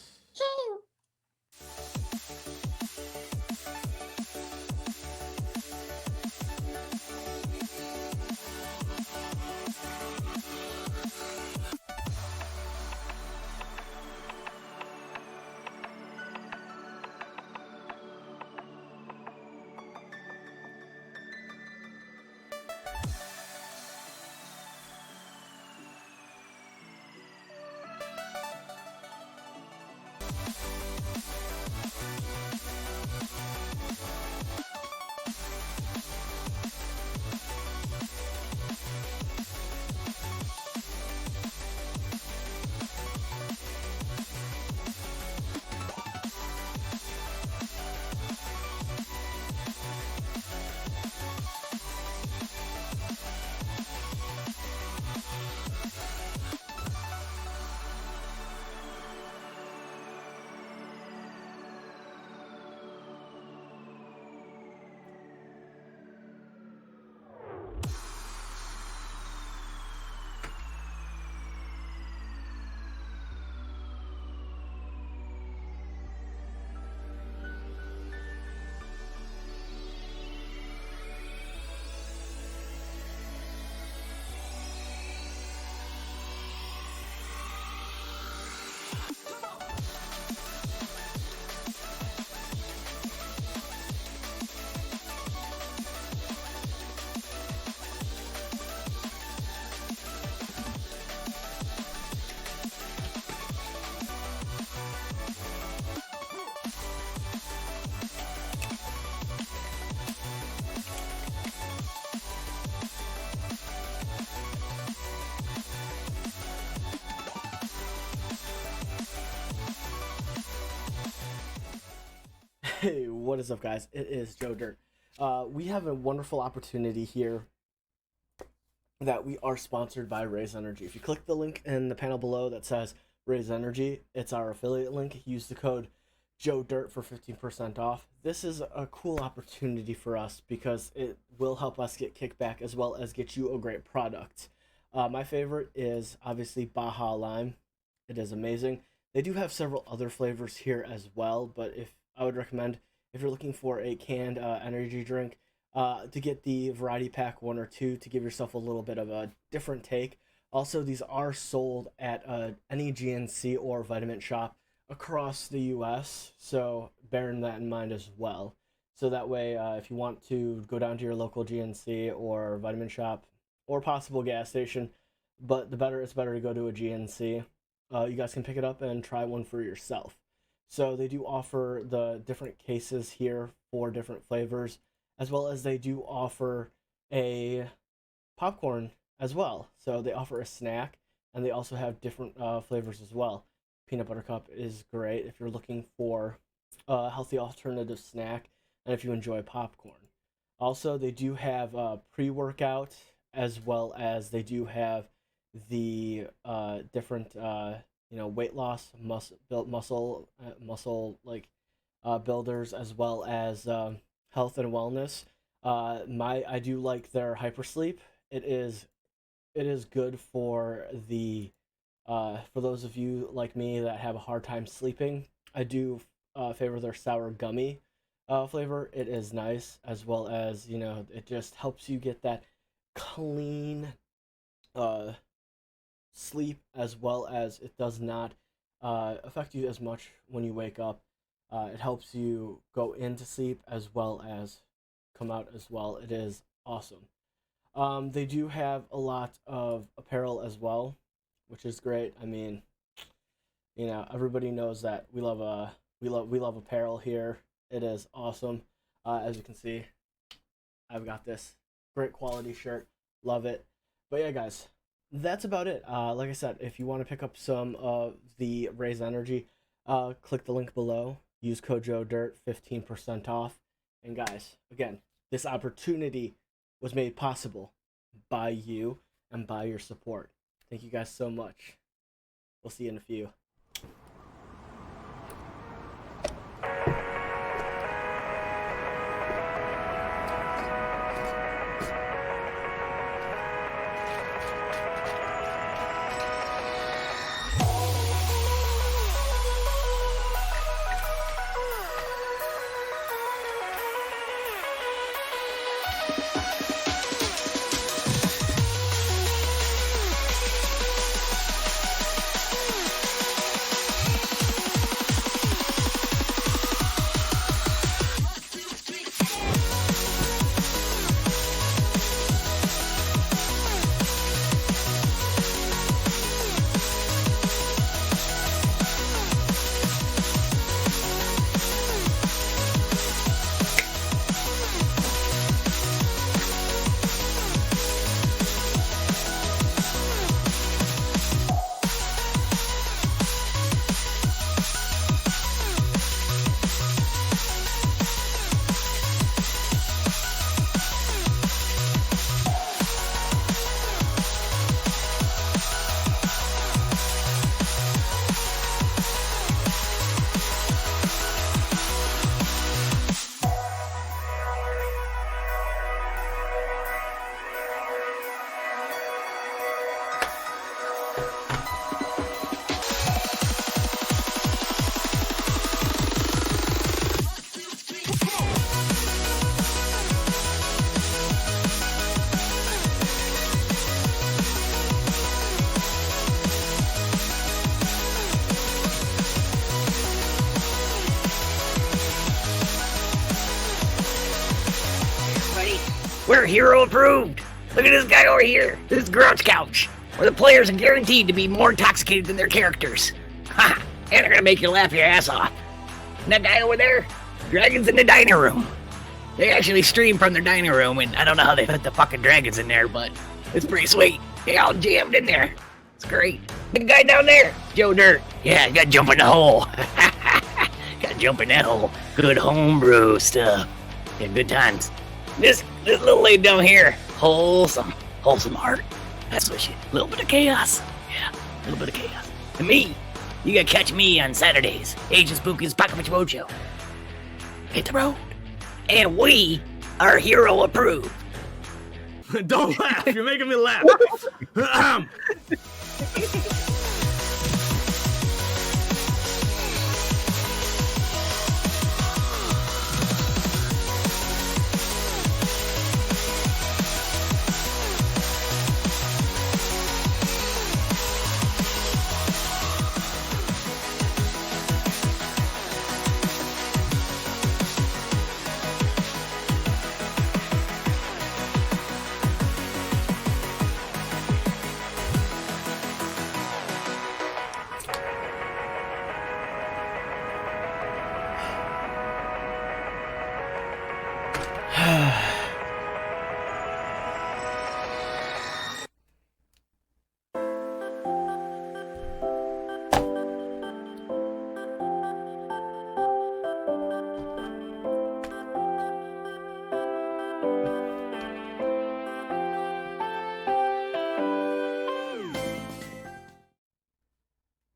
Hey, what is up, guys? It is Joe Dirt. We have a wonderful opportunity here that we are sponsored by Raise Energy. If you click the link in the panel below that says Raise Energy, it's our affiliate link. Use the code Joe Dirt for 15% off. This is a cool opportunity for us because it will help us get kickback as well as get you a great product. My favorite is obviously Baja Lime. It is amazing. They do have several other flavors here as well, but I would recommend if you're looking for a canned energy drink to get the variety pack 1 or 2 to give yourself a little bit of a different take. Also, these are sold at any GNC or vitamin shop across the US, so bearing that in mind as well. So that way, if you want to go down to your local GNC or vitamin shop or possible gas station, but it's better to go to a GNC. You guys can pick it up and try one for yourself. So they do offer the different cases here for different flavors, as well as they do offer a popcorn as well. So they offer a snack, and they also have different flavors as well. Peanut butter cup is great if you're looking for a healthy alternative snack, and if you enjoy popcorn. Also, they do have pre-workout, as well as they do have the different weight loss, muscle builders, as well as health and wellness. I do like their hypersleep. It is good for for those of you like me that have a hard time sleeping. I do favor their sour gummy flavor. It is nice, as well as it just helps you get that clean sleep, as well as it does not affect you as much when you wake up. It helps you go into sleep as well as come out as well. It is awesome. They do have a lot of apparel as well, which is great. I mean, everybody knows that we love apparel here. It is awesome. As you can see, I've got this great quality shirt. Love it. But yeah, guys, that's about it. Like I said, if you want to pick up some of the Raise Energy, click the link below. Use code JoeDirt, 15% off. And guys, again, this opportunity was made possible by you and by your support. Thank you guys so much. We'll see you in a few. We're hero approved. Look at this guy over here. This is Grudge Couch, where the players are guaranteed to be more intoxicated than their characters. Ha! And they're gonna make you laugh your ass off. And that guy over there, dragons in the dining room. They actually stream from their dining room, and I don't know how they put the fucking dragons in there, but it's pretty sweet. They all jammed in there. It's great. The guy down there, Joe Dirt. Yeah, got to jump in the hole. Got to jump in that hole. Good homebrew stuff. Yeah, good times. This little lady down here, wholesome heart. That's what she. A little bit of chaos. Yeah, a little bit of chaos. And me, you gotta catch me on Saturdays. Agent Spooky's Pocket Mojo. Hit the road. And we are hero approved. Don't laugh. You're making me laugh.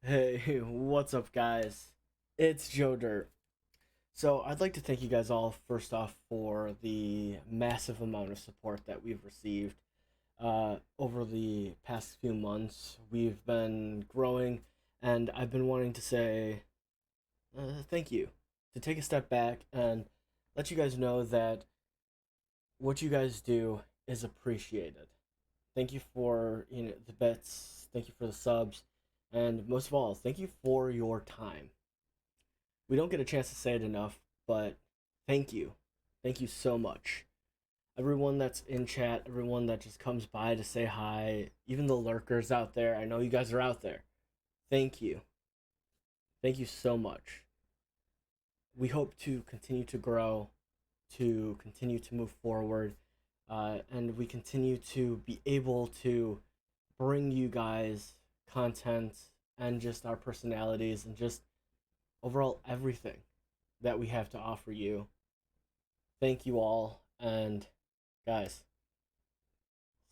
Hey, what's up, guys? It's Joe Dirt. So I'd like to thank you guys all first off for the massive amount of support that we've received over the past few months. We've been growing, and I've been wanting to say thank you, to take a step back and let you guys know that what you guys do is appreciated. Thank you for the bets. Thank you for the subs, and most of all, thank you for your time. We don't get a chance to say it enough, but thank you. Thank you so much. Everyone that's in chat, everyone that just comes by to say hi, even the lurkers out there. I know you guys are out there. Thank you. Thank you so much. We hope to continue to grow, to continue to move forward, and we continue to be able to bring you guys content and just our personalities and just overall everything that we have to offer you. Thank you all, and guys,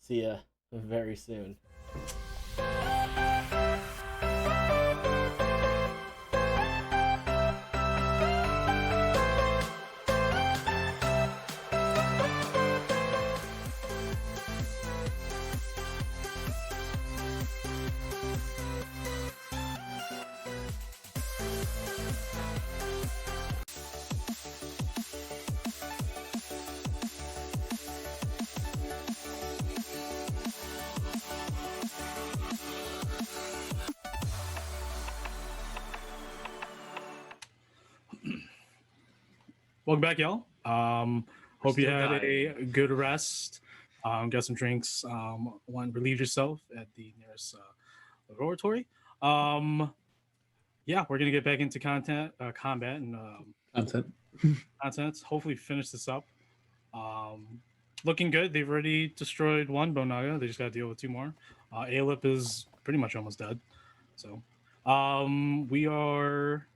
see ya very soon. Welcome back, y'all. Hope you still had dying. a good rest. Got some drinks. Relieve yourself at the nearest laboratory. Yeah, we're gonna get back into combat and content. Hopefully, finish this up. Looking good. They've already destroyed one Bone Naga. They just got to deal with two more. Aelip is pretty much almost dead. So, we are.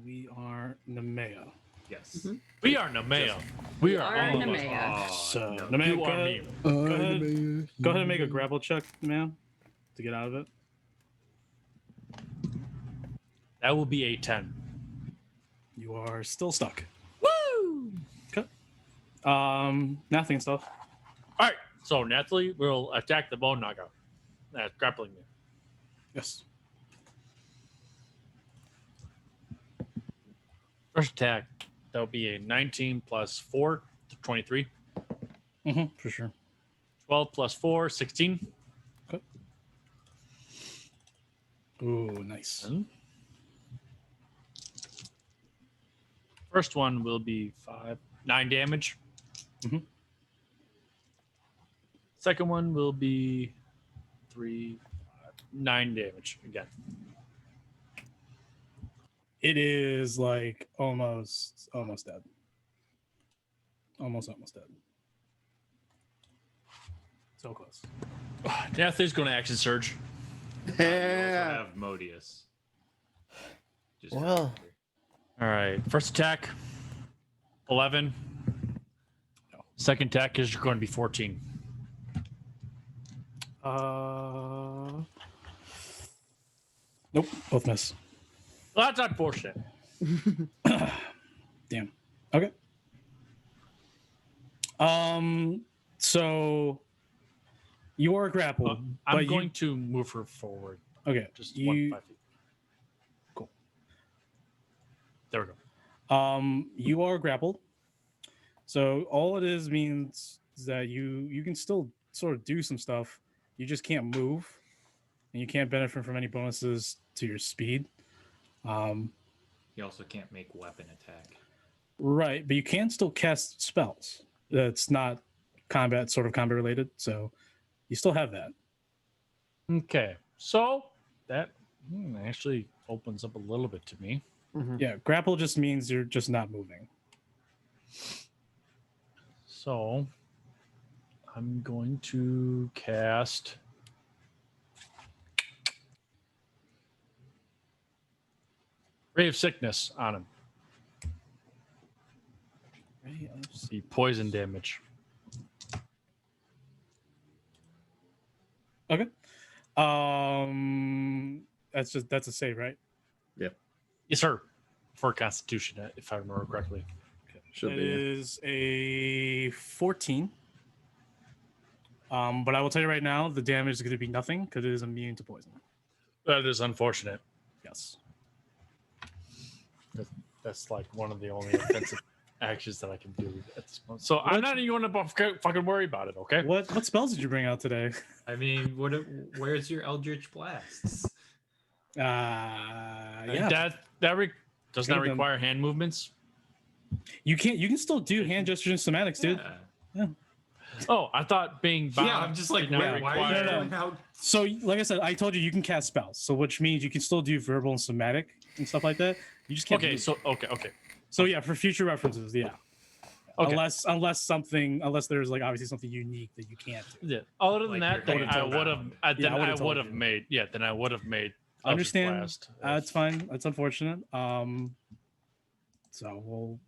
We are Nemea. Yes. Mhm. We are Nemea. We We are are all of us. Nemea. So, no. Nemea, You go are ahead, me. go ahead and make a grapple check, man, to get out of it. That will be a 10. You are still stuck. Woo! Okay. Nothing and stuff. All right. So Natalie will attack the Bone Naga. That's grappling me. Yes. First attack. That'll be a 19 plus 4, 23. For sure. 12 plus 4, 16. Okay. Ooh, nice. First one will be 9 damage. Mhm. Second one will be 3, 5, 9 damage again. It is like almost dead. Almost dead. So close. Natalie's going to action surge. You also have Modius. Just for Well. reminder. All right. First attack, 11. No. Second attack is going to be 14. Nope, both miss. Well, that's unfortunate. Damn. Okay. So you are grappled. I'm but going to move her forward. Okay. Just You. 5 feet. Cool. There we go. You are grappled. So all it means is that you can still sort of do some stuff. You just can't move, and you can't benefit from any bonuses to your speed. You also can't make weapon attack. Right, but you can still cast spells. That's not combat related, so you still have that. Okay. So that actually opens up a little bit to me. Yeah, grapple just means you're just not moving. So I'm going to cast Ray of Sickness on him. The poison damage. Okay. That's a save, right? Yes, sir. For Constitution, if I remember correctly. Should It be. is a 14. But I will tell you right now, the damage is going to be nothing because it is immune to poison. That is unfortunate. Yes. That's like one of the only offensive actions that I can do at this point. So I'm not even going to fucking worry about it. Okay. What spells did you bring out today? I mean, where's your Eldritch Blasts? Yeah. Does not require hand movements. You can still do hand gestures and somatics, dude. Yeah. Oh, I thought being bound. Yeah, I'm just like, why are you going out? So, like I said, I told you you can cast spells, so which means you can still do verbal and somatic and stuff like that. You just can't. Okay. So yeah, for future references, yeah. Okay. Unless there's like obviously something unique that you can't do. Yeah. Other than Like that, then I would have. Yeah, I I would have made. Yeah. Then I would have made. Understand? Blast. It's fine. That's unfortunate. So we'll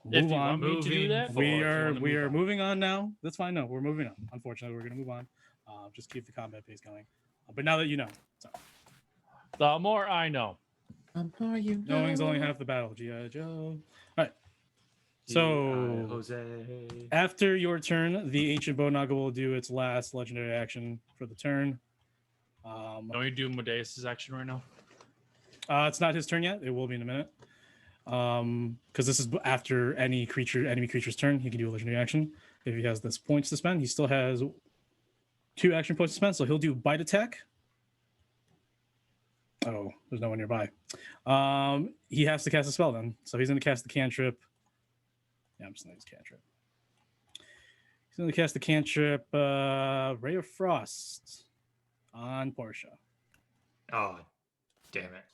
move on. Want me to do that, We are moving on now. That's fine. No, we're moving on. Unfortunately, we're gonna move on. Just keep the combat pace going. But now that you know, so. The more I know. Knowing's only half the battle. G.I. Joe. All right. So Jose. after your turn, the ancient bow naga will do its last legendary action for the turn. Don't you do Medeus' action right now? It's not his turn yet. It will be in a minute. Because this is after enemy creature's turn, he can do a legendary action. If he has this points to spend, he still has 2 action points to spend, so he'll do bite attack. Oh, there's no one nearby. He has to cast a spell then. So he's gonna cast the cantrip. Yeah, I'm just gonna use cantrip. He's gonna cast the cantrip Ray of Frost on Portia. Oh, damn it.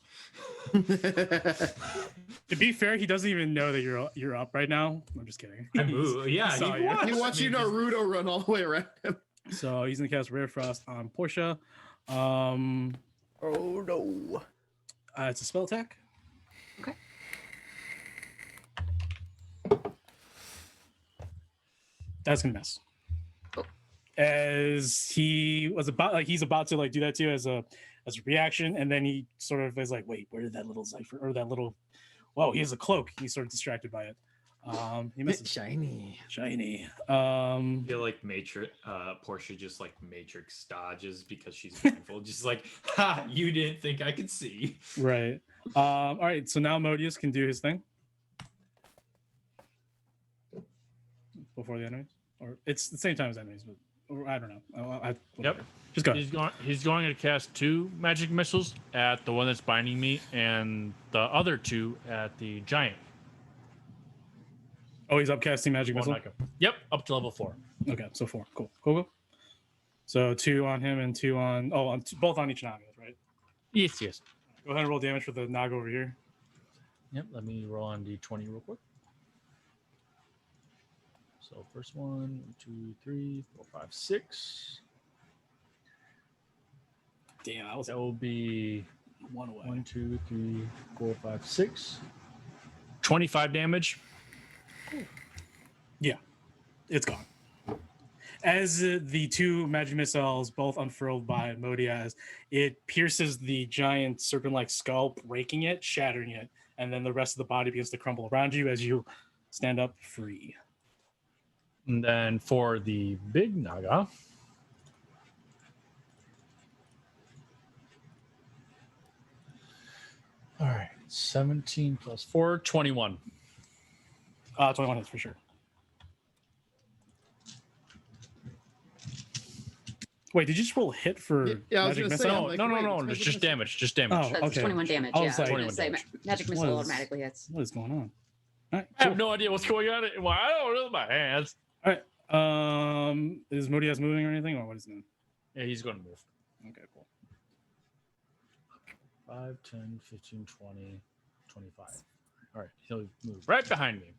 To be fair, he doesn't even know that you're up right now. I'm just kidding. Yeah, he watched you Naruto run all the way around him. So he's gonna cast Ray of Frost on Portia. Oh no. It's a spell attack. Okay. That's gonna miss. Oh. As he's about to like do that too as a reaction, and then he sort of is like, wait, where did that little Zypher or that little he has a cloak. He's sort of distracted by it. He misses. Shiny. I feel like Portia just like Matrix dodges because she's mindful. Just like, ha, you didn't think I could see. Right. All right, so now Modius can do his thing. Before the enemies? Or it's the same time as enemies, but or I don't know. Yep. Just go. He's going to cast 2 magic missiles at the one that's binding me and the other 2 at the giant. Oh, he's upcasting magic missile? Yep, up to level 4. Okay, so 4. Cool. So 2 on him and 2 on both on each Naga, right? Yes. Go ahead and roll damage for the Naga over here. Yep, let me roll on D20 real quick. So first 1, 2, 3, 4, 5, 6. Damn, that will be 1 away. 1, 2, 3, 4, 5, 6. 25 damage. Yeah, it's gone. As the 2 magic missiles, both unfurled by Modias, it pierces the giant serpent-like skull, breaking it, shattering it, and then the rest of the body begins to crumble around you as you stand up free. And then for the big Naga, all right, 17 plus 4, 21. 21 hits for sure. Wait, did you just roll a hit for magic missile? No, it's just damage. Just damage. Oh, okay. That's 21 damage. I Yeah, was I was like, going to say magic missile automatically hits. What is going on? All right, I have no idea what's going on. Well, I don't know my hands. All right. Is Modias moving or anything, or what is he doing? Yeah, he's going to move. Okay, cool. 5, 10, 15, 20, 25. All right, he'll move right behind me.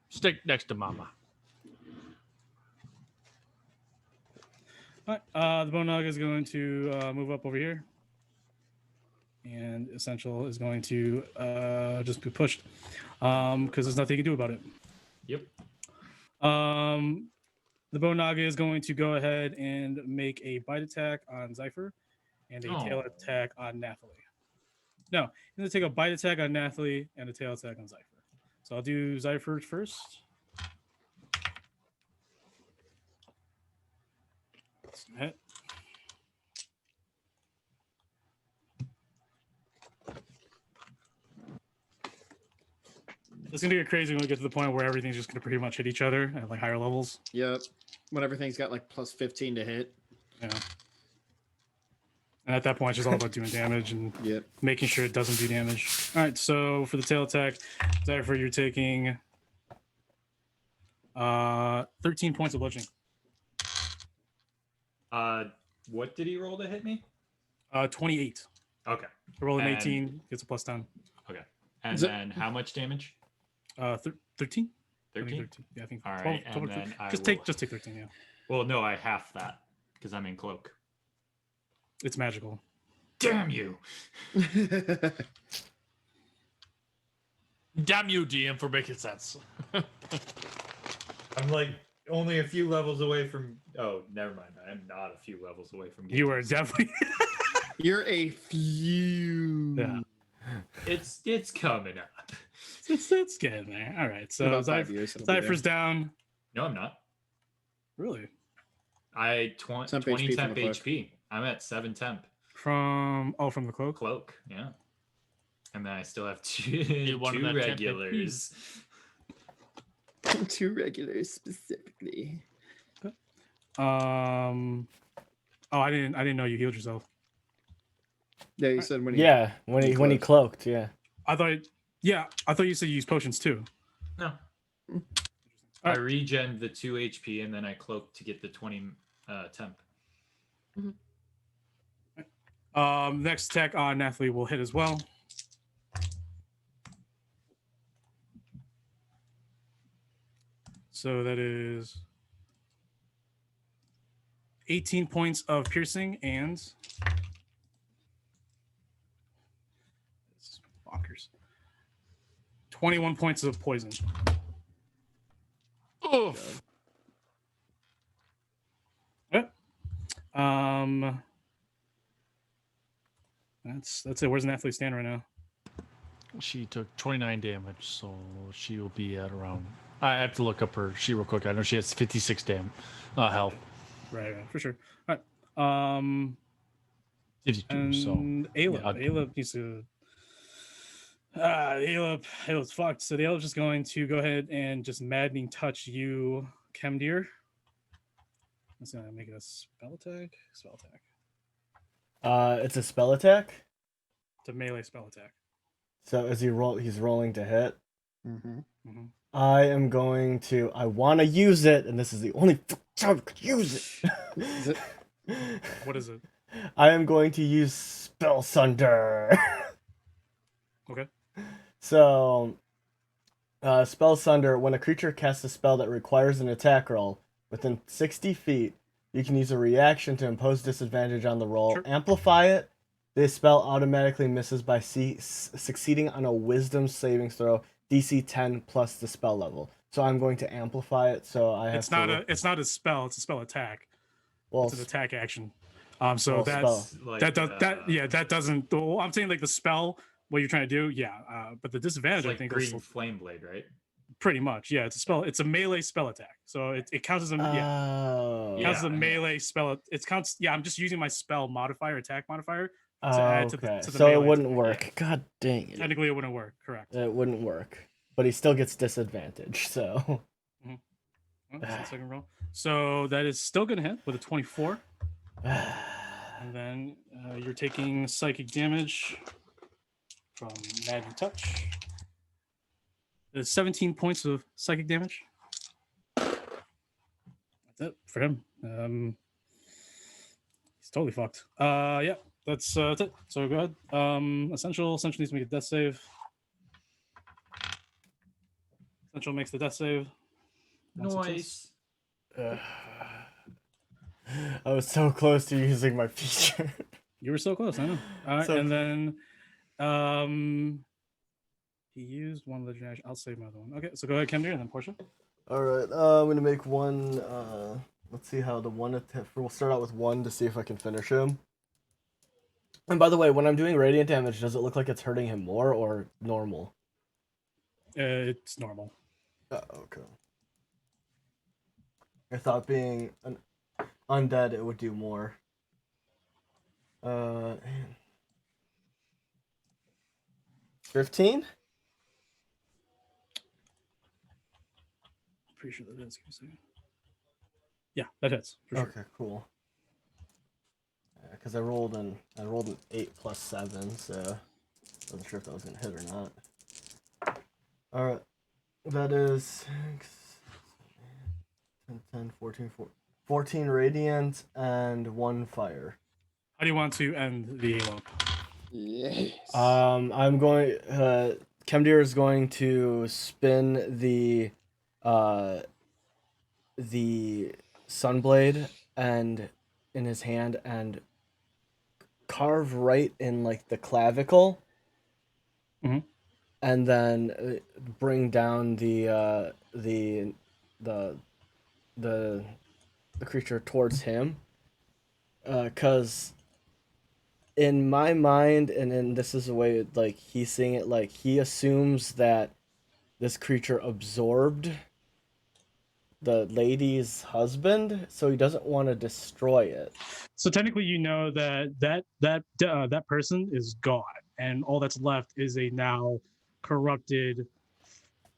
Stick next to Mama. All right, the Bone Naga is going to move up over here. And Essential is going to just be pushed because there's nothing you can do about it. Yep. The Bone Naga is going to go ahead and make a bite attack on Zypher and a tail attack on Nathalie. No, he's going to take a bite attack on Nathalie and a tail attack on Zypher. So I'll do Zypher first. Hit. It's gonna get crazy when we get to the point where everything's just gonna pretty much hit each other at like higher levels. Yep. When everything's got like plus 15 to hit. Yeah. And at that point, it's just all about doing damage and making sure it doesn't do damage. All right, so for the tail attack, Zypher, you're taking 13 points of bludgeoning. What did he roll to hit me? 28. Okay. Roll an 18, gets a plus 10. Okay. And then how much damage? 13. 13? Yeah, I think. All 12, right, 12, and then I just take 13. Yeah. Well, no, I half that because I'm in cloak. It's magical. Damn you! Damn you, DM, for making sense. I'm like only a few levels away from. Oh, never mind. I'm not a few levels away from. You are definitely. You're a few. Yeah. It's coming up. It's getting there. All right. So About 5 years, it'll be Zypher's down. No, I'm not. Really? I 20 Temp HP HP temp from the cloak. HP. I'm at 7 temp. From the cloak. Cloak, yeah. And then I still have two one of that temp regulars. 2 regulars specifically. Oh, I didn't know you healed yourself. Yeah, you said when he. Yeah, when he cloaked. Yeah. I thought you said you use potions too. No. I regen the 2 HP and then I cloak to get the 20 temp. Next attack on Nathalie will hit as well. So that is 18 points of piercing and it's bonkers. 21 points of poison. Oh. Yep. That's it. Where's Nathalie stand right now? She took 29 damage, so she will be at around. I have to look up her sheet real quick. I know she has 56 health. Right, for sure. All right. 52. And So Aleb needs to. Aleb's fucked. So the Aleb's just going to go ahead and just maddening touch you, Kemdir. That's gonna make it a spell attack. It's a spell attack. It's a melee spell attack. So is he's rolling to hit. Mm-hmm. Mm-hmm. I am going to. I want to use it, and this is the only time I could use it. What is it? I am going to use Spell Sunder. Okay. So, Spell Sunder. When a creature casts a spell that requires an attack roll within 60 feet, you can use a reaction to impose disadvantage on the roll. Sure. Amplify it. This spell automatically misses by succeeding on a Wisdom saving throw, DC 10 plus the spell level. So I'm going to amplify it. So I have It's not a spell. It's a spell attack. Well, it's an attack action. well, So Like, that doesn't. Well, I'm saying like the spell. What you're trying to do, yeah. But the disadvantage, it's like I think, green is flame blade, right? pretty much, yeah. It's a spell. It's a melee spell attack. So it counts as a counts as a melee spell. It counts. Yeah, I'm just using my spell modifier, attack modifier. To add to the so melee it wouldn't attack. work. God dang it. Technically, it wouldn't work. Correct. It wouldn't work. But he still gets disadvantage, so. Oh, that's the second roll. So that is still going to hit with a 24. And then you're taking psychic damage from Madden Touch. There's 17 points of psychic damage. That's it for him. He's totally fucked. Yeah, that's it. So go ahead. Essential needs to make a death save. Essential makes the death save. Nice. I was so close to using my feature. You were so close, I know. All right, So- and then he used one legendary. I'll save my other one. Okay, so go ahead, Kemdir, and then Portia. All right, I'm gonna make one. Let's see how the one. We'll start out with one to see if I can finish him. And by the way, when I'm doing radiant damage, does it look like it's hurting him more or normal? It's normal. Okay. I thought being an undead it would do more. 15? pretty sure that is. Yeah, that hits. For sure. Okay, cool. Because I rolled an 8 plus 7, so wasn't sure if that was gonna hit or not. All right, that is 6, 10, 14, 14 radiant and 1 fire. How do you want to end the elope? Yes. I'm going. Kemdir is going to spin the sunblade and in his hand and carve right in like the clavicle, and then bring down the creature towards him, because in my mind, and this is the way like he's seeing it, like he assumes that this creature absorbed the lady's husband, so he doesn't want to destroy it. So technically, you know that person is gone, and all that's left is a now corrupted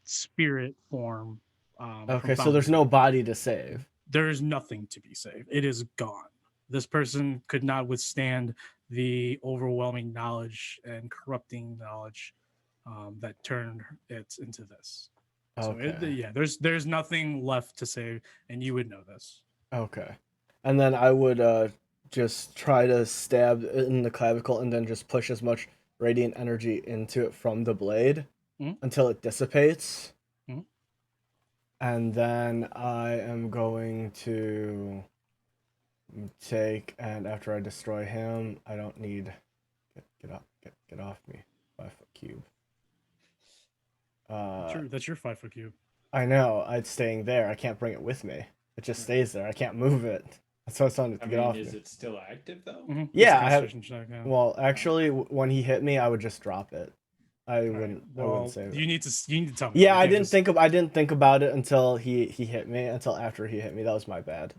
spirit form. Okay, so there's no body to save. There is nothing to be saved. It is gone. This person could not withstand the overwhelming knowledge and corrupting knowledge that turned it into this. Okay. So yeah, there's nothing left to save, and you would know this. Okay. And then I would just try to stab in the clavicle and then just push as much radiant energy into it from the blade until it dissipates. And then I am going to take, and after I destroy him, I don't need get off me, 5 foot cube. That's your 5 foot cube. I know, it's staying there. I can't bring it with me. It just stays there. I can't move it. That's why it's on to get off. Is me. it still active though? Yeah, I have. Well, actually, when he hit me, I would just drop it. I wouldn't save it. You need to tell me. Yeah, I didn't think about it until he hit me. Until after he hit me, that was my bad.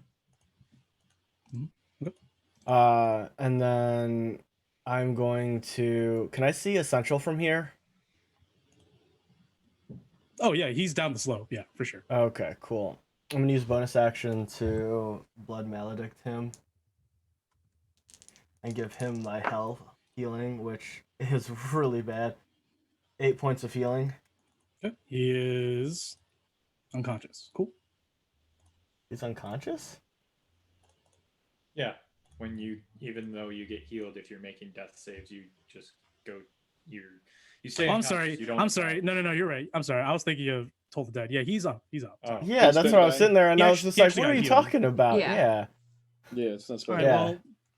And then I'm going to. Can I see Essential from here? Oh yeah, he's down the slope. Yeah, for sure. Okay, cool. I'm gonna use bonus action to Blood Maledict him and give him my health healing, which is really bad. 8 points of healing. Okay. He is unconscious. Cool. He's unconscious? Yeah. Even though you get healed, if you're making death saves, you just go. You stay. I'm unconscious, sorry. you don't I'm sorry. No, you're right. I'm sorry. I was thinking of Toll the Dead. Yeah, he's up. He's up. Oh. Yeah, that's what I was sitting there, and I was just like, "What are you healed. talking about?" Yeah. Yeah, it's not All right,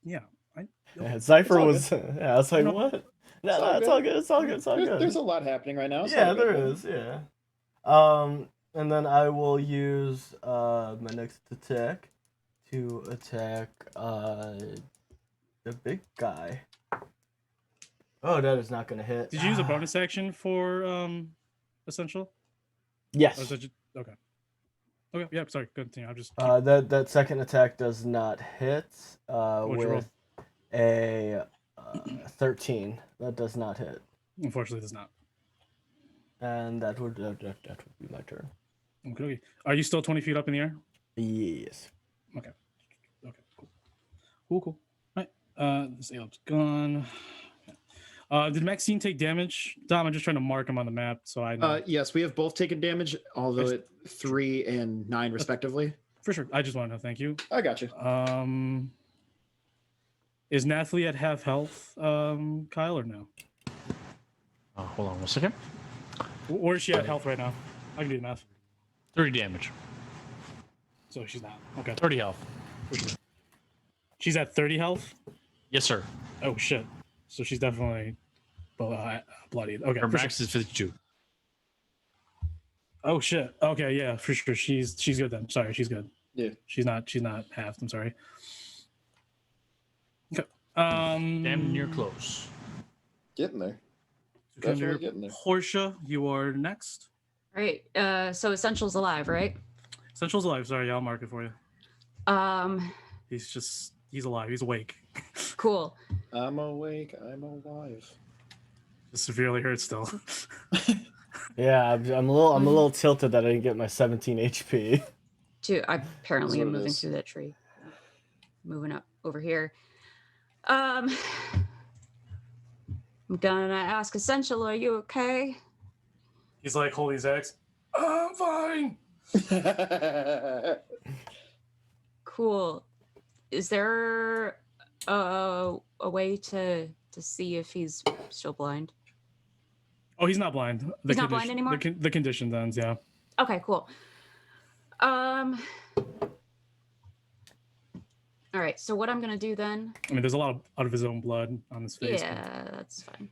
Yeah. well, yeah. Cypher all was. Yeah, I was like, "What?" No, it's all good. It's all good. It's all good. There's a lot happening right now. It's Yeah, all good. there is. Yeah. And then I will use my next attack to attack the big guy. Oh, that is not gonna hit. Did you use a bonus action for Essential? Yes. Or is that just, okay. Okay. Yeah. Sorry. Continue. I'm just. That second attack does not hit. What'd you roll? With a 13. That does not hit. Unfortunately, it does not. And that would be my turn. Okay. Are you still 20 feet up in the air? Yes. Okay. Cool. All right. This Alep's gone. Did Maxine take damage? Dom, I'm just trying to mark him on the map so I know. Yes, we have both taken damage, although at 3 and 9 respectively. For sure. I just want to know. Thank you. I got you. Is Nathalie at half health, Kyle, or no? Hold on 1 second. Or is she at health right now? I can do the math. 30 damage. So she's not. Okay. 30 health. She's at 30 health? Yes, sir. Oh, shit. So she's definitely bloodied. Okay. Her max is 52. Oh, shit. Okay, yeah, for sure. She's good then. Sorry, she's good. Yeah. She's not halved. I'm sorry. Okay. Damn near close. Getting there. Under Definitely getting there. Portia, you are next. All right. So Essential's alive, right? Essential's alive. Sorry, yeah, I'll mark it for you. He's alive. He's awake. Cool. I'm awake. I'm alive. Severely hurt still. Yeah, I'm a little tilted that I didn't get my 17 HP. I apparently That's am what it moving is. through that tree. Moving up over here. I'm gonna ask Essential, are you okay? He's like holding his axe. I'm fine. Cool. Is there a way to see if he's still blind? Oh, he's not blind. He's not blind anymore? The condition ends, yeah. Okay, cool. All right, so what I'm gonna do then? I mean, there's a lot out of his own blood on his face. Yeah, that's fine.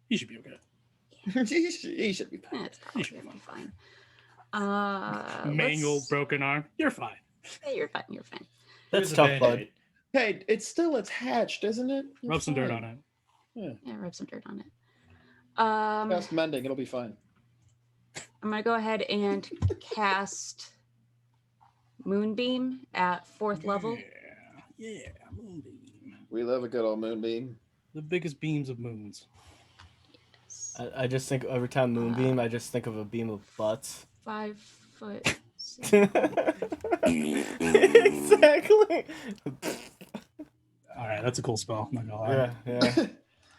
He should be okay. he should be fine. It's probably gonna be fine. Mangled, broken arm. You're fine. Yeah, you're fine. You're fine. That's tough, bud. Hey, it's still attached, isn't it? Rub some dirt on it. Yeah, rub some dirt on it. Fast mending, it'll be fine. I'm gonna go ahead and cast Moonbeam at 4th level. Yeah, moonbeam. We love a good old moonbeam. The biggest beams of moons. I just think every time moonbeam, I just think of a beam of butts. 5 foot. Exactly. All right, that's a cool spell. I'm not gonna lie. Yeah.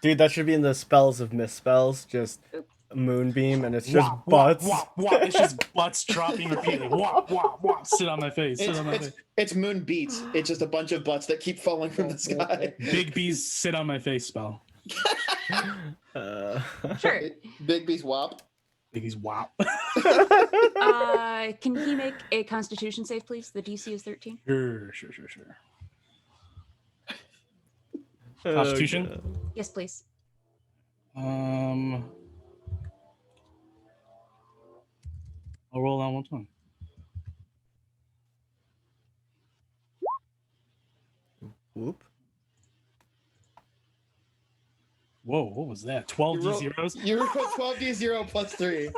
Dude, that should be in the spells of misspells. Just moonbeam, and it's just Wop, butts. wop, wop, wop. It's just butts dropping repeatedly. Wop, wop, wop. Sit on my face. Sit on my face. It's moon beats. It's just a bunch of butts that keep falling from the sky. Big bees sit on my face spell. Sure. Big bees wop. Biggies wop. Can he make a Constitution save, please? The DC is 13. Sure. Constitution? Yes, please. I'll roll on 120. Whoop. Whoa, what was that? 12 D zeros? You rolled 12d0 plus 3.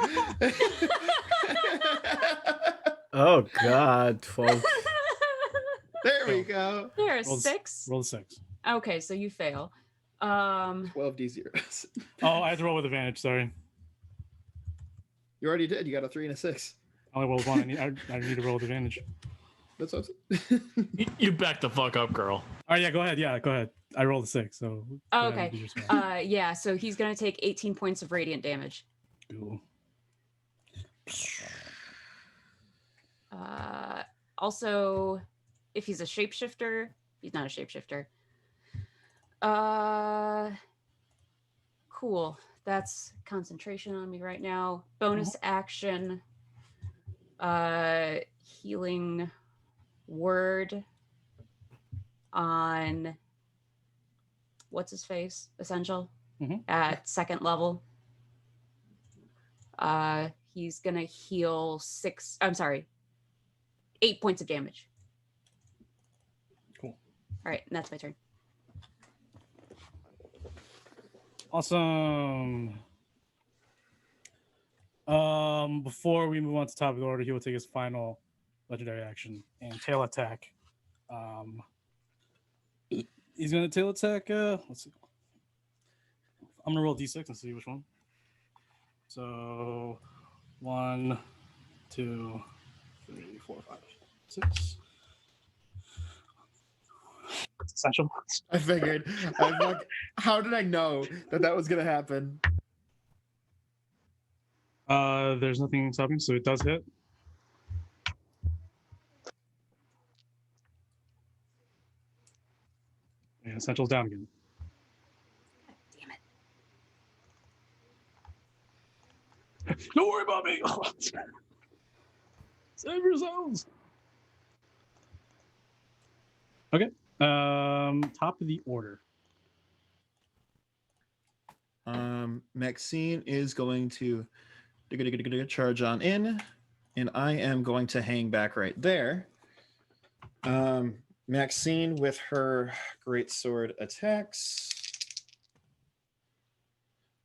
Oh God, 12. There we go. There, a Roll the- 6. Roll the 6. Okay, so you fail. 12d0s. Oh, I had to roll with advantage. Sorry. You already did. You got a 3 and a 6. I only rolled one. I need to roll with advantage. That's what You back the fuck up, girl. All right, yeah, go ahead. Yeah, go ahead. I rolled a 6, so. Oh, okay. Yeah, so he's gonna take 18 points of radiant damage. Cool. Also, if he's a shapeshifter, he's not a shapeshifter. Cool. That's concentration on me right now. Bonus action. Healing word on what's his face? Essential at 2nd level. He's gonna heal 8 points of damage. Cool. All right, and that's my turn. Awesome. Before we move on to top of the order, he will take his final legendary action and tail attack. He's gonna tail attack. Let's see. I'm gonna roll d6 and see which one. So 1, 2, 3, 4, 5, 6. Essential. I figured. How did I know that was gonna happen? There's nothing stopping, so it does hit. And Essential's down again. Damn it. Don't worry about me. Save yourselves. Okay. Top of the order. Maxine is going to charge on in, and I am going to hang back right there. Maxine with her great sword attacks.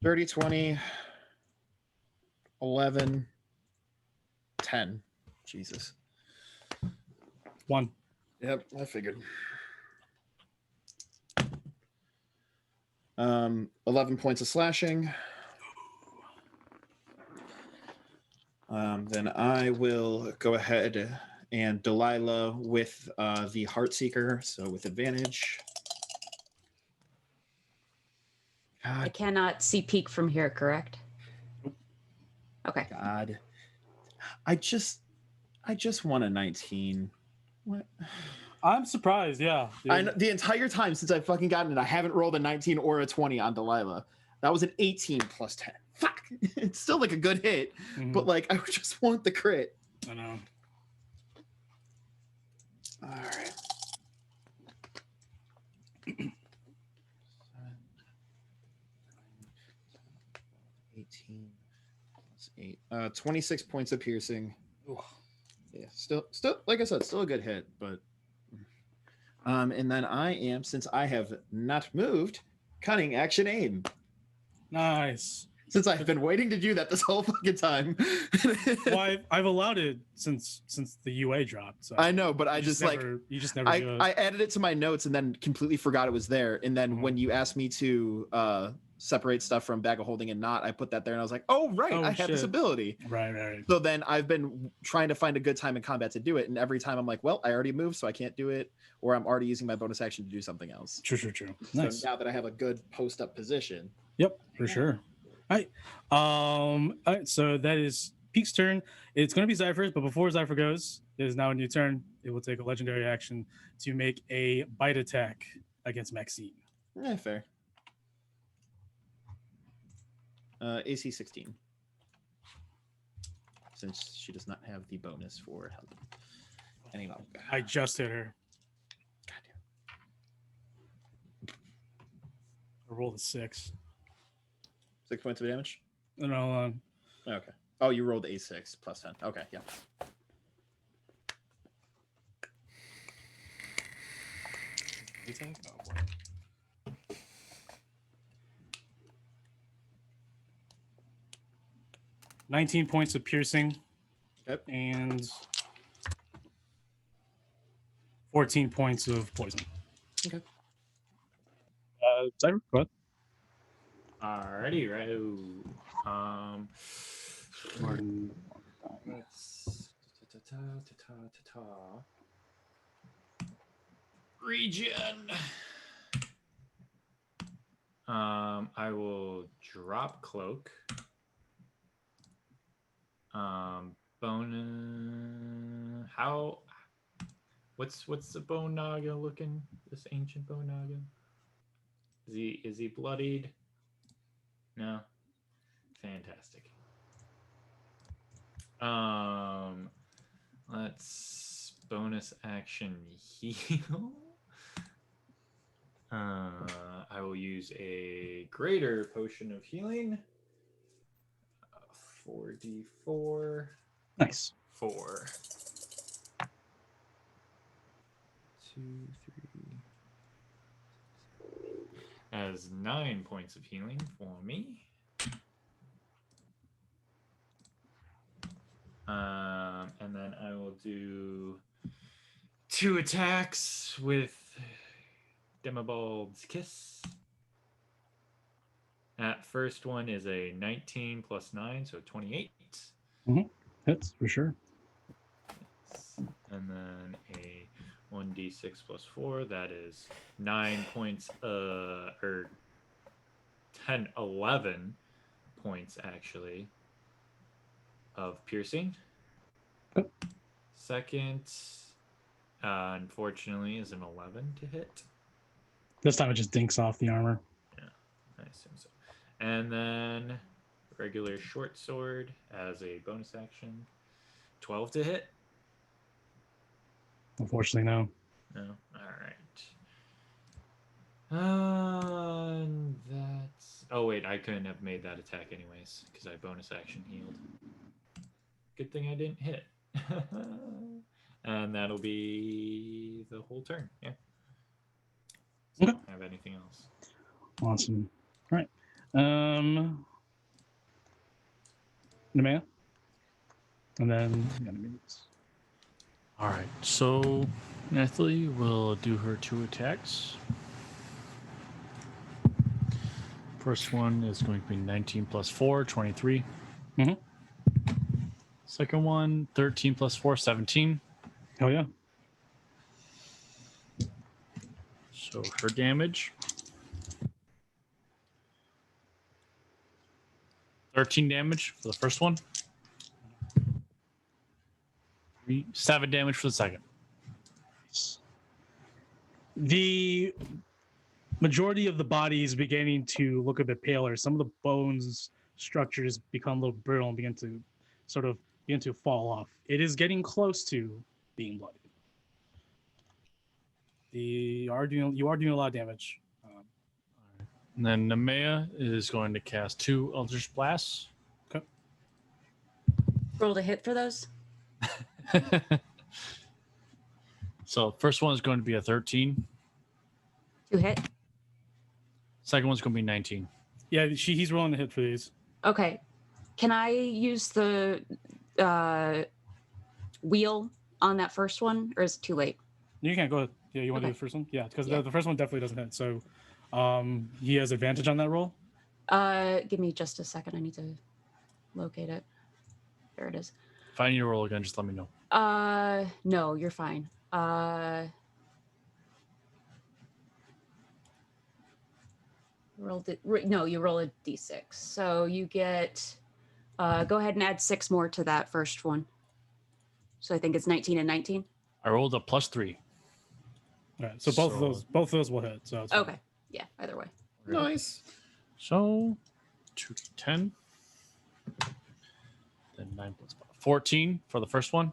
Dirty 20, 11, 10. Jesus. 1. Yep, I figured. 11 points of slashing. Then I will go ahead and Delilah with the Heartseeker, so with advantage. I cannot see Peak from here, correct? Okay. God. I just won a 19. What? I'm surprised, yeah. I know, the entire time since I've fucking gotten it, I haven't rolled a 19 or a 20 on Delilah. That was an 18 plus 10. Fuck. It's still like a good hit, but like I just want the crit. I know. All right. 18 plus 8. 26 points of piercing. Ooh. Yeah, still like I said, still a good hit, but and then I am, since I have not moved, cunning action aim. Nice. Since I've been waiting to do that this whole fucking time. Well, I've allowed it since the UA dropped. So I know, but I just like you just never do it. I added it to my notes and then completely forgot it was there. And then when you asked me to separate stuff from bag of holding and not, I put that there and I was like, oh right, I have this ability. Right. So then I've been trying to find a good time in combat to do it, and every time I'm like, well, I already moved, so I can't do it, or I'm already using my bonus action to do something else. True. Nice. So now that I have a good post up position. Yep, for sure. All right, so that is Peak's turn. It's going to be Zypher's, but before Zypher goes, it is now a new turn. It will take a legendary action to make a bite attack against Maxine. Yeah, fair. AC 16. Since she does not have the bonus for help. Anyway. I just hit her. Goddamn. I rolled a 6. 6 points of damage? No, okay. Oh, you rolled A6 plus 10. Okay, yeah. Oh, boy. 19 points of piercing. Yep. And 14 points of poison. Okay. Zypher, go ahead. Alrighty, right. Let's region. I will drop cloak. Bone. How? What's the bone naga looking? This ancient bone naga. Is he bloodied? No. Fantastic. Let's bonus action heal. I will use a greater potion of healing. 4d4. Nice. 4. 2, 3. As 9 points of healing for me. And then I will do 2 attacks with Demobald's Kiss. That first one is a 19 plus 9, so 28. Hits for sure. And then a 1d6 plus 4, that is 9 points, or 10, 11 points actually of piercing. Yep. Second, unfortunately, is an 11 to hit. This time it just dinks off the armor. Yeah, I assume so. And then regular short sword as a bonus action, 12 to hit. Unfortunately, no. No. All right. That's. Oh wait, I couldn't have made that attack anyways because I bonus action healed. Good thing I didn't hit. And that'll be the whole turn. Yeah. So I don't have anything else. Awesome. All right. Nemea. And then the enemies. All right, so Nathalie will do her 2 attacks. First one is going to be 19 plus 4, 23. Second one, 13 plus 4, 17. Oh yeah. So her damage. 13 damage for the first one. 7 damage for the second. The majority of the body is beginning to look a bit paler. Some of the bones structures become a little brittle and begin to fall off. It is getting close to being bloody. You are doing a lot of damage. And then Nemea is going to cast 2 Eldritch Blasts. Okay. Roll to hit for those. So first one is going to be a 13. 2 hit. Second one's going to be 19. Yeah, he's rolling the hit for these. Okay. Can I use the wheel on that first one, or is it too late? You can't go ahead. Yeah, you want to do the first one? Yeah, because the first one definitely doesn't hit. So he has advantage on that roll. Give me just a second. I need to locate it. There it is. If I need to roll again, just let me know. No, you're fine. You roll a d6. So you get, go ahead and add 6 more to that first one. So I think it's 19 and 19. I rolled a +3. All right, so both of those will hit. So it's fine. Okay, yeah, either way. Nice. So 2d10. Then 9 plus 5. 14 for the first one.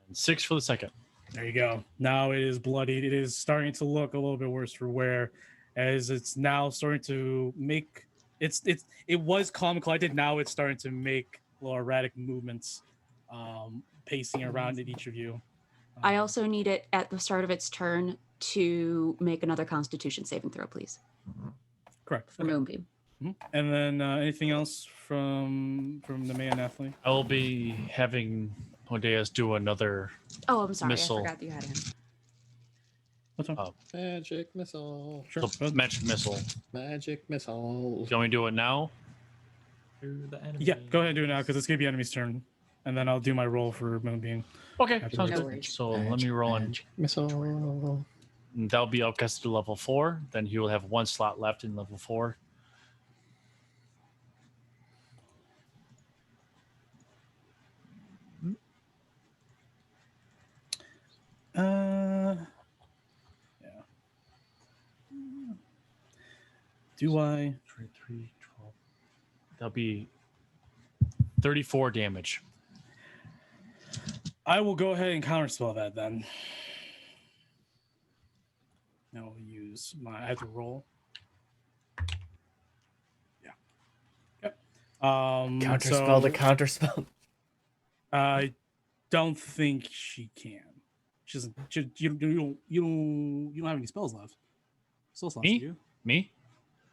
And 6 for the second. There you go. Now it is bloodied. It is starting to look a little bit worse for wear, as it's now starting to make it was calm and collected. Now it's starting to make little erratic movements, pacing around at each of you. I also need it at the start of its turn to make another Constitution saving throw, please. Correct. For Moonbeam. Mm-hmm. And then anything else from the man Nathalie? I will be having Hodeas do another I'm sorry. missile. I forgot that you had him. What's up? Magic missile. Sure. So magic missile. Magic missile. Do you want me to do it now? Yeah, go ahead and do it now because it's gonna be enemy's turn, and then I'll do my roll for Moonbeam. Okay, After sounds that. good. So let me roll on. Missile. That'll be outcasted to level 4. Then he will have 1 slot left in level 4. Yeah. Do I? 23, 12. That'll be 34 damage. I will go ahead and counterspell that then. I will use I have to roll. Yeah. Yep. Counterspell to counterspell. I don't think she can. She doesn't. You don't have any spells left. Still slots, Me? do you? Me?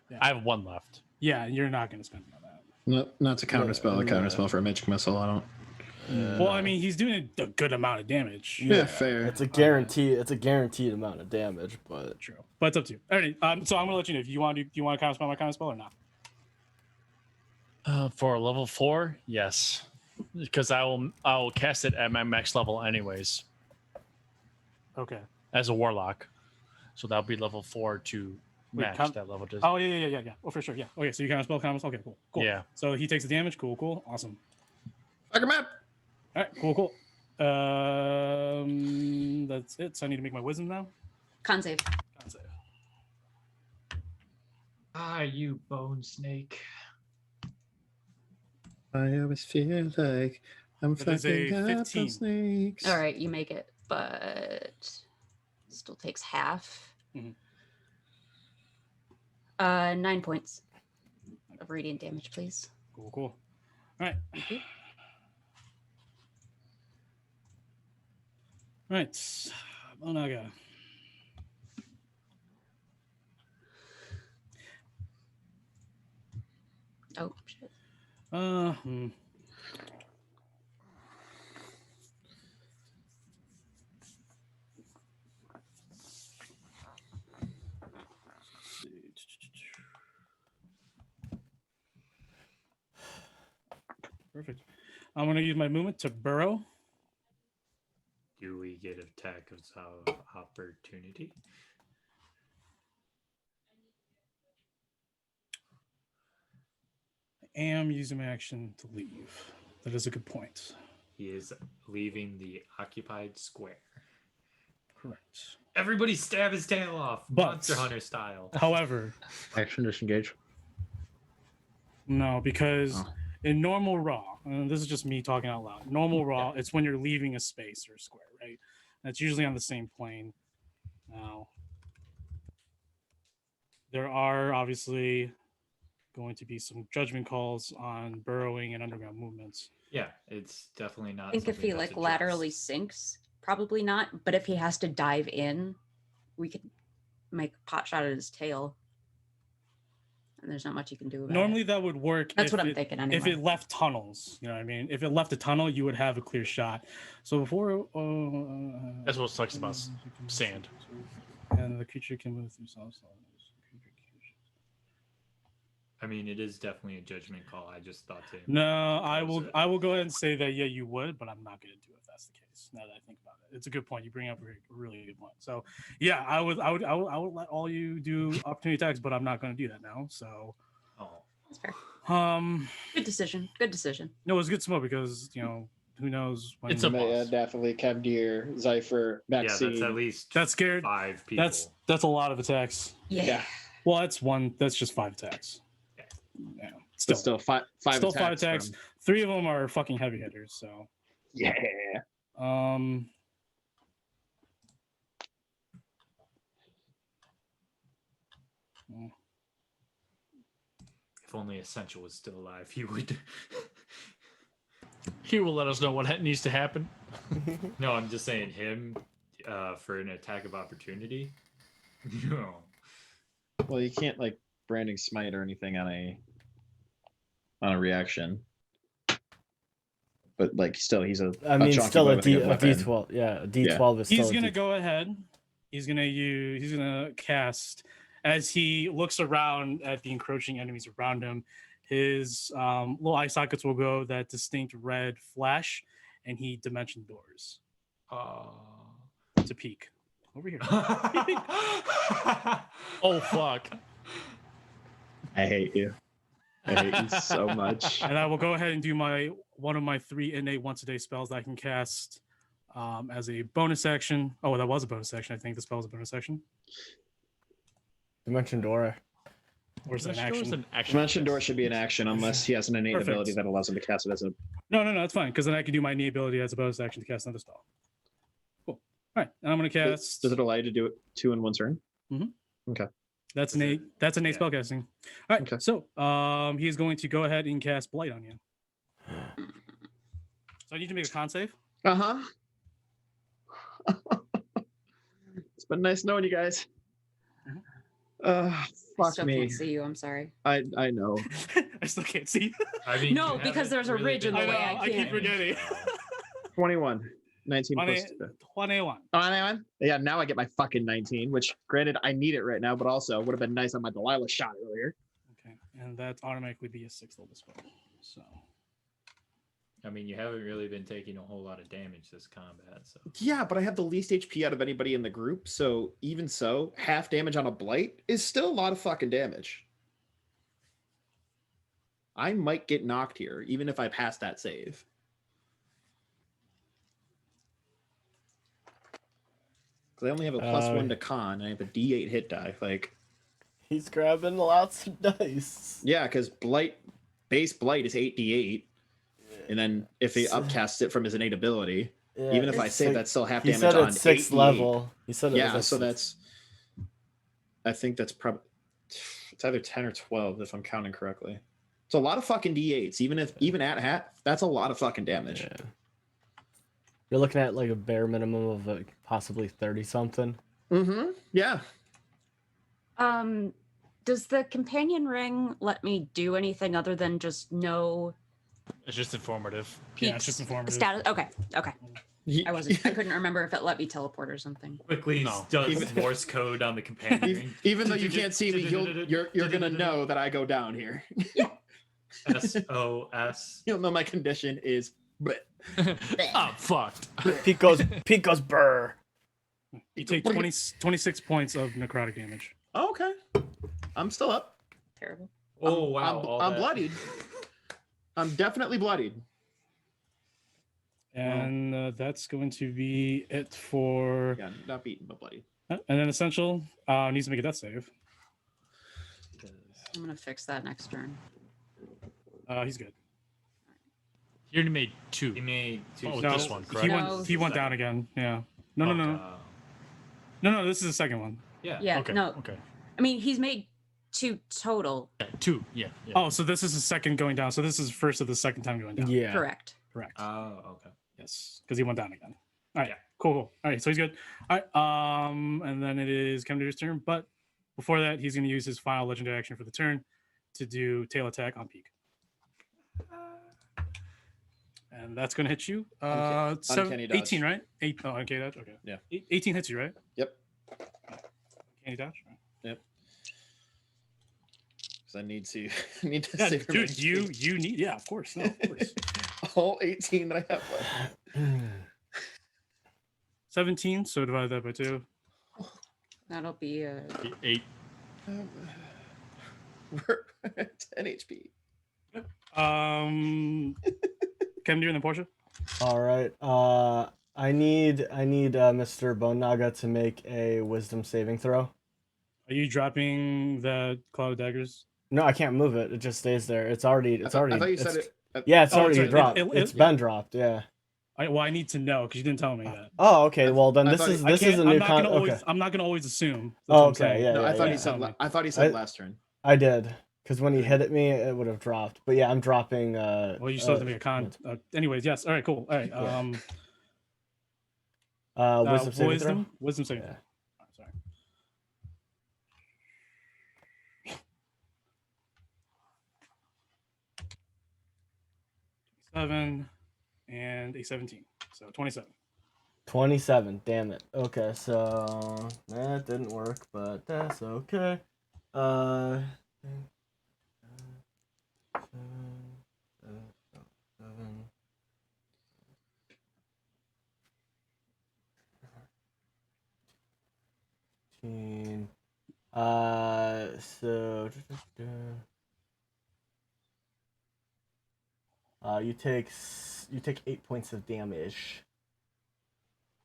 Yeah. I have 1 left. Yeah, you're not going to spend on that. No, not to counterspell. A counterspell for a magic missile. I don't. Well, I mean, he's doing a good amount of damage. Yeah, fair. It's a guarantee. It's a guaranteed amount of damage, but True. But it's up to you. Alrighty. So I'm gonna let you know if you want to. Do you want to counterspell my counterspell or not? For level 4, yes, because I will cast it at my max level anyways Okay. as a warlock. So that'll be level 4 to match count- that level. Oh yeah. Oh, for sure. Yeah. Okay. So you counterspell. Okay. Cool. Yeah. So he takes the damage. Cool. Awesome. Fuck him up. All right. Cool. That's it. So I need to make my wisdom now. Con save. Con save. You bone snake. I always feel like I'm That is a fucking up 15. on snakes. All right, you make it, but still takes half. Mhm. 9 points of radiant damage, please. Cool. All right. Thank you. All right. Onaga. Oh shit. Perfect. I'm gonna use my movement to burrow. Do we get attack of opportunity? I am using my action to leave. That is a good point. He is leaving the occupied square. Correct. Everybody stab his tail off, But- Monster Hunter style. However, Action disengage. no, because Oh. in normal Raw, and this is just me talking out loud. Normal Raw, it's when you're leaving a space or a square, right? That's usually on the same plane. Now, there are obviously going to be some judgment calls on burrowing and underground movements. Yeah, it's definitely not. I think if something he that's like laterally addressed. sinks, probably not. But if he has to dive in, we could make a pot shot at his tail. And there's not much you can do about Normally it. that would work. That's if what I'm it- thinking If anyway. it left tunnels, you know what I mean? If it left a tunnel, you would have a clear shot. So before... That's what sucks about sand. And the creature can move through solid. I mean, it is definitely a judgment call. I just thought to. No, I close will. it. I will go ahead and say that yeah, you would, but I'm not going to do it if that's the case. Now that I think about it, it's a good point. You bring up a really good point. So yeah, I would let all you do opportunity attacks, but I'm not going to do that now. So Oh, That's fair. um, Good decision. Good decision. no, it's good smoke because you know who knows when It's a Yeah, boss. definitely Kevdir, Zypher, yeah, Maxine. that's at least That's scared. 5 people. That's a lot of attacks. Yeah. Well, that's one. That's just 5 attacks. Yeah, still, But still five still 5 attacks. from- 3 of them are fucking heavy hitters. So Yeah. um. If only Essential was still alive, he would. He will let us know what needs to happen. No, I'm just saying him for an attack of opportunity. No. Well, you can't like branding smite or anything on a reaction. But like, still, he's a. I mean, chunky still boy a with good weapon. D12. Yeah, a D12 is still. He's a gonna D- go ahead. He's gonna cast as he looks around at the encroaching enemies around him. His little eye sockets will go that distinct red flash, and he dimension doors to peek over here. Oh fuck! I hate you. I hate you so much. And I will go ahead and do one of my 3 innate once a day spells that I can cast as a bonus action. Oh, that was a bonus action. I think the spell was a bonus action. Dimension Door. Or is it an Dimension Door is action? an action. Dimension Door should be an action unless he has an innate Perfect. ability that allows him to cast it as a. No, it's fine because then I can do my knee ability as a bonus action to cast another spell. Cool. All right, and I'm gonna cast. Does it allow you to do it 2 in one turn? That's an eight. That's an 8 Yeah. spell casting. All right. Okay. So he is going to go ahead and cast Blight on you. So I need to make a con save. Uh huh. It's been nice knowing you guys. Fuck Still me. can't see you. I'm sorry. I know. I still can't see. I mean, No, you because haven't there's a really ridge in been the way. I I keep can't. forgetting. 21. 19 plus 21. 21? Yeah, now I get my fucking 19, which granted I need it right now, but also would have been nice on my Delilah shot earlier. Okay, and that automatically be a 6th level spell. So I mean, you haven't really been taking a whole lot of damage this combat, so. Yeah, but I have the least HP out of anybody in the group, so even so, half damage on a blight is still a lot of fucking damage. I might get knocked here, even if I pass that save. Because I only have a +1 to con, and I have a D8 hit die. Like, He's grabbing lots of dice. yeah, because base blight is 8d8, and then if he upcasts it from his innate ability, Yeah, even if I it's save, like- that's still half He damage said on it's 6th 8d8. level. He said it Yeah, was so a that's. I think that's probably. It's either 10 or 12 if I'm counting correctly. It's a lot of fucking d8s. Even at hat, that's a lot of fucking damage. Yeah. You're looking at like a bare minimum of like possibly 30 something. Mm-hmm. Yeah. Does the companion ring let me do anything other than just know It's just informative. Yeah, it's just informative. status? Okay. I couldn't remember if it let me teleport or something. Quickly No. does Morse code on the companion. Even though you can't see me, you're gonna know that I go down here. SOS. You'll know my condition is I'm fucked. Pico's burr. You take 26 points of necrotic damage. Oh, okay. I'm still up. Terrible. Oh wow! I'm bloodied. I'm definitely bloodied. And that's going to be it for. Yeah, not beaten, but bloodied. And then Essential needs to make a death save. I'm gonna fix that next turn. He's good. He already made 2. He made 2. Oh, No, this one, correct? he went down again. Yeah. No. No, this is the second one. Yeah. Yeah. Okay. No. Okay. I mean, he's made 2 total. Yeah, 2. Yeah. Oh, so this is the second going down. So this is first of the second time going down. Yeah. Correct. Correct. Oh, okay. Yes, because he went down again. All right. Cool. All right. So he's good. All right. And then it is Kemdir's turn. But before that, he's going to use his final legendary action for the turn to do tail attack on Peak. And that's going to hit you. Uncanny dodge. 18, right? Uncanny dodge. Okay. Yeah. 18 hits you, right? Yep. Uncanny dodge. Right. Yep. Because I need to Yeah, save dude, you need. Yeah, of course. No, of course. all 18 that I have left. 17. So divide that by 2. That'll be 8. We're at 10 HP. Kemdir and then Portia. All right. I need Mr. Bone Naga to make a wisdom saving throw. Are you dropping the cloud of daggers? No, I can't move it. It just stays there. It's already. I thought you said it. Yeah, it's already sorry. dropped. It- It's been dropped. Yeah. I need to know because you didn't tell me that. Oh, okay. Well, then I this thought- is I this is a new I'm not gonna con. always. Okay. I'm not gonna always assume. That's Oh, what I'm okay, saying. yeah, No, yeah, I thought yeah. he said. I thought he I- said last turn. I did, because when he hit at me, it would have dropped. But yeah, I'm dropping. Well, you still have to make a con. Anyways, yes. All right. Cool. All right. Wisdom saving throw. Wisdom saving. Yeah. Oh, sorry. 7 and a 17. So 27. 27. Damn it. Okay, so that didn't work, but that's okay. 15. So you take 8 points of damage.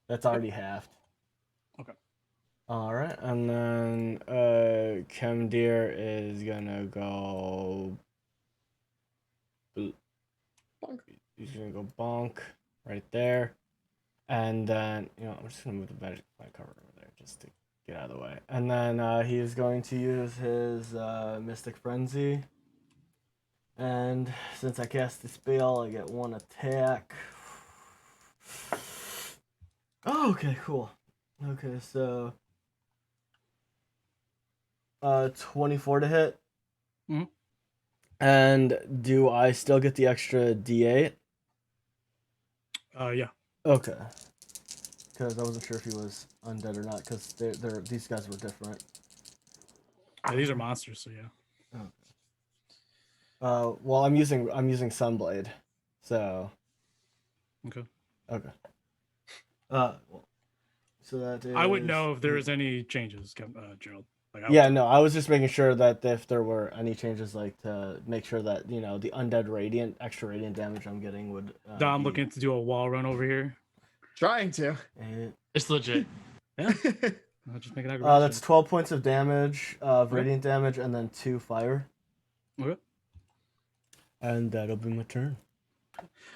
That's already halved. Okay. All right, and then Kemdir is gonna go. Bonk. He's gonna go bonk right there, and then I'm just gonna move the magic plant cover over there just to get out of the way. And then he is going to use his Mystic Frenzy. And since I cast the spell, I get 1 attack. Oh, okay, cool. Okay, so 24 to hit. Mhm. And do I still get the extra D8? Yeah. Okay. Because I wasn't sure if he was undead or not, because these guys were different. Yeah, these are monsters, so yeah. Well, I'm using Sunblade, so. Okay. Okay. Well, so that is. I would know if there was any changes, Gerald. Like, Yeah, no, I was just making sure that if there were any changes, like to make sure that the undead radiant, extra radiant damage I'm getting would. Dom looking to do a wall run over here. Trying to. It's legit. Yeah. I'll just make an aggravation. That's 12 points of damage, radiant damage, and then 2 fire. Okay. And that'll be my turn.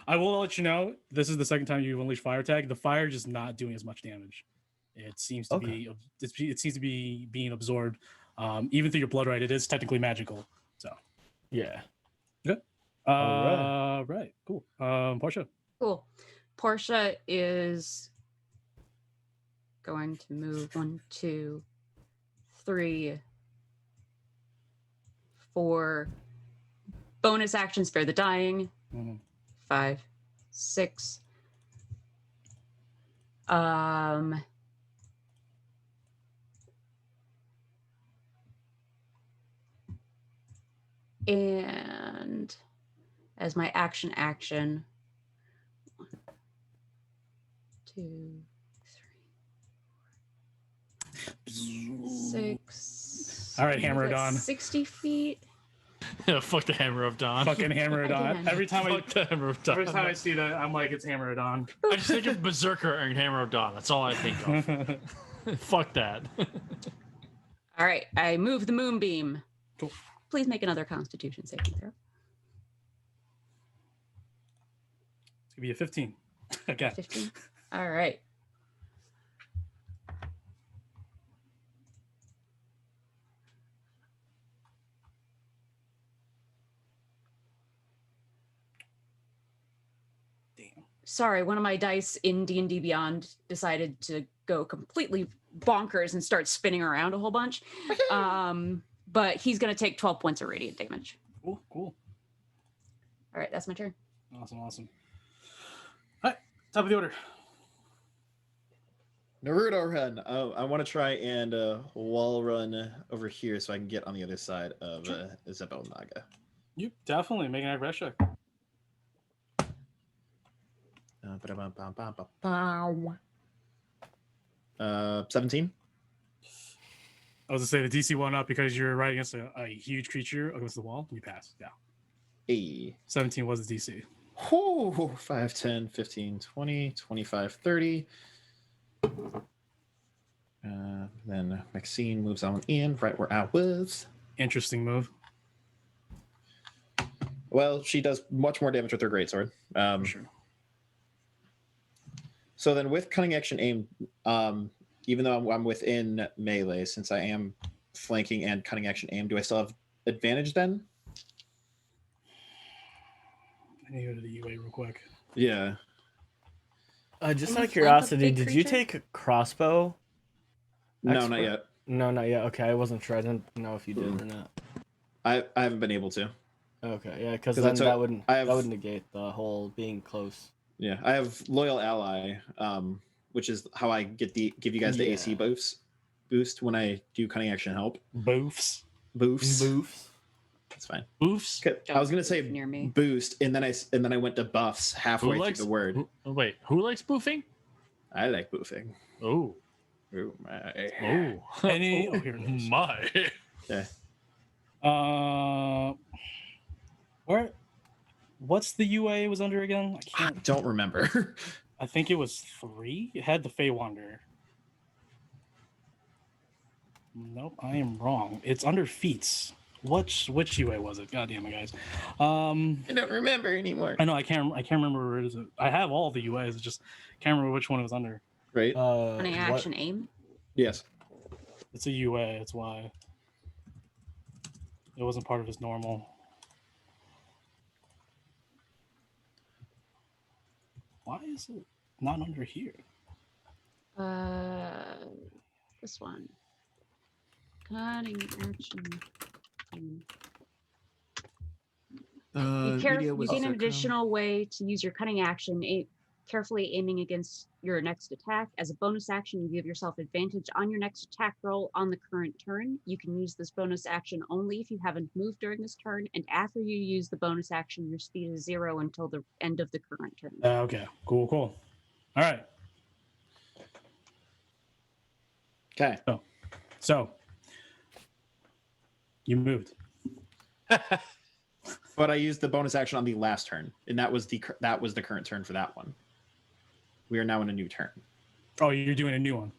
I will let you know, this is the second time you've unleashed fire tag. The fire just not doing as much damage. It seems to be it seems to be being absorbed, even through your blood right. It is technically magical. So yeah. Good. Right. Cool. Portia. cool. Portia is going to move 1, 2, 3, 4. Bonus action, spare the dying. 5, 6. And as my action, 2, 3, 6. All right, Hammer That's Dawn. 60 feet. Yeah, fuck the Hammer of Dawn. Fucking Hammer of Dawn. Again. Every time Fuck the Hammer of Dawn. every time I see that, I'm like, it's Hammer of Dawn. I just think of Berserker and Hammer of Dawn. That's all I think of. Fuck that. All right, I move the moonbeam. Cool. Please make another Constitution saving throw. It's gonna be a 15. Okay. 15. All right. Sorry, one of my dice in D&D Beyond decided to go completely bonkers and start spinning around a whole bunch. But he's going to take 12 points of radiant damage. Cool. Cool. All right, that's my turn. Awesome. Awesome. All right. Top of the order. Naruto run. I want to try and wall run over here so I can get on the other side of Isabel Naga. You definitely make an acrobat check. 17. I was to say the DC went up because you're right against a huge creature against the wall. You pass. Yeah. A 17 was the DC. 5, 10, 15, 20, 25, 30. Then Maxine moves on in right where I was. Interesting move. Well, she does much more damage with her greatsword. Sure. So then with cunning action aim, even though I'm within melee, since I am flanking and cunning action aim, do I still have advantage then? I need to go to the UA real quick. Yeah. Just out of curiosity, did you take crossbow? No, not yet. No, not yet. Okay, I wasn't sure. I didn't know if you did or not. I haven't been able to. Okay, yeah, because then that would negate the whole being close. Yeah, I have loyal ally, which is how I give you guys the AC boost when I do cunning action help. Boofs. That's fine. Boofs. I was gonna say near me. Boost, and then I went to buffs halfway through the word. Who likes boofing? I like boofing. Oh. Oh my. Oh. Any? Oh, here it is. My. Yeah. Where? What's the UA it was under again? I don't remember. I think it was 3. It had the Feywander. Nope, I am wrong. It's under feats. Which UA was it? God damn it, guys. I don't remember anymore. I know I can't remember where it is. I have all the UAs. It's just can't remember which one it was under. Right. Cunning action aim. Yes. It's a UA. That's why it wasn't part of his normal. Why is it not under here? This one. Cunning action. You gain an additional way to use your cunning action, carefully aiming against your next attack. As a bonus action, you give yourself advantage on your next attack roll on the current turn. You can use this bonus action only if you haven't moved during this turn, and after you use the bonus action, your speed is 0 until the end of the current turn. Okay, cool. All right. Okay. So you moved. But I used the bonus action on the last turn, and that was the current turn for that one. We are now in a new turn. Oh, you're doing a new one.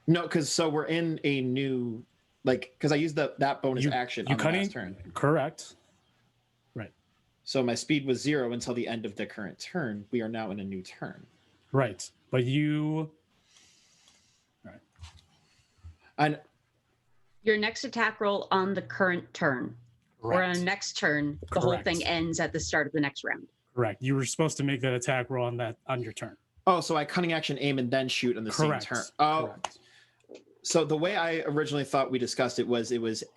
No, because we're in a new, because I used that bonus action on the last turn. Correct. Right. So my speed was 0 until the end of the current turn. We are now in a new turn. Right, but you. Right. Your next attack roll on the current turn. Or on the next turn, the whole thing ends at the start of the next round. Correct. You were supposed to make that attack roll on your turn. Oh, so I cunning action aim and then shoot on the same turn. Oh, correct. So the way I originally thought we discussed it was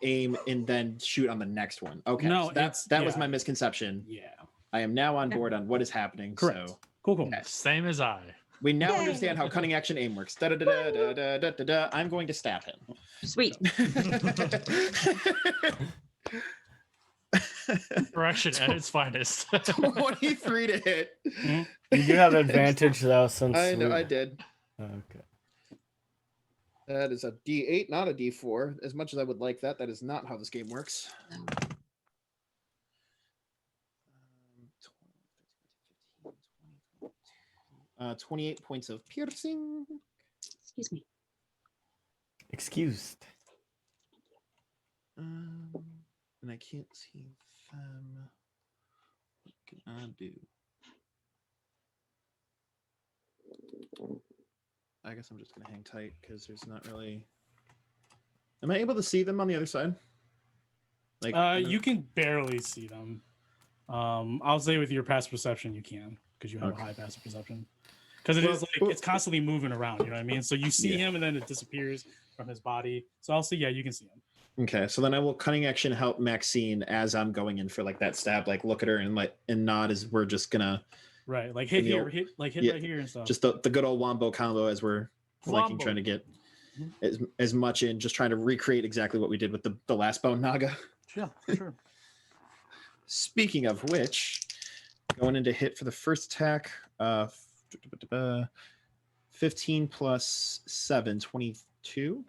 aim and then shoot on the next one. Okay, no, so that was my misconception. Yeah, I am now on board on what is happening. Correct. So cool. Okay. Same as I. We now understand how cunning action aim works. Da-da-da-da-da-da-da-da. I'm going to stab him. Sweet. Correction at its finest. 23 to hit. You do have advantage though, since I know I did. Okay. That is a D8, not a D4. As much as I would like that, that is not how this game works. 28 points of piercing. Excuse me. Excused. And I can't see them. What can I do? I guess I'm just gonna hang tight because there's not really. Am I able to see them on the other side? Like, you can barely see them. I'll say with your passive perception, you can because you have a high passive perception. Because it is like it's constantly moving around. You know what I mean? So you see him and then it disappears from his body. So I'll say, yeah, you can see him. Okay, so then I will cunning action help Maxine as I'm going in for like that stab. Like look at her and nod as we're just gonna. Right, like hit here, hit right here and stuff. Just the good old wombo combo as we're flanking, trying to get as much in, just trying to recreate exactly what we did with the last bone naga. Yeah, for sure. Speaking of which, going into hit for the first attack, 15 plus 7, 22.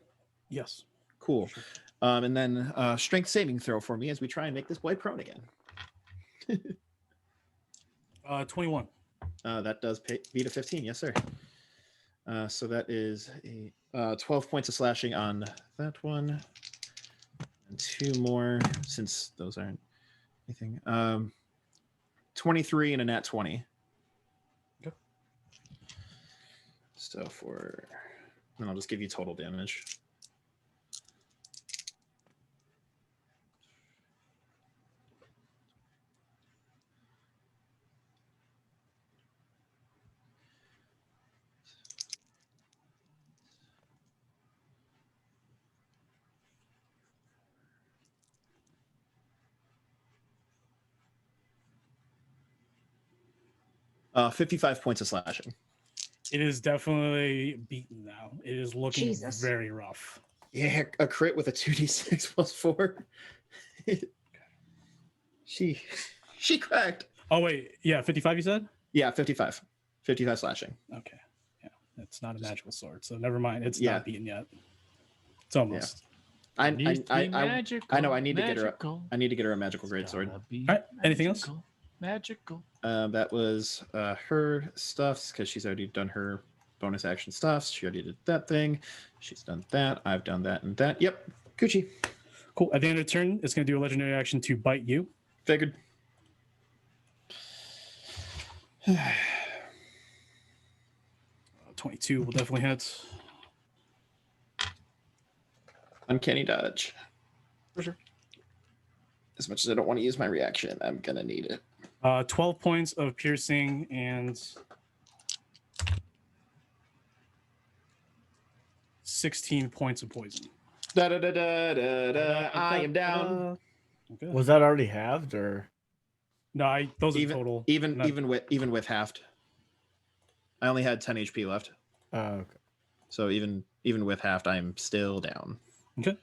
Yes. Cool. Sure. And then strength saving throw for me as we try and make this boy prone again. 21. That does beat a 15. Yes, sir. So that is a 12 points of slashing on that one. And 2 more, since those aren't anything. 23 and a nat 20. Okay. So then I'll just give you total damage. Uh, 55 points of slashing. It is definitely beaten now. It is looking very rough. Yeah, a crit with a 2d6 plus 4. She cracked. Oh wait, yeah, 55 you said? Yeah, 55. 55 slashing. Okay. Yeah. It's not a magical sword, so never mind. It's not beaten yet. It's almost. Yeah. I know I need to get her a magical great sword. All right, anything else? Magical. That was her stuffs because she's already done her bonus action stuffs. She already did that thing. She's done that. I've done that and that. Yep. Gucci. Cool. At the end of the turn, it's going to do a legendary action to bite you. Figured. 22 will definitely hit. Uncanny dodge. For sure. As much as I don't want to use my reaction, I'm going to need it. 12 points of piercing and 16 points of poison. I am down. Okay. Was that already halved or? No, those are total. Even with halved. I only had 10 HP left. Oh, okay. So even with halved, I'm still down. Okay.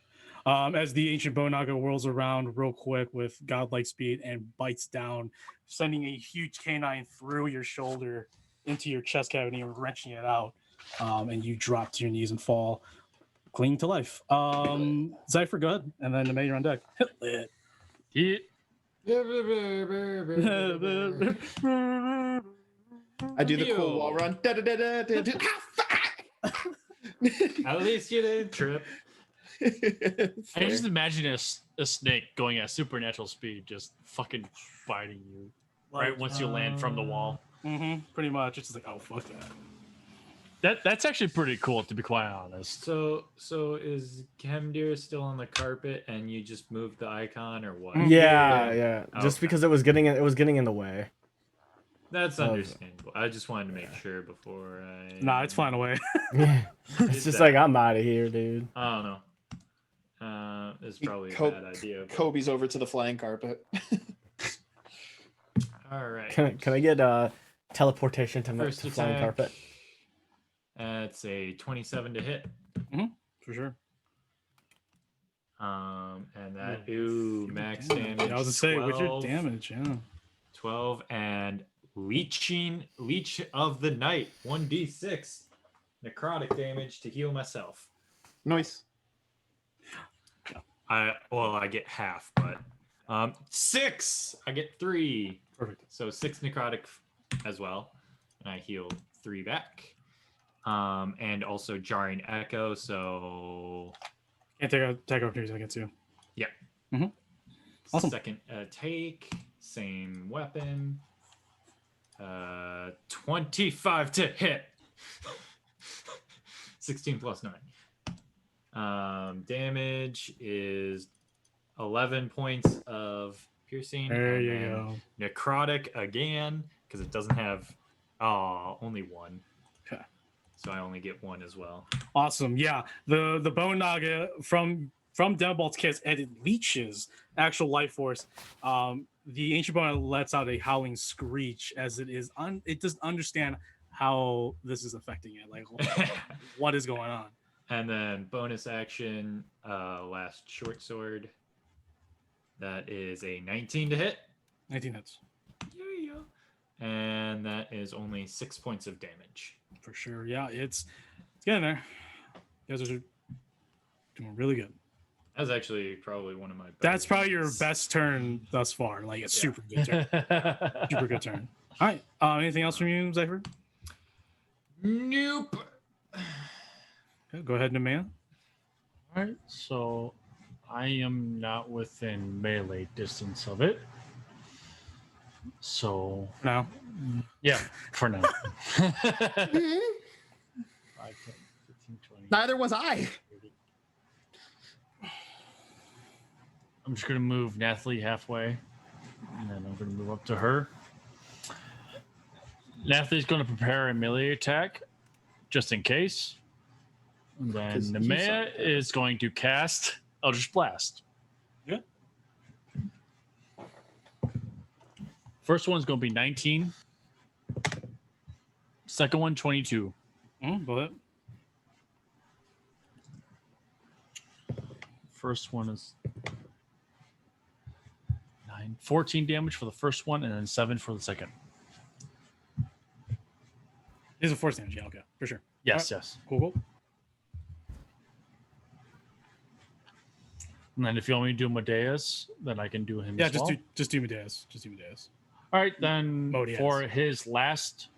As the ancient bone naga whirls around real quick with godlike speed and bites down, sending a huge canine through your shoulder into your chest cavity and wrenching it out, and you drop to your knees and fall, clinging to life. Zypher, go ahead, and then May, you're on deck. Hit. I do the cool wall run. At least you didn't trip. I just imagine a snake going at supernatural speed, just fucking biting you right once you land from the wall. Pretty much. It's just like, oh, fuck that. That's actually pretty cool, to be quite honest. So is Kemdir still on the carpet, and you just moved the icon, or what? Yeah. Just because it was getting in the way. That's understandable. I just wanted to make sure before I. Nah, it's flying away. Yeah. It's just like, I'm out of here, dude. I don't know. It's probably a bad idea. But... Kobe's over to the flying carpet. All right. Can I get teleportation to the flying carpet? It's a 27 to hit. For sure. And that max damage. I was to say, what's your 12, damage? Yeah. 12 and leech of the night, 1d6 necrotic damage to heal myself. Nice. I get half, but 6. I get 3. Perfect. So 6 necrotic as well, and I heal 3 back. And also jarring echo. So can't take attack opportunities. I get to. Yeah. Mm-hmm. Awesome. Second take, same weapon. 25 to hit. 16 plus 9. Damage is 11 points of piercing. There you go. Necrotic again, because it doesn't have only 1. Okay. So I only get 1 as well. Awesome. Yeah. The Bone Naga from Deadbolt's kits, and it leeches actual life force. The Ancient Bone lets out a howling screech as it doesn't understand how this is affecting it. Like, what is going on? And then bonus action, last short sword. That is a 19 to hit. 19 hits. Yeah. And that is only 6 points of damage. For sure. Yeah, it's getting there. You guys are doing really good. That's actually probably one of my best. That's probably your best turn thus far. Like a super good turn. Super good turn. All right. Anything else from you, Zypher? Nope. Okay, go ahead, Nemea. All right, so I am not within melee distance of it. So no. Yeah, for now. 5, 10, 15, 20. Neither was I. I'm just going to move Nathalie halfway, and then I'm going to move up to her. Nathalie's going to prepare a melee attack, just in case. And then Nemea is going to cast Eldritch Blast. Yeah. First one's going to be 19. Second one, 22. Go ahead. First one is 14 damage for the first one, and then 7 for the second. These are force damage, yeah, okay, for sure. Yes, yes. Cool. And then if you want me to do Medeus, then I can do him as well. just do Medeus. Just do Medeus. All right, then Modius. For his last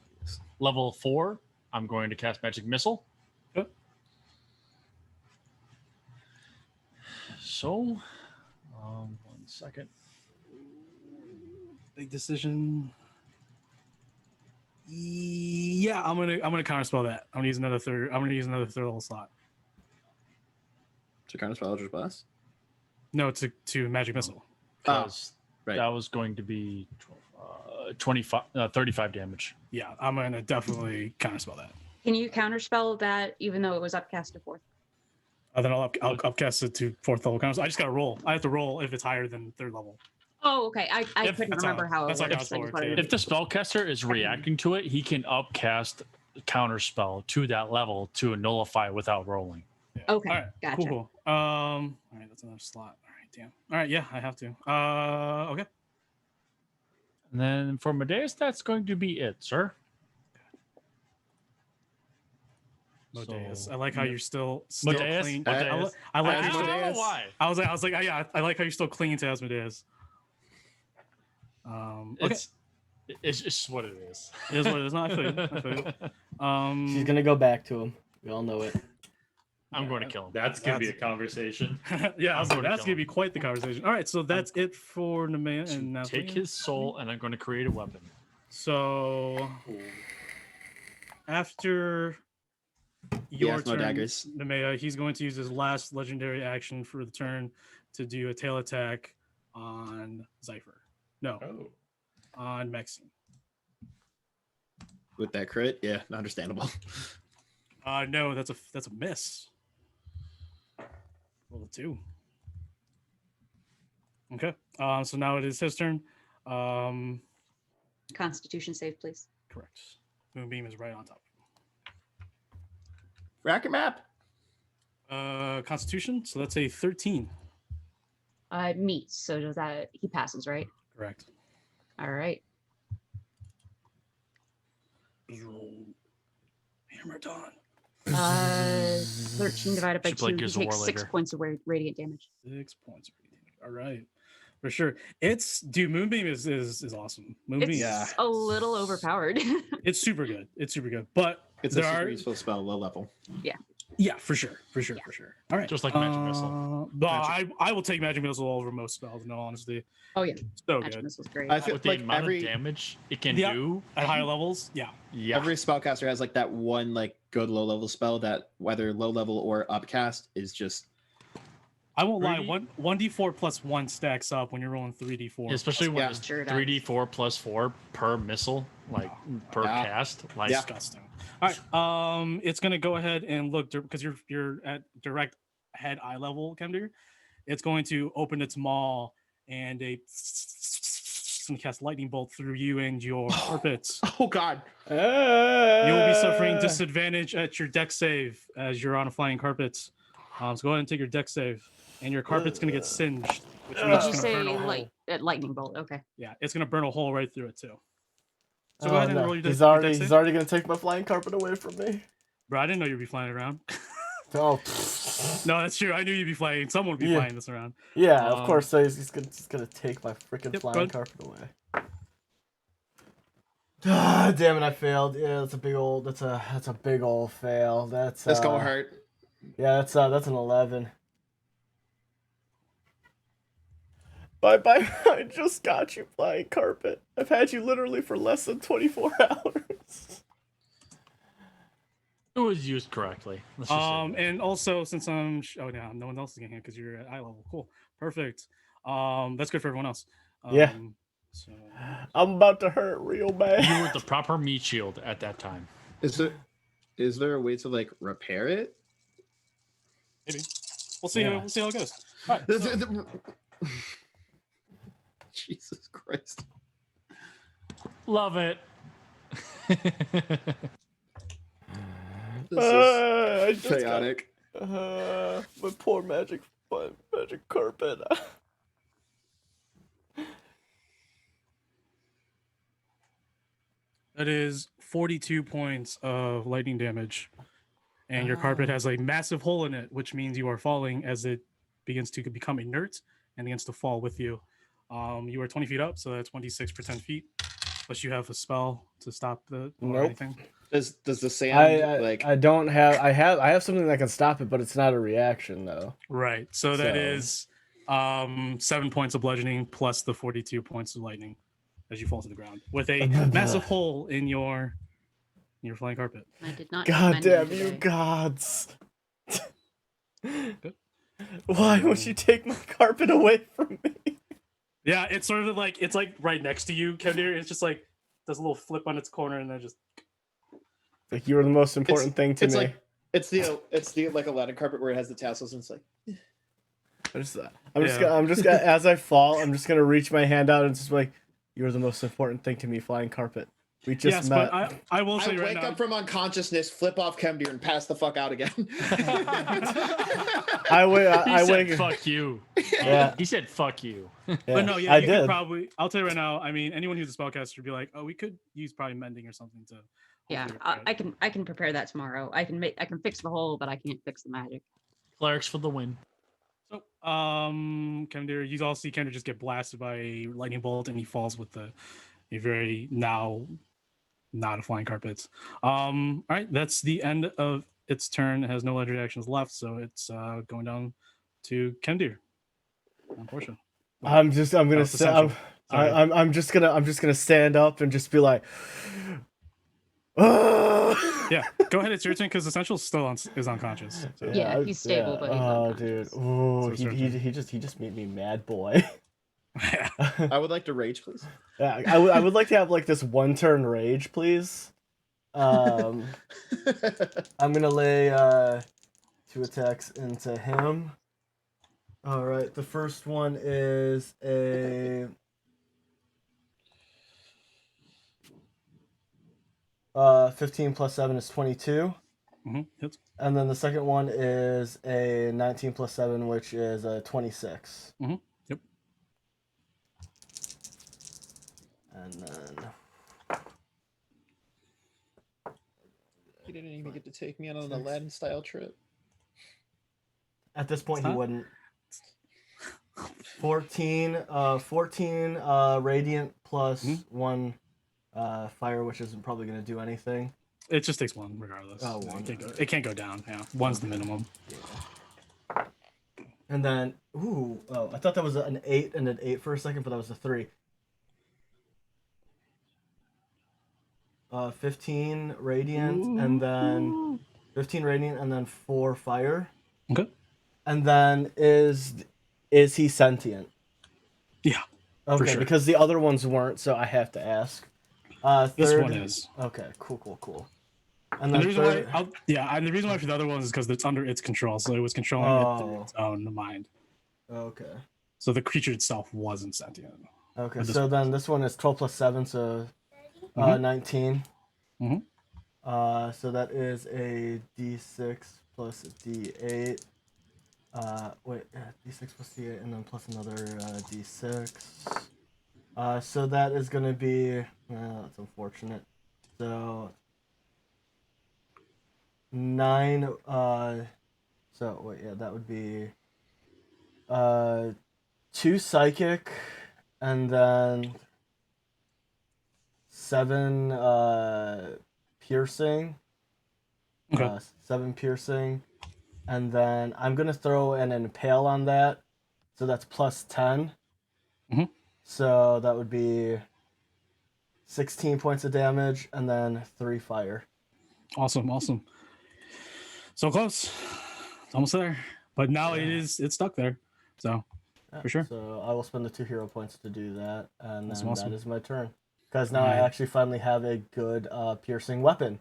level 4, I'm going to cast Magic Missile. Okay. So, 1 second. Big decision. Yeah, I'm gonna counterspell that. I'm gonna use another third level slot. To counterspell Eldritch Blast? No, to Magic Missile. Because that was going to be 35 damage. Yeah, I'm gonna definitely counterspell that. Can you counterspell that even though it was upcast to 4th? Then I'll upcast it to 4th level counterspell. I just gotta roll. I have to roll if it's higher than 3rd level. Oh, okay. I couldn't remember how it works. If the spellcaster is reacting to it, he can upcast counterspell to that level to nullify without rolling. Yeah. Okay, all right, gotcha. Cool. All right, that's another slot. All right, damn. All right, yeah, I have to. Okay. And then for Medeus, that's going to be it, sir. Medeus. So, I like how you're still Medeus? clean. Medeus. I like I don't know why. I was like, yeah, I like how you're still clinging to Asmodeus. Okay. It's just what it is. It is what it is. No, I feel you. She's gonna go back to him. We all know it. I'm going to kill him. That's gonna be a conversation. Yeah, that's gonna be quite the conversation. All right, so that's it for Nemea and Nathalie. Take his soul, and I'm going to create a weapon. So after your turn, Nemea, he's going to use his last legendary action for the turn to do a tail attack on Zypher. No, on Maxine. With that crit, yeah, understandable. No, that's a miss. Roll a 2. Okay. So now it is his turn. Constitution save, please. Correct. Moonbeam is right on top. Racket map. Constitution. So that's a 13. Meets. So does that he passes, right? Correct. All right. Hammer Dawn. 13 divided by Should play 2. He Gears of takes War 6 later. points of radiant damage. 6 points of radiant damage. All right. For sure. Dude, Moonbeam is awesome. Moonbeam. It's a little overpowered. It's super good. But It's a super useful spell, low level. Yeah, for sure. All right. Just like Magic Missile. I will take Magic Missile over most spells, in all honesty. Oh yeah. So Magic good. Missile's great. I feel With the like amount every of damage it can do at higher levels, yeah. every spellcaster has like that one like good low level spell that whether low level or upcast is just. I won't lie. 1d4 plus 1 stacks up when you're rolling 3d4. Especially when Yeah. it's Sure does. 3d4 plus 4 per missile, like per cast. Like Disgusting. All right. It's gonna go ahead and look because you're at direct head eye level, Kemdir. It's going to open its maw and and cast lightning bolt through you and your carpets. Oh God! You will be suffering disadvantage at your deck save as you're on a flying carpet. So go ahead and take your deck save, and your carpet's gonna get singed. Which means Did you it's gonna say burn a hole. lightning bolt? Okay. Yeah, it's gonna burn a hole right through it too. So go ahead and roll your He's deck already gonna take my flying carpet away from me. Bro, I didn't know you'd be flying around. Oh. No, that's true. I knew you'd be flying. Someone would be flying this around. Yeah, of course. So he's gonna take my freaking flying good. carpet away. Ah, damn it! I failed. Yeah, that's a big old. That's a big old fail. That's gonna hurt. Yeah, that's an 11. Bye bye. I just got you, flying carpet. I've had you literally for less than 24 hours. it was used correctly. Let's just say that. And also since I'm no one else is getting it because you're at eye level. Cool, perfect. That's good for everyone else. Yeah. So I'm about to hurt real bad. You were the proper meat shield at that time. Is there a way to like repair it? maybe we'll see. We'll see how it goes. All right, Jesus Christ! Love it. This is chaotic. My poor magic carpet. that is 42 points of lightning damage, and your carpet has a massive hole in it, which means you are falling as it begins to become inert and begins to fall with you. You are 20 feet up, so that's 26 per 10 feet. Plus, you have a spell to stop the or anything. Does the sand like? I don't have. I have something that can stop it, but it's not a reaction though. Right. So that is 7 points of bludgeoning plus the 42 points of lightning as you fall to the ground with a massive hole in your flying carpet. I did not. God damn you, gods! Why would you take my carpet away from me? Yeah, it's sort of like it's like right next to you, Kevdir. It's just like does a little flip on its corner and then just like you were the most important thing to me. Like, it's the like Aladdin carpet where it has the tassels and it's like. I'm just gonna as I fall, I'm just gonna reach my hand out and just be like, you're the most important thing to me, flying carpet. We just met. But I will say right now. I wake up from unconsciousness, flip off Kemdir, and pass the fuck out again. I wake. Fuck you. Yeah. He said fuck you. Yeah, but no, yeah, I you did. could probably. I'll tell you right now. I mean, anyone who's a spellcaster would be like, oh, we could use probably mending or something to. Yeah, I can prepare that tomorrow. I can fix the hole, but I can't fix the magic. Clerics for the win. So, Kemdir, you all see Kemdir just get blasted by a lightning bolt, and he falls with a very now not a flying carpet. All right, that's the end of its turn. It has no legendary actions left, so it's going down to Kemdir. Unfortunately. I'm just gonna stand up and just be like, yeah, go ahead. It's your turn because Essential still is unconscious. So. Yeah, he's stable, but he's unconscious. Dude, ooh, So he just made me mad, boy. I would like to rage, please. Yeah, I would like to have like this one turn rage, please. I'm gonna lay 2 attacks into him. All right, the first one is a 15 plus 7 is 22. Hits. And then the second one is a 19 plus 7, which is a 26. And then He didn't even get to take me on an Aladdin style trip. at this point, he Huh? wouldn't. 14 radiant plus 1 fire, which isn't probably going to do anything. It just takes 1 regardless. Oh, 1. It can't go down. Yeah, 1's the minimum. Yeah. And then, I thought that was an 8 and an 8 for a second, but that was a 3. 15 radiant, and then 15 radiant, and then 4 fire. Okay. And then is he sentient? Yeah. Okay, sure. because the other ones weren't, so I have to ask. This one is. Okay, cool. And the reason why, and the reason why for the other ones is because it's under its control, so it was controlling it through its own mind. Okay. So the creature itself wasn't sentient. Okay, so then this one is 12 plus 7, so 19. Mm-hmm. So that is a D6 plus a D8. D6 plus D8, and then plus another D6. So that is going to be... that's unfortunate. So... 9... that would be... 2 psychic, and then... 7 piercing. Okay. 7 piercing. And then I'm going to throw an impale on that. So that's plus 10. Mm-hmm. So that would be 16 points of damage and then 3 fire. Awesome. So close. It's almost there. But now it's stuck there. So, for sure. So I will spend the 2 hero points to do that. And then awesome. that is my turn. Because now I actually finally have a good piercing weapon.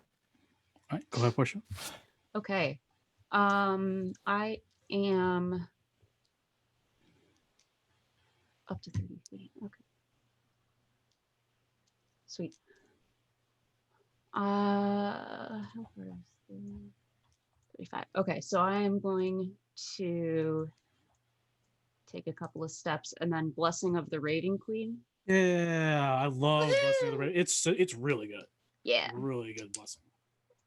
All right, go ahead, Portia. Okay. I am up to 30 feet. Okay. Sweet. How far is this? 35. Okay, so I'm going to take a couple of steps and then Blessing of the Raiding Queen. Yeah, I love Blessing of the Raid. It's really good. Yeah. Really good Blessing.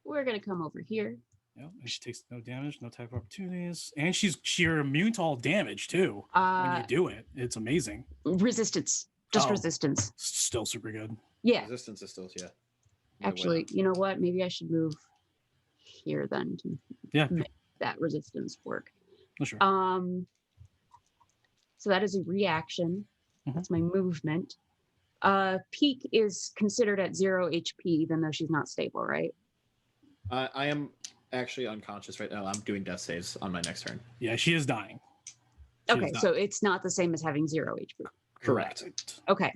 We're gonna come over here. Yeah, and she takes no damage, no attack opportunities, and you're immune to all damage too. When you do it, it's amazing. Resistance, resistance. Still super good. Yeah. Resistance is still Actually, you know what? Maybe I should move here then to make that resistance work. Oh, sure. So that is a reaction. That's my movement. Peak is considered at 0 HP, even though she's not stable, right? I am actually unconscious right now. I'm doing death saves on my next turn. Yeah, she is dying. Okay, so it's not the same as having 0 HP. Correct. Okay.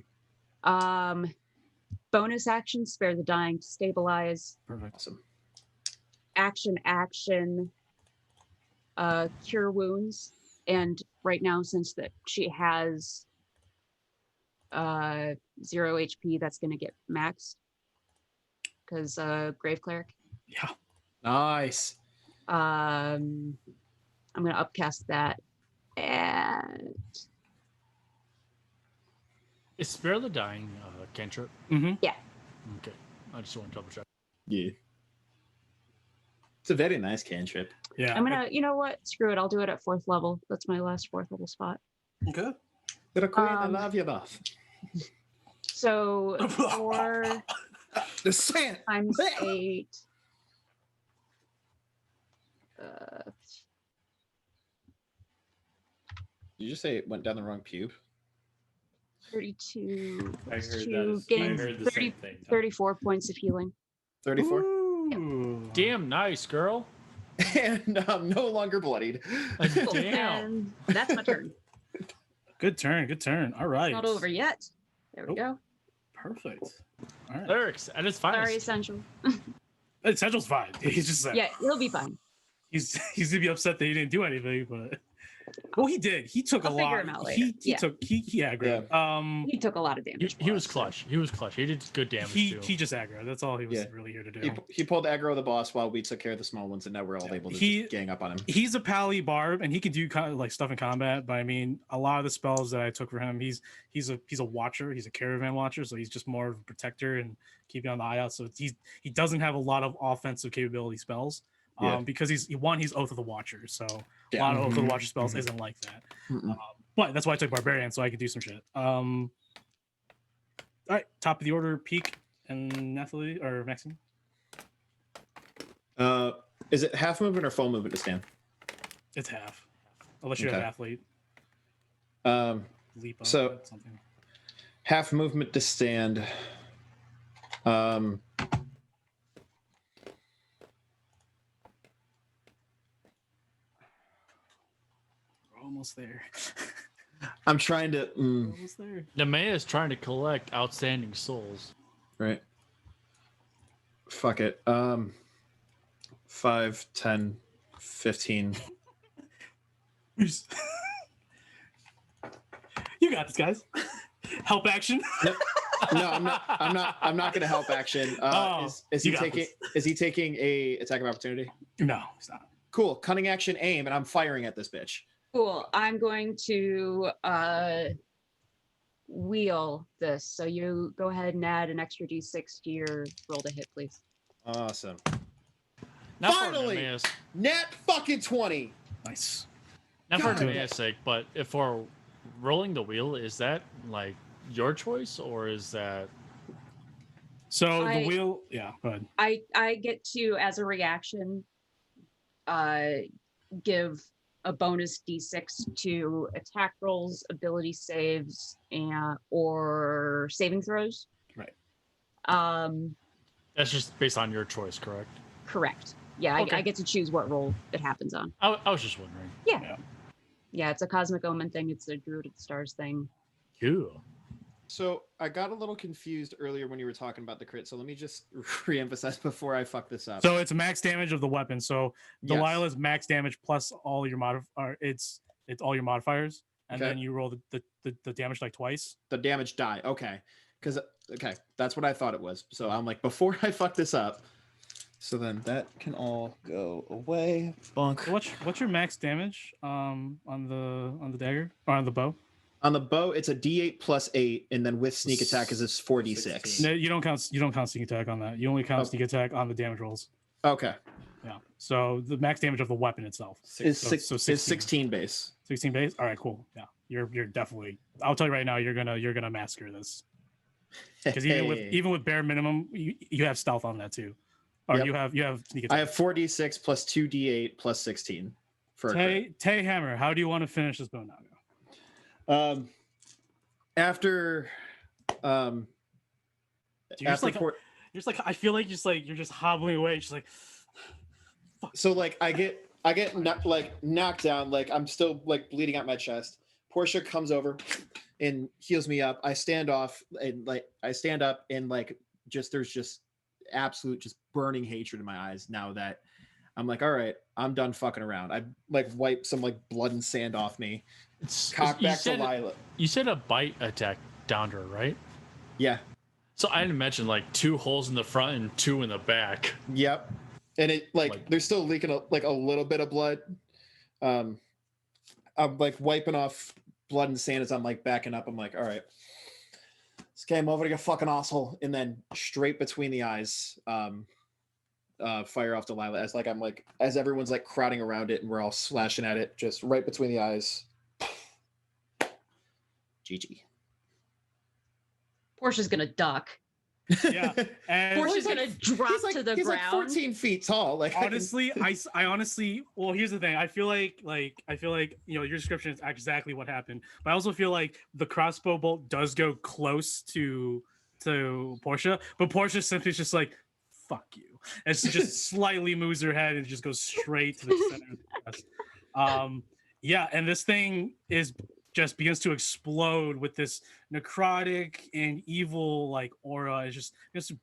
Bonus action, spare the dying to stabilize. Perfect. Awesome. Action, cure wounds. And right now, since that she has 0 HP, that's going to get maxed. Because Grave Cleric. Yeah. Nice. I'm going to upcast that at... Is Spare the Dying cantrip? Mm-hmm. Yeah. Okay. I just want to double check. Yeah. It's a very nice cantrip. Yeah. I'm going to, you know what? Screw it. I'll do it at 4th level. That's my last 4th level spot. Okay. You're a queen. I love you both. So 4 the sand times 8. Did you just say it went down the wrong pube? 32. I heard to that. I gain heard the 30, same thing. 34 points of healing. 34? Damn nice, girl. And I'm no longer bloodied. Damn. And that's my turn. Good turn. All right. Not over yet. There we go. Perfect. All right. Lyrics at its finest. Sorry, Essential. Essential's fine. He's just Yeah, he'll be fine. he's gonna be upset that he didn't do anything, but Well, he did. He took I'll a figure lot. him out later. He Yeah. took he aggroed. He took a lot of damage. He was clutch. He was clutch. He did good damage too. He just aggroed. That's all he was really here to do. He pulled aggro of the boss while we took care of the small ones, and now we're all able to just gang up on him. He's a pally barb, and he can do kind of like stuff in combat. But I mean, a lot of the spells that I took for him, he's a watcher. He's a caravan watcher, so he's just more of a protector and keeping on the eye out. So he doesn't have a lot of offensive capability spells. Because he's Oath of the Watcher, so a lot of Oath of the Watcher spells isn't like that. But that's why I took Barbarian, so I could do some shit. All right, top of the order, Peak and Nathalie or Maxine. Is it half movement or full movement to stand? It's half, unless you have athlete. Leap up, so something. Half movement to stand. Almost there. I'm trying to. Almost there. Nemea is trying to collect outstanding souls. Right. Fuck it. 5, 10, 15. You got this, guys. Help action. No, I'm not gonna help action. Is he taking a attack of opportunity? No, he's not. Cool. Cunning action aim, and I'm firing at this bitch. Cool. I'm going to wheel this. So you go ahead and add an extra d6 to your roll to hit, please. Awesome. Not Finally, net fucking 20. Nice. Not for Nemea's sake, but if we're rolling the wheel, is that like your choice or is that? So the wheel, yeah. Go ahead. I get to, as a reaction, give a bonus d6 to attack rolls, ability saves, and or saving throws. Right. That's just based on your choice, correct? Correct. Yeah, okay. I get to choose what roll it happens on. I was just wondering. Yeah, it's a cosmic omen thing. It's a Druid of the Stars thing. Cool. So I got a little confused earlier when you were talking about the crit. So let me just re-emphasize before I fuck this up. So it's max damage of the weapon. So Delilah's max damage plus all your it's all your modifiers, and then you roll the damage like twice. The damage die. Okay, that's what I thought it was. So I'm like, before I fuck this up. So then that can all go away. Bonk. What's your max damage on the dagger or on the bow? On the bow, it's a D8 plus 8, and then with sneak attack is this 4D6. No, you don't count sneak attack on that. You only count sneak attack on the damage rolls. Okay. Yeah. So the max damage of the weapon itself is 16 base. 16 base. All right, cool. Yeah, you're definitely. I'll tell you right now, you're gonna massacre this. Because even with bare minimum, you have stealth on that too. Or you have sneak attack. I have 4D6 plus 2D8 plus 16 for Tay Hammer. How do you want to finish this bow now? After I feel like you're just hobbling away, just like fuck. So like I get knocked down, like I'm still like bleeding out my chest. Portia comes over and heals me up. I stand up and there's just absolute just burning hatred in my eyes now that I'm like, all right, I'm done fucking around. I like wipe some like blood and sand off me. Cock back to Lila. You said a bite attack downed her, right? Yeah. So I didn't mention like 2 holes in the front and 2 in the back. Yep. And it like they're still leaking a little bit of blood. I'm like wiping off blood and sand as I'm like backing up. I'm like, all right, this game over to get fucking asshole, and then straight between the eyes. Fire off Delilah as everyone's like crowding around it and we're all slashing at it, just right between the eyes. GG. Portia's gonna duck. Yeah, and Portia's gonna drop to the he's ground. Like 14 feet tall. Like honestly, I honestly, well, here's the thing. I feel like your description is exactly what happened, but I also feel like the crossbow bolt does go close to Portia, but Portia simply is just like, fuck you. And she just slightly moves her head and just goes straight to the center of the chest. Yeah, and this thing just begins to explode with this necrotic and evil like aura. It just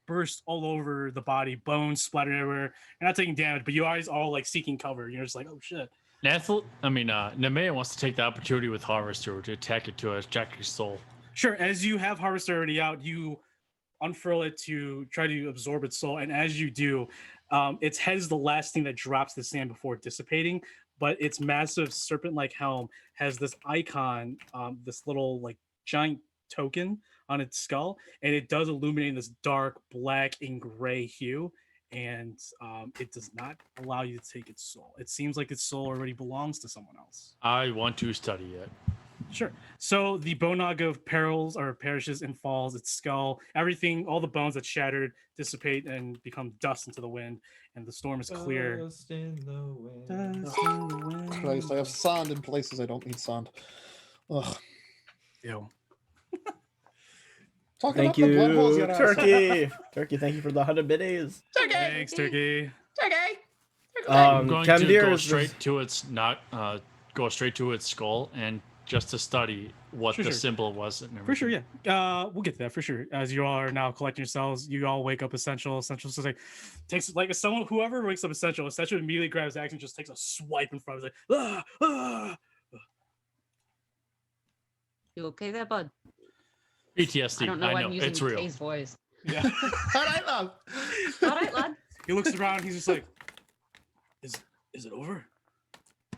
bursts all over the body, bones splattered everywhere. You're not taking damage, but you guys all like seeking cover. You're just like, oh shit. Nemea wants to take the opportunity with Harvester to attack it to eject its soul. Sure. As you have Harvester already out, you unfurl it to try to absorb its soul, and as you do, its head is the last thing that drops the sand before dissipating. But its massive serpent-like helm has this icon, this little like giant token on its skull, and it does illuminate in this dark black and gray hue. And it does not allow you to take its soul. It seems like its soul already belongs to someone else. I want to study it. Sure. So the Bonaga perishes and falls. Its skull, everything, all the bones that shattered dissipate and become dust into the wind, and the storm is clear. Dust in the wind. Dust in the wind. Christ, I have sand in places I don't need sand. Ugh. Ew. Talking Thank up the blood holes, you, ass. Turkey. Turkey, thank you for the 100 biddies. Thanks, Turkey. I'm going to Camdir go is straight to its go straight to its skull and just to study what the symbol was. And for sure, yeah. We'll get to that for sure. As you all are now collecting yourselves, you all wake up Essential. Essential says like takes like someone whoever wakes up Essential immediately grabs action, just takes a swipe in front of it. Like, You okay there, bud? PTSD. I don't know why I'm using it's real. Kay's voice. Yeah. All right, love. All right, lad. He looks around. He's just like, "Is it over?"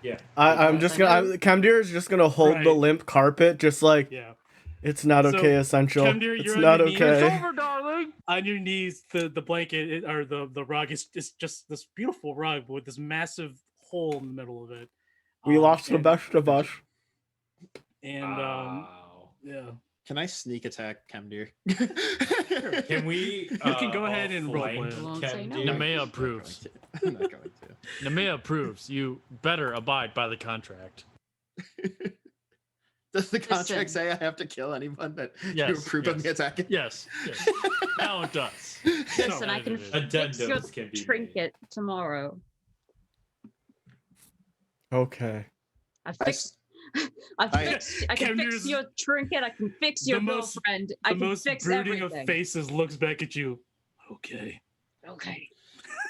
Yeah. I'm just gonna. Camdir is just gonna hold the limp carpet, just like. Yeah. It's not So, okay, Essential. Camdir, It's you're not on your knees. okay. It's over, darling. On your knees, the blanket or the rug is just this beautiful rug with this massive hole in the middle of it. We lost the best of us. And yeah. Can I sneak attack Camdir? Can we? You can go ahead and roleplay. Nemea approves. I'm not going to. Nemea approves. You better abide by the contract. Does the contract say I have to kill anyone that you approve of me attacking? Yes. Now it does. Listen, I can fix your can be trinket tomorrow. Okay. I can fix your trinket. I can fix your girlfriend. I can fix brooding everything. of faces looks back at you. Okay. Okay.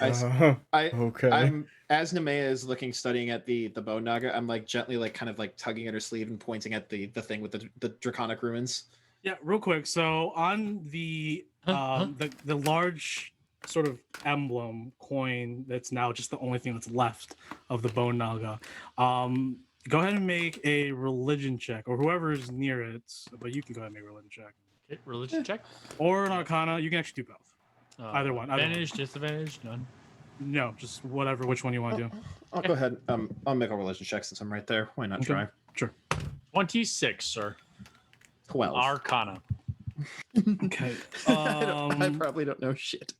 I'm as Nemea is studying at the bone naga. I'm like gently kind of tugging at her sleeve and pointing at the thing with the draconic ruins. Yeah, real quick. So on the large sort of emblem coin that's now just the only thing that's left of the bone naga. Go ahead and make a religion check, or whoever's near it. But you can go ahead and make a religion check. Okay, religion check or an arcana. You can actually do both. Either one. Advantage, disadvantage, none. No, just whatever. Which one you want to do? I'll go ahead. I'll make a religion check since I'm right there. Why not try? Sure. 26, sir. 12. Arcana. Okay. I probably don't know shit.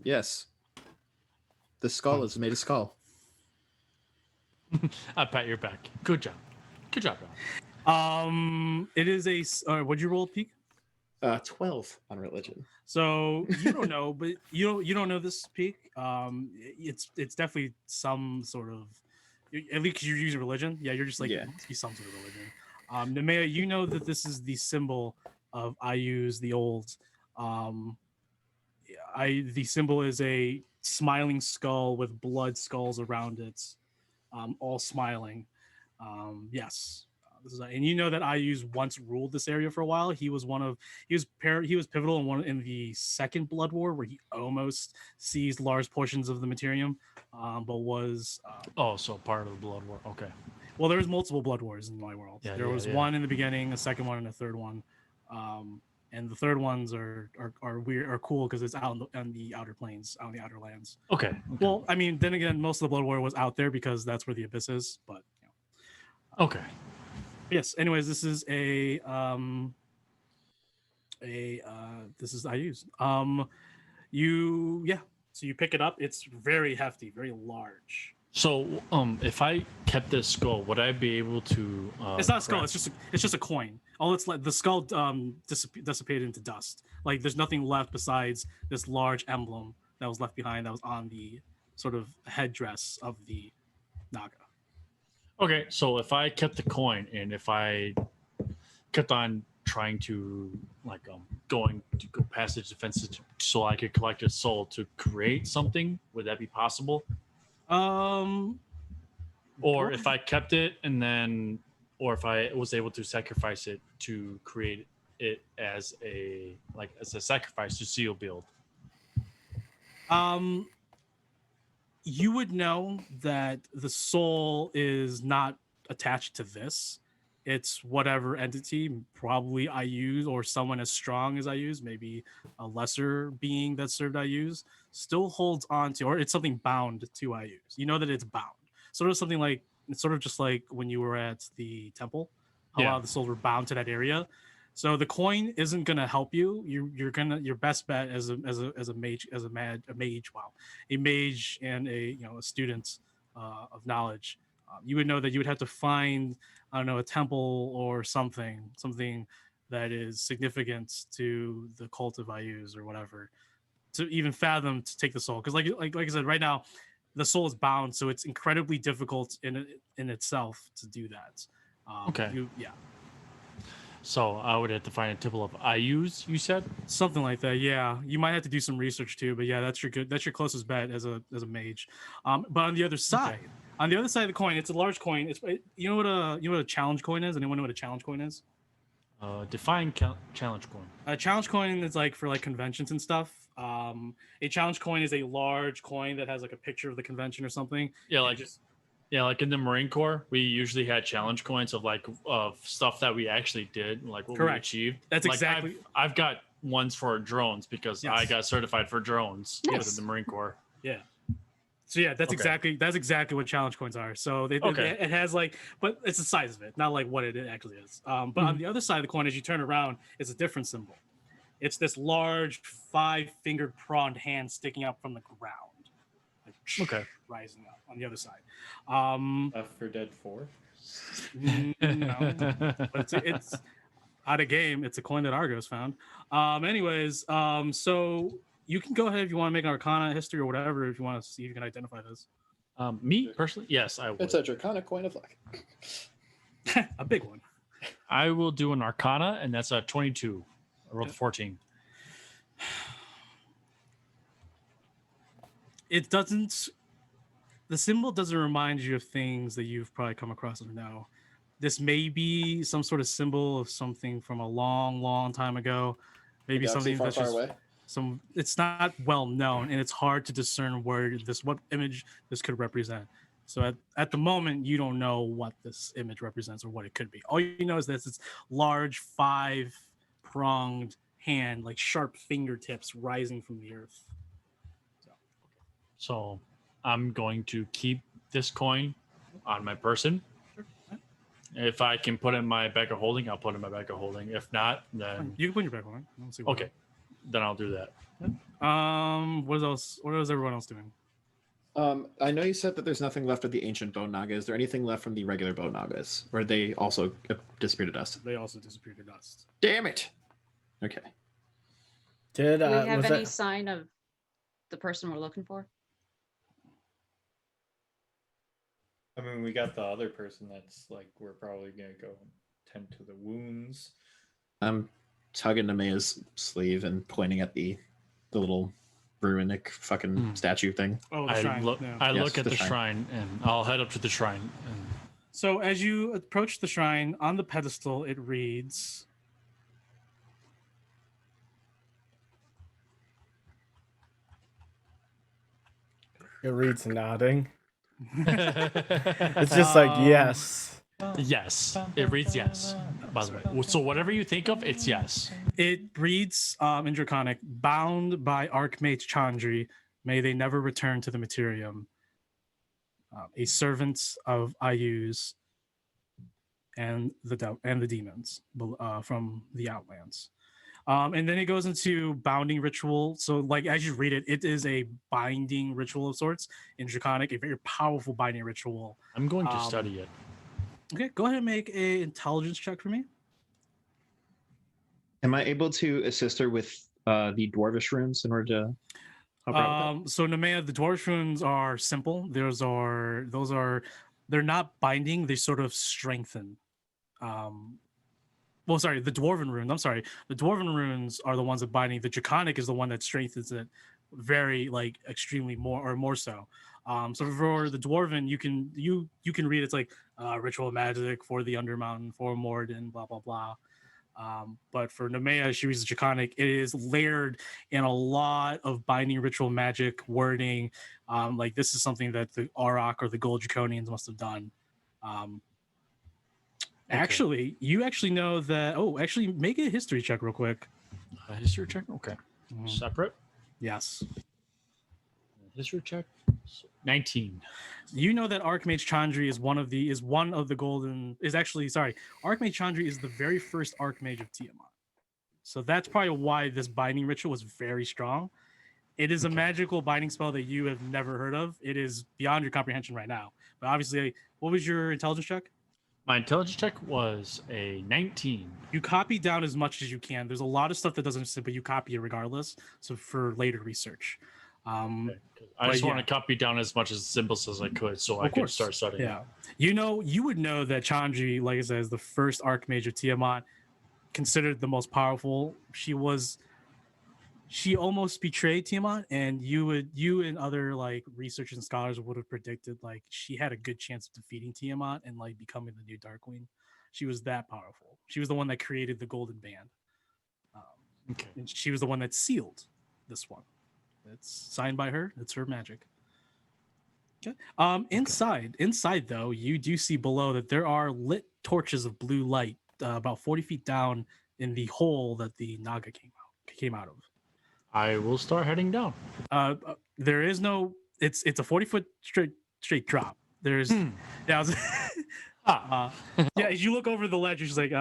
Yes. The skull is made of skull. I pat your back. Good job. Good job, Ron. It is a. What'd you roll, Peak? 12 on religion. So you don't know, but you don't know this, Peak. It's definitely some sort of. At least you're using religion. Yeah, you're just like it must be some sort of religion. Nemea, you know that this is the symbol of I use the old. The symbol is a smiling skull with blood skulls around it, all smiling. Yes, this is, and you know that IU's once ruled this area for a while. He was pivotal in the second Blood War, where he almost seized large portions of the Materium, but was so part of the Blood War. Okay. Well, there was multiple Blood Wars in my world. There was one in the beginning, a second one, and a third one. And the third ones are weird, are cool because it's out on the outer planes, out in the outer lands. Okay. Well, I mean, then again, most of the Blood War was out there because that's where the abyss is. But okay. Yes. Anyways, this is this is I use. So you pick it up. It's very hefty, very large. So, if I kept this skull, would I be able to? It's not a skull. It's just a coin. All it's like the skull dissipated into dust. Like there's nothing left besides this large emblem that was left behind that was on the sort of headdress of the Naga. Okay, so if I kept the coin and if I kept on trying to going to go past the defenses so I could collect a soul to create something? Would that be possible? Or if I kept it and then, or if I was able to sacrifice it to create it as a sacrifice to seal build. You would know that the soul is not attached to this. It's whatever entity, probably I use, or someone as strong as I use, maybe a lesser being that served I use, still holds on to, or it's something bound to I use. You know that it's bound. Sort of something like, it's sort of just like when you were at the temple, a lot of the souls were bound to that area. So the coin isn't gonna help you. Your best bet as a mage and a student of knowledge. You would know that you would have to find, I don't know, a temple or something that is significant to the cult of Ayus or whatever, to even fathom to take the soul. Because like I said, right now, the soul is bound, so it's incredibly difficult in itself to do that. Okay. So I would have to find a temple of Ayus, you said? Something like that, yeah. You might have to do some research too, but yeah, that's your closest bet as a mage. But on the other side, of the coin, it's a large coin. You know what a challenge coin is? Anyone know what a challenge coin is? Define challenge coin. A challenge coin is like for like conventions and stuff. A challenge coin is a large coin that has like a picture of the convention or something. Yeah, like in the Marine Corps, we usually had challenge coins of stuff that we actually did, like what we achieved. That's like exactly. I've got ones for drones because I got certified for drones within the Marine Corps. Yeah. So yeah, that's exactly what challenge coins are. So it has but it's the size of it, not like what it actually is. But on the other side of the coin, as you turn around, it's a different symbol. It's this large 5-fingered pronged hand sticking up from the ground. Rising up on the other side. Left 4 Dead 4? No. But it's out of game. It's a coin that Argos found. So you can go ahead if you want to make an Arcana history or whatever, if you want to see if you can identify this. Me personally, yes, I would. It's a Draconic coin of luck. A big one. I will do an Arcana, and that's a 22. I rolled a 14. It doesn't. The symbol doesn't remind you of things that you've probably come across or know. This may be some sort of symbol of something from a long, long time ago. Maybe something that's just away. It's not well known, and it's hard to discern what image this could represent. So at the moment, you don't know what this image represents or what it could be. All you know is that it's large 5-pronged hand, like sharp fingertips rising from the earth. So I'm going to keep this coin on my person. If I can put it in my bag of holding, I'll put it in my bag of holding. If not, then you can put in your bag of holding. Okay, then I'll do that. What else? What is everyone else doing? I know you said that there's nothing left of the ancient bone naga. Is there anything left from the regular bone nagas, or they also disappeared to dust? They also disappeared to dust. Damn it. Okay. Do we have any sign of the person we're looking for? I mean, we got the other person that's like, we're probably going to go tend to the wounds. I'm tugging Namaya's sleeve and pointing at the little runic fucking statue thing. Oh, the shrine. I look at the shrine, and I'll head up to the shrine. So as you approach the shrine, on the pedestal, it reads... It reads nodding. It's just like yes. Yes, it reads yes. By the way, so whatever you think of, it's yes. It reads in Draconic, bound by Archmage Chandri, may they never return to the Materium. A servant of Ayus and the demons from the Outlands. And then it goes into bounding ritual. So like as you read it, it is a binding ritual of sorts in Draconic, a very powerful binding ritual. I'm going to study it. Okay, go ahead and make a intelligence check for me. Am I able to assist her with the dwarvish runes in order to help her out with that? So Nemea, the dwarvish runes are simple. They're not binding, they sort of strengthen. well, sorry, the dwarven runes. I'm sorry, the dwarven runes are the ones that binding. The draconic is the one that strengthens it very like extremely more so. So for the dwarven, you can read it's like ritual magic for the Undermountain, for Morden, blah blah blah. But for Nemea, she was draconic. It is layered in a lot of binding ritual magic wording. Like this is something that the Auroch or the Gold Draconians must have done. Actually, you actually know that. Oh, actually, make a history check real quick. A history check. Okay. Separate. Yes. History check. 19. You know that Archmage Chandri is one of the golden. Archmage Chandri is the very first Archmage of Tiamat. So that's probably why this binding ritual was very strong. It is a magical binding spell that you have never heard of. It is beyond your comprehension right now. But obviously, what was your intelligence check? My intelligence check was a 19. You copy down as much as you can. There's a lot of stuff that doesn't sit, but you copy it regardless. So for later research. I just want to copy down as much as symbols as I could so I could start studying. Yeah. You would know that Chandri, like I said, is the first Archmage of Tiamat, considered the most powerful. She almost betrayed Tiamat, and you and other like researchers and scholars would have predicted like she had a good chance of defeating Tiamat and like becoming the new Dark Queen. She was that powerful. She was the one that created the Golden Band. And she was the one that sealed this one. It's signed by her. It's her magic. Okay. Inside though, you do see below that there are lit torches of blue light about 40 feet down in the hole that the Naga came out of. I will start heading down. There is no. It's a 40-foot straight drop. There's yeah. As you look over the ledge, you're just like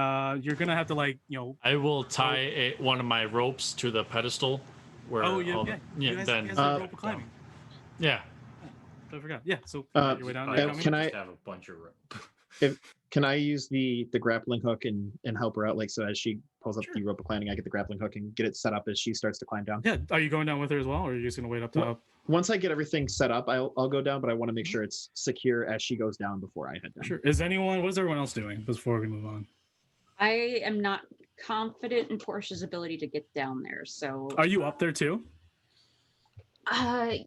you're gonna have to like I will tie one of my ropes to the pedestal. Where then rope climbing. Yeah. I forgot. Yeah. So your way down. Can I have a bunch of rope? Can I use the grappling hook and help her out? Like, so as she pulls up the rope of climbing, I get the grappling hook and get it set up as she starts to climb down. Yeah. Are you going down with her as well, or are you just gonna wait up top? Once I get everything set up, I'll go down, but I want to make sure it's secure as she goes down before I head down. Sure. What is everyone else doing before we move on? I am not confident in Portia's ability to get down there. So are you up there too? I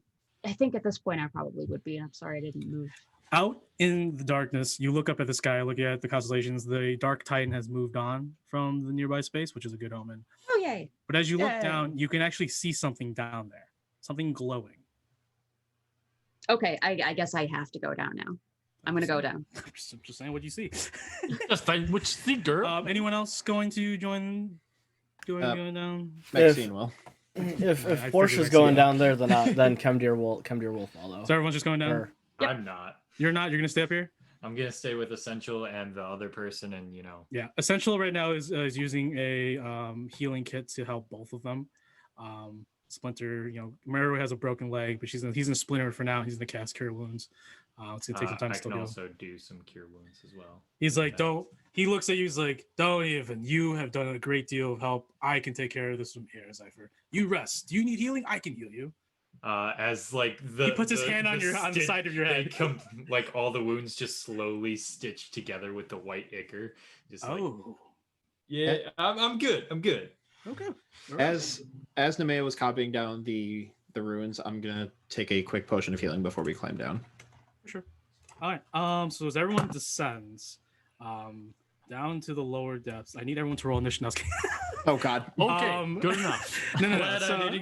think at this point I probably would be. I'm sorry I didn't move. Out in the darkness, you look up at the sky, look at the constellations. The Dark Titan has moved on from the nearby space, which is a good omen. Oh, yay. But as you look down, you can actually see something down there, something glowing. Okay, I guess I have to go down now. I'm going to go down. I'm just saying what you see. Just what you see, girl. Anyone else going to join going down? Maxine will. If Portia's going down there, then Kemdir will follow. So everyone's just going down? Yep. I'm not. You're not? You're going to stay up here? I'm going to stay with Essential and the other person and, Yeah, Essential right now is using a healing kit to help both of them. Splinter, Meru has a broken leg, but he's in Splinter for now. He's going to cast Cure Wounds. It's going to take some time to still go. I can also do some Cure Wounds as well. He's like, he looks at you, he's like, don't even. You have done a great deal of help. I can take care of this from here, Cypher. You rest. Do you need healing? I can heal you. As like he puts his hand on the side of your head. Like all the wounds just slowly stitched together with the white ichor. I'm good. Okay. As Nemea was copying down the ruins, I'm gonna take a quick potion of healing before we climb down. Sure. All right. So as everyone descends, down to the lower depths, I need everyone to roll initiative. Oh God. Okay. Good enough. No.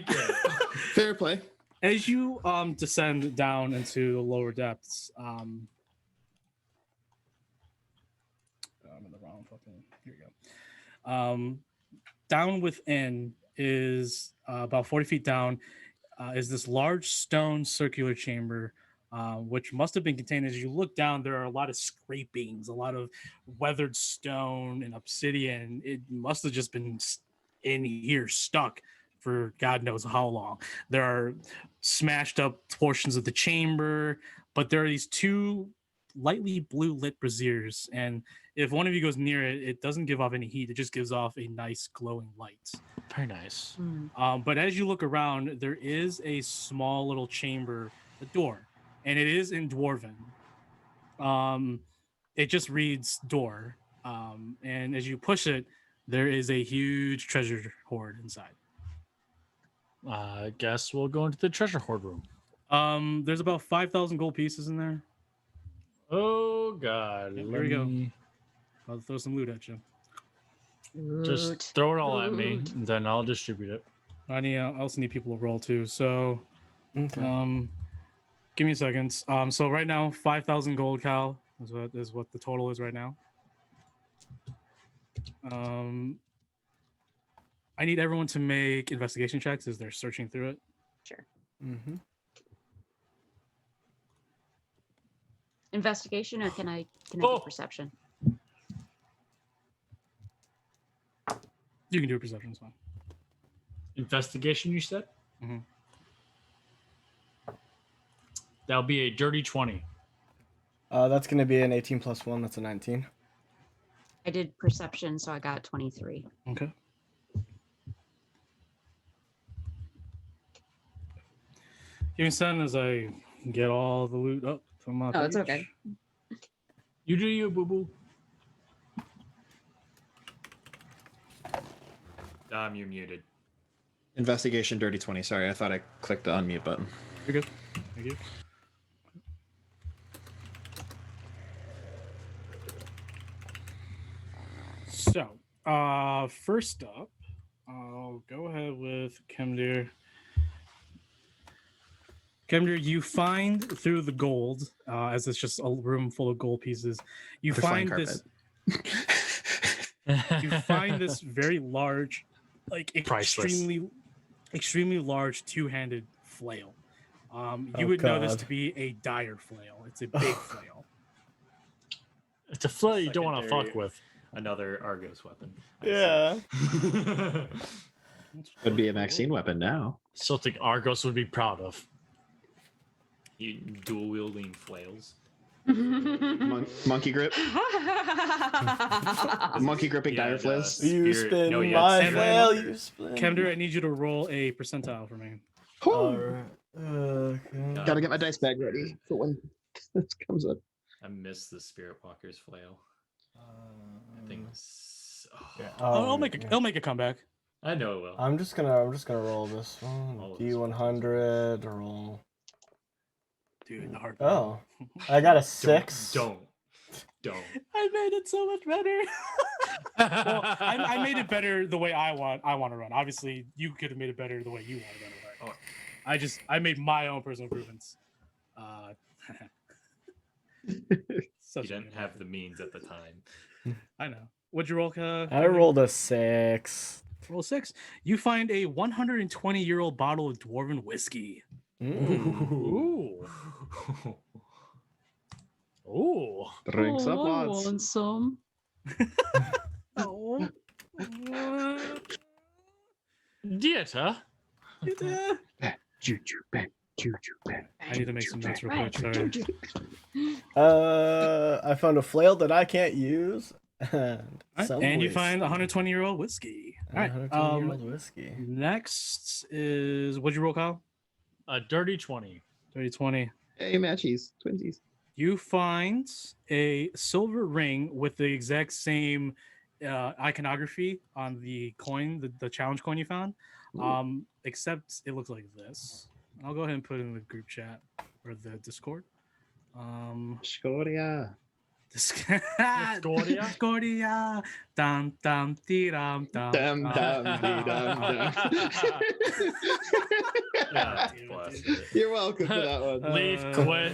Fair play. As you descend down into the lower depths, I'm in the wrong fucking. Here we go. Down within is about 40 feet down is this large stone circular chamber, which must have been contained. As you look down, there are a lot of scrapings, a lot of weathered stone and obsidian. It must have just been in here stuck for God knows how long. There are smashed up portions of the chamber, but there are these two lightly blue lit braziers, and if one of you goes near it, it doesn't give off any heat. It just gives off a nice glowing light. Very nice. But as you look around, there is a small little chamber, a door, and it is in Dwarven. It just reads door, and as you push it, there is a huge treasure hoard inside. I guess we'll go into the treasure hoard room. There's about 5,000 gold pieces in there. Oh God! Yep, here we go. I'll throw some loot at you. Just throw it all at me, and then I'll distribute it. I also need people to roll too. So, give me a second. So right now, 5,000 gold, Cal, is what the total is right now. I need everyone to make investigation checks as they're searching through it. Sure. Mm-hmm. Investigation, or can I do perception? You can do a perception, it's fine. Investigation, you said? Mm-hmm. That'll be a dirty 20. That's going to be an 18 plus 1. That's a 19. I did perception, so I got 23. Okay. Give me a second as I get all the loot up from my page. It's okay. You do you, boo-boo. You're muted. Investigation dirty 20. Sorry, I thought I clicked the unmute button. You're good. Thank you. So, first up, I'll go ahead with Kemdir. Kemdir, you find through the gold, as it's just a room full of gold pieces, you find this. You find this very large, like extremely large two-handed flail. You would know this to be a dire flail. It's a big flail. It's a flail you don't want to fuck with. Another Argos weapon. Yeah. Would be a Maxine weapon now. Something Argos would be proud of. You dual wielding flails. Monkey grip. Monkey gripping dire flails. You spin my flail. You spin. Kemdir, I need you to roll a percentile for me. Gotta get my dice bag ready for when this comes up. I miss the Spirit Walker's flail. I think. I'll make a comeback. I know it will. I'm just gonna roll this one. D100 roll. Dude, the hard. Oh, I got a 6. Don't. I made it so much better. Well, I made it better the way I want to run. Obviously, you could have made it better the way you want to run it. I made my own personal improvements. You didn't have the means at the time. I know. What'd you roll? I rolled a 6. Roll 6. You find a 120-year-old bottle of dwarven whiskey. Ooh. Ooh. Drinks up lots. I want some. Oh. Dieta. Juju bang. I need to make some notes real quick. Sorry. I found a flail that I can't use. And you find a 120-year-old whiskey. All right. 120-year-old whiskey. Next is, what'd you roll, Kyle? A dirty 20. Dirty 20. Hey, matchies. Twinsies. You find a silver ring with the exact same iconography on the coin, the challenge coin you found, except it looks like this. I'll go ahead and put it in the group chat or the Discord. Scoria. Scoria. Dum dum dee dum dum. Dum dum dee dum dum. You're welcome for that one. Leave, quit,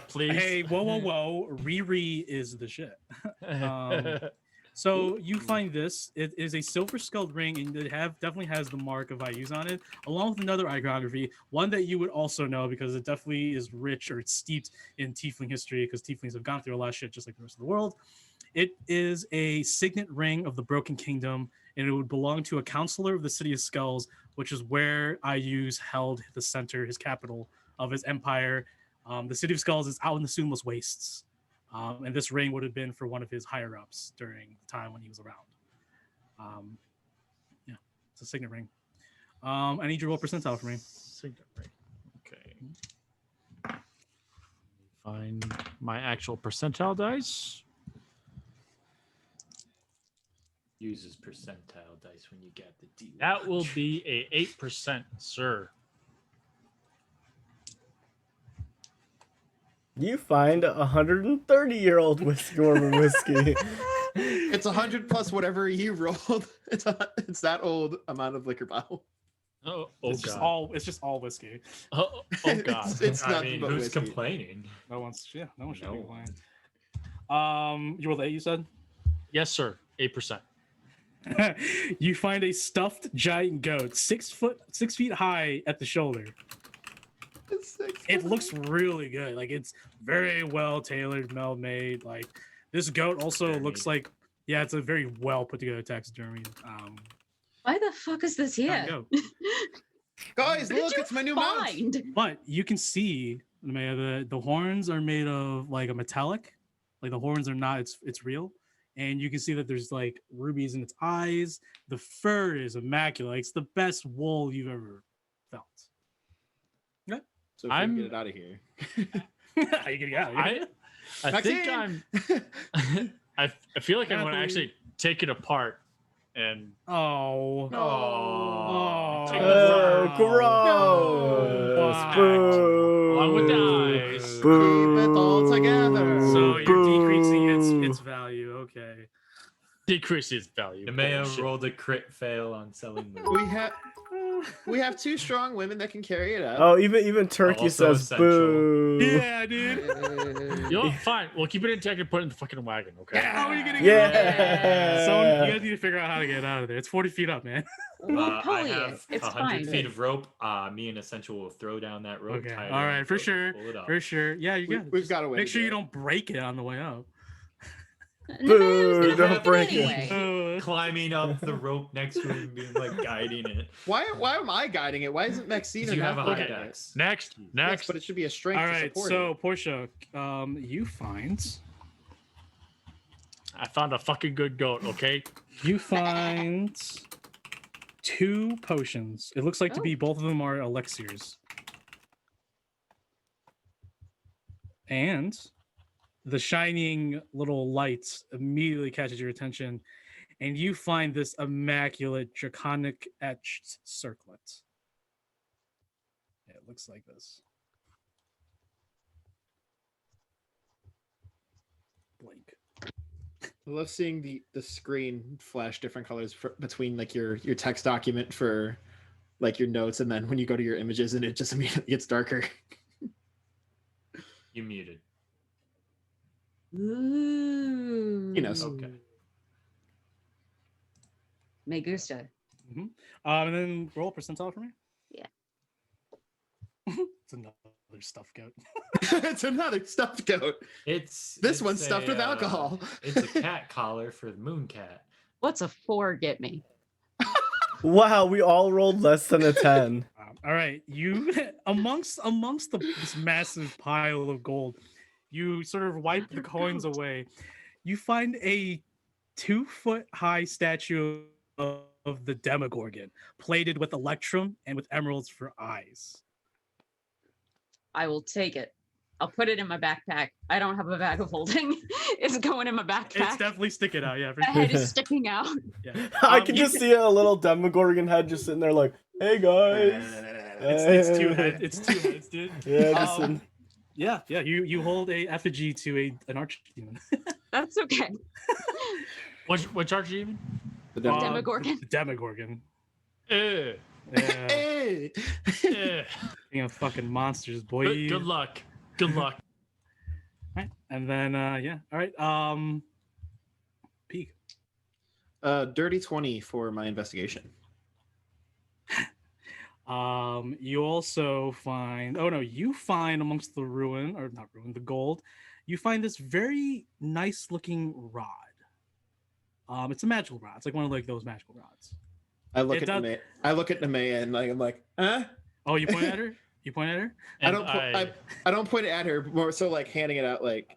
please. Hey, whoa. Riri is the shit. So you find this. It is a silver skulled ring, and it definitely has the mark of Ayu's on it, along with another iconography, one that you would also know because it definitely is rich or it's steeped in tiefling history because tieflings have gone through a lot of shit just like the rest of the world. It is a signet ring of the Broken Kingdom, and it would belong to a counselor of the City of Skulls, which is where Ayu's held the center, his capital of his empire. The City of Skulls is out in the Sunless Wastes. And this ring would have been for one of his higher ups during the time when he was around. Yeah, it's a signet ring. I need your roll percentile for me. Signet ring. Okay. Find my actual percentile dice. Uses percentile dice when you get the D. That will be a 8%, sir. You find a 130-year-old whiskey. It's 100 plus whatever you rolled. It's that old amount of liquor bottle. It's just all whiskey. Oh God. It's I nothing mean, but who's whiskey. complaining? No one should No. complain. You rolled 8, you said? Yes, sir. 8%. You find a stuffed giant goat, 6 feet high at the shoulder. It looks really good. Like, it's very well tailored, well made. Like, this goat also looks like, yeah, it's a very well put together taxidermy. Why the fuck is this here? Guys, look, it's my new mount. But you can see the horns are made of like a metallic, like the horns are not. It's real, and you can see that there's like rubies in its eyes. The fur is immaculate. It's the best wool you've ever felt. Yeah. So if we can get it out of here. How you getting out of here? I think I'm. I feel like I'm going to actually take it apart and. Oh. Take the fur. Gross. Boo. Along with the eyes. Keep it all together. So you're decreasing its value. Okay. Decrease its value. Nemea rolled a crit fail on selling the. We have 2 strong women that can carry it up. Oh, even Turkey Also says essential. boo. Yeah, dude. You know what? Fine. We'll keep it intact and put it in the fucking wagon, okay? How are you gonna Yeah. get So you guys need to figure out how to get out of there. It's 40 feet up, man. I have 100 feet of rope. Me and Essential will throw down that rope. Okay. tie it All in, right, for pull sure. it up. For sure. Yeah, you got. We've got a way. Make to sure do you it. don't break it on the way up. Boo, don't break anyway. it. Climbing up the rope next to him, being like guiding it. Why am I guiding it? Why isn't Maxine You have a high high dex. Next. Yes, but it should be a strength All to right, support so it. Portia, you find I found a fucking good goat, okay? you find 2 potions. It looks like to be both of them are elixirs. And the shining little light immediately catches your attention, and you find this immaculate draconic etched circlet. Yeah, it looks like this. Blink. I love seeing the screen flash different colors between like your text document for like your notes, and then when you go to your images and it just immediately gets darker. You muted. Ooh. You know. Okay. Me gusta. And then roll a percentile for me. Yeah. It's another stuffed goat. It's another stuffed goat. This one's stuffed with alcohol. It's a cat collar for the moon cat. What's a 4 get me? Wow, we all rolled less than a 10. All right, you amongst this massive pile of gold, you sort of wipe the coins away. You find a 2-foot high statue of the Demogorgon, plated with electrum and with emeralds for eyes. I will take it. I'll put it in my backpack. I don't have a bag of holding. It's going in my backpack. It's definitely sticking out, yeah. For My head sure. is sticking out. Yeah. I can just see a little Demogorgon head just sitting there like, hey guys. It's 2 heads. It's 2 heads, dude. Yeah, Yeah. You hold a effigy to an archdemon. That's okay. Which archdemon? The Demogorgon. The Demogorgon. Eh. Yeah. Hey. Eh. You know, fucking monsters, boy. Good luck. Good luck. Right. And then yeah. All right. Peek. Dirty 20 for my investigation. You also find you find amongst the the gold, you find this very nice looking rod. It's a magical rod. It's like one of like those magical rods. I look at Nemea and I'm like, huh? Oh, you point at her? You point at her? I don't point it at her, more so like handing it out like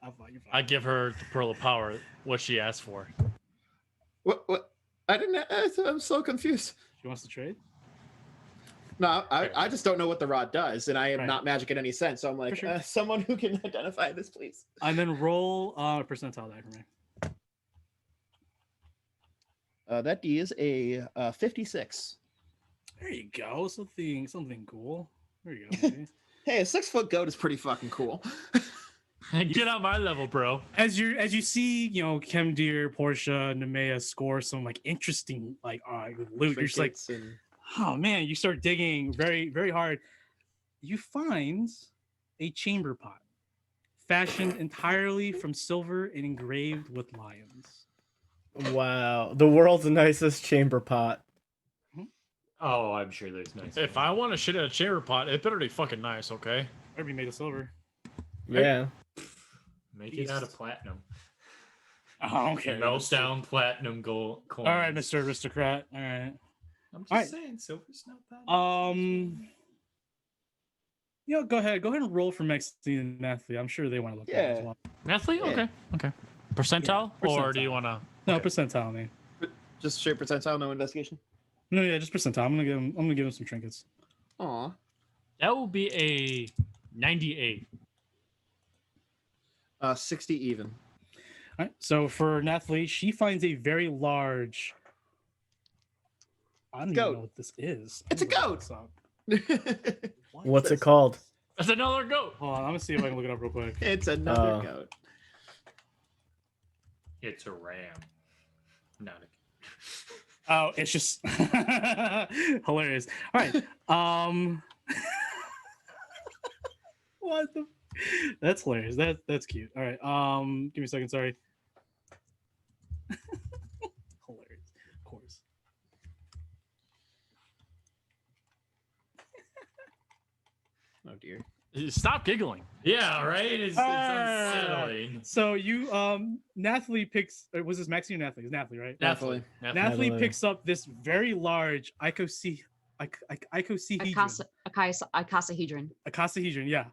I give her the pearl of power, what she asked for. What I didn't I'm so confused. She wants to trade? No, I just don't know what the rod does, and I am Right. not magic in any sense. So I'm like, sure. someone who can identify this, please. And then roll a percentile die for me. That D is a 56. There you go. Something cool. There you go. Buddy. Hey, a 6-foot goat is pretty fucking cool. Get on my level, bro. As you see, Chemdeer, Portia, Nemea score some like interesting loot. You're just like, oh man, you start digging very, very hard. You find a chamber pot fashioned entirely from silver and engraved with lions. Wow, the world's nicest chamber pot. Oh, I'm sure there's nice. If I want to shit in a chamber pot, it better be fucking nice, okay? Better be made of silver. Yeah. Make it out of platinum. Oh, okay. Melt down platinum gold coins. All right, Mr. Aristocrat. All right. I'm just saying, silver's not bad. Go ahead and roll for Maxine and Nathalie. I'm sure they want to look at it as well. Nathalie? Okay. Percentile? Yeah, Or do you want to? No, percentile, man. Just straight percentile, no investigation. No, yeah, just percentile. I'm gonna give him some trinkets. Aw. That will be a 98. 60 even. All right. So for Nathalie, she finds a very large. I don't even know what this is. It's a goat. What's it called? That's another goat. Hold on, I'm gonna see if I can look it up real quick. It's another goat. It's a ram. Not a. Oh, it's just hilarious. All right. What the? That's hilarious. That's cute. All right. Give me a second. Sorry. Hilarious. Of course. Oh dear. Stop giggling. Yeah, right. It's unsettling. So you, Nathalie picks. Was this Maxine or Nathalie? It's Nathalie, right? Nathalie. Nathalie picks up this very large icosahedron. Icosahedron, yeah.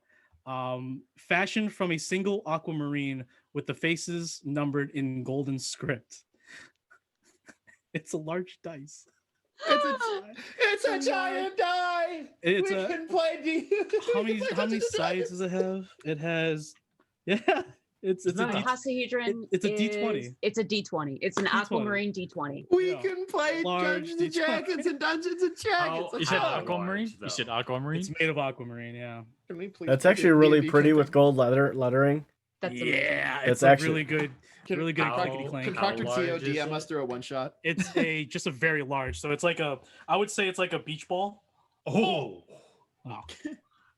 Fashioned from a single aquamarine with the faces numbered in golden script. It's a large dice. It's a giant die. We can play D. How many sides does it have? It has, it's a icosahedron. It's a D20. It's a D20. It's an aquamarine D20. We can play Dungeons and Dragons and Dungeons and Dragons. You said aquamarine? You said aquamarine? It's made of aquamarine, yeah. Can we please That's actually really pretty with gold lettering. That's it's actually really good. Really good clickety clank. Can Proctor TODM us through a one shot? It's just a very large. So it's like I would say it's like a beach ball. Oh. Wow.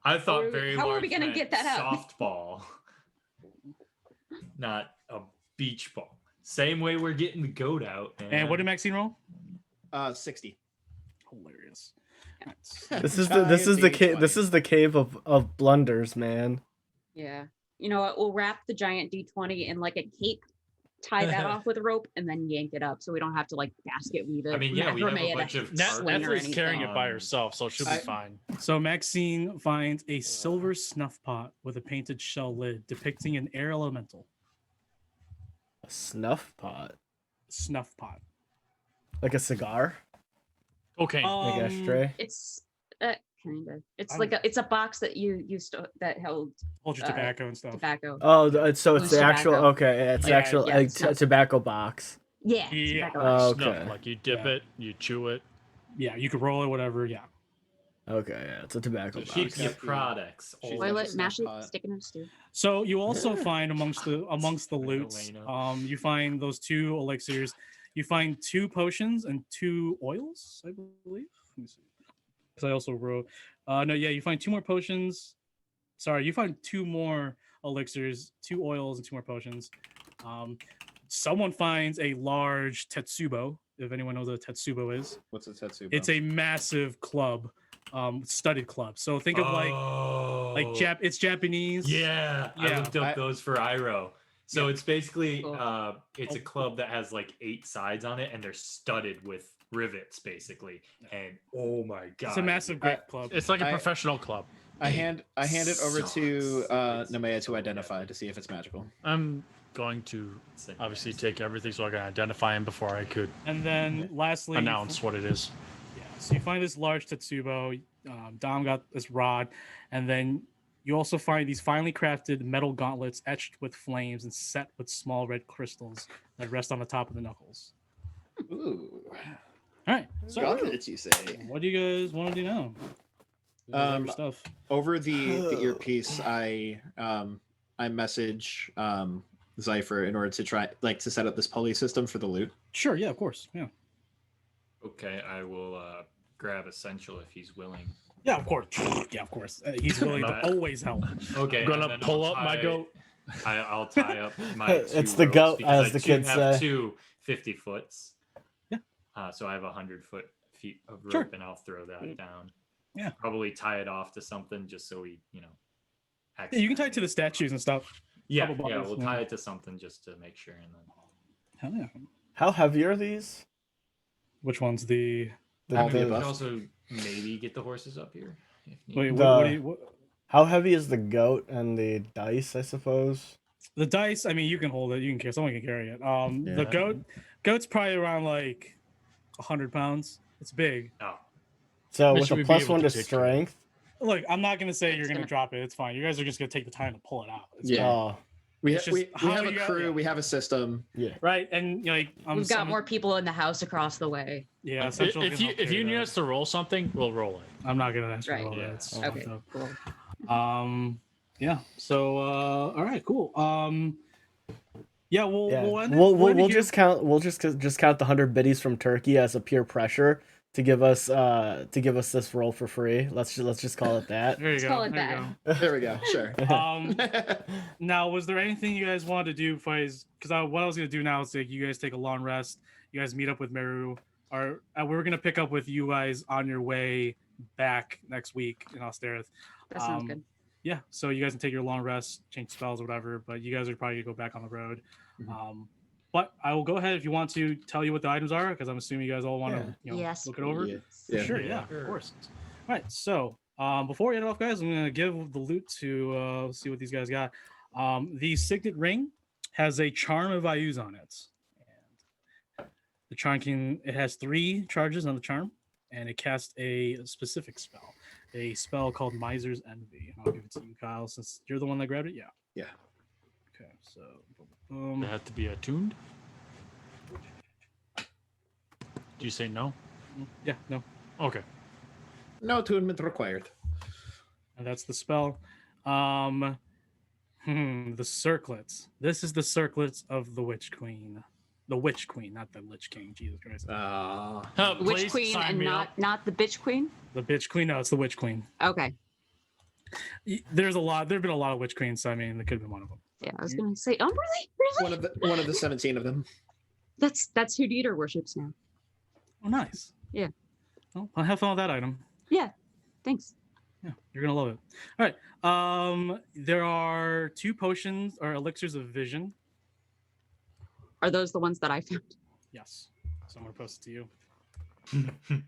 I thought very How large are we gonna get that out? softball, not a beach ball. Same way we're getting the goat out. Man. And what did Maxine roll? 60. Hilarious. This is the cave of blunders, man. Yeah. You know what? We'll wrap the giant D20 in like a cape, tie that off with a rope, and then yank it up so we don't have to like basket weave it. I mean, yeah, we have a bunch of Natalie's carrying it by herself, so she'll be fine. So Maxine finds a silver snuff pot with a painted shell lid depicting an air elemental. A snuff pot? Snuff pot. Like a cigar? Okay. Like ashtray? It's kind of. It's a box that you used to that held your tobacco and stuff. Tobacco. Oh, so it's the actual. Tobacco. Okay, it's the actual tobacco box. Yeah. Tobacco box. Snuff, like you dip it, you chew it. Yeah, you could roll it, whatever. Yeah. Okay, yeah, it's a tobacco box. Keep your products. Toilet, mash it, stick it in a stew. So you also find amongst the loots, you find those 2 elixirs. You find 2 potions and 2 oils, I believe. Let me see. Because I also wrote, you find 2 more potions. Sorry, you find 2 more elixirs, 2 oils, and 2 more potions. Someone finds a large tetsubo. If anyone knows what a tetsubo is, What's a tetsubo? it's a massive club, studded club. So think of it's Japanese. Yeah, I looked up those for Iro. So it's basically it's a club that has like 8 sides on it, and they're studded with rivets basically. And oh my god, it's a massive great club. It's like a professional club. I hand it over to Nemea to identify to see if it's magical. I'm going to obviously take everything so I can identify him before I could. And then lastly, announce what it is. Yeah. So you find this large tetsubo. Dom got this rod, and then you also find these finely crafted metal gauntlets etched with flames and set with small red crystals that rest on the top of the knuckles. Ooh. All right. So, Chocolates, you say? what do you guys want to do now? Stuff. Over the earpiece, I message Zypher in order to try to set up this pulley system for the loot. Sure. Yeah. Of course. Yeah. Okay, I will grab Essential if he's willing. Yeah. Of course. Yeah. Of course. He's willing to always help. Okay. I'm gonna pull up my goat. I'll tie up my It's two the goat, ropes because as the I kids have say. two 50-foots. Yeah. So I have 100 feet of rope, Sure. and I'll throw that down. Yeah. Probably tie it off to something just so we, Yeah, you can tie it to the statues and stuff. Yeah, we'll tie it to something just to make sure, and then. Hell yeah. How heavy are these? Which one's the? We can also maybe get the horses up here. Wait, what do you? How heavy is the goat and the dice? I suppose. The dice. I mean, you can hold it. You can carry. Someone can carry it. The goat's probably around like 100 pounds. It's big. Oh. So with a +1 to strength. Look, I'm not gonna say you're gonna drop it. It's fine. You guys are just gonna take the time to pull it out. We have a crew. We have a system. Yeah. Right, and we've got more people in the house across the way. Yeah. If you need us to roll something, we'll roll it. I'm not gonna ask you to roll that. It's okay. Cool. Yeah. So all right. Cool. Yeah. We'll just count. We'll just count the 100 biddies from Turkey as a peer pressure to give us this roll for free. Let's just call it that. There you go. Call it that. There we go. Sure. Now, was there anything you guys wanted to do? Because what I was gonna do now is you guys take a long rest. You guys meet up with Meru. We're gonna pick up with you guys on your way back next week in Austerith. That sounds good. Yeah, so you guys can take your long rest, change spells or whatever, but you guys are probably gonna go back on the road. Mm-hmm. But I will go ahead if you want to tell you what the items are, because I'm assuming you guys all want to look it over. Yeah. Sure, yeah, of course. All right, so before we end off, guys, I'm gonna give the loot to see what these guys got. The Signet Ring has a Charm of Ayuz on it. And the charm it has 3 charges on the charm, and it casts a specific spell. A spell called Miser's Envy. I'll give it to you, Kyle, since you're the one that grabbed it. Yeah. Yeah. Okay, so they have to be attuned. Do you say no? Yeah, no. Okay. No attunement required. And that's the spell. The circlets. This is the circlets of the Witch Queen. The Witch Queen, not the Lich King. Jesus Christ. Witch Queen and not the Bitch Queen? The Bitch Queen? No, it's the Witch Queen. Okay. There's been a lot of Witch Queens, so I mean, it could have been one of them. Yeah, I was gonna say, oh really? One of the 17 of them. That's who Dieter worships now. Oh, nice. Yeah. Well, I have fun with that item. Yeah. Thanks. Yeah, you're gonna love it. All right. There are 2 potions or elixirs of vision. Are those the ones that I found? Yes. So I'm gonna post it to you.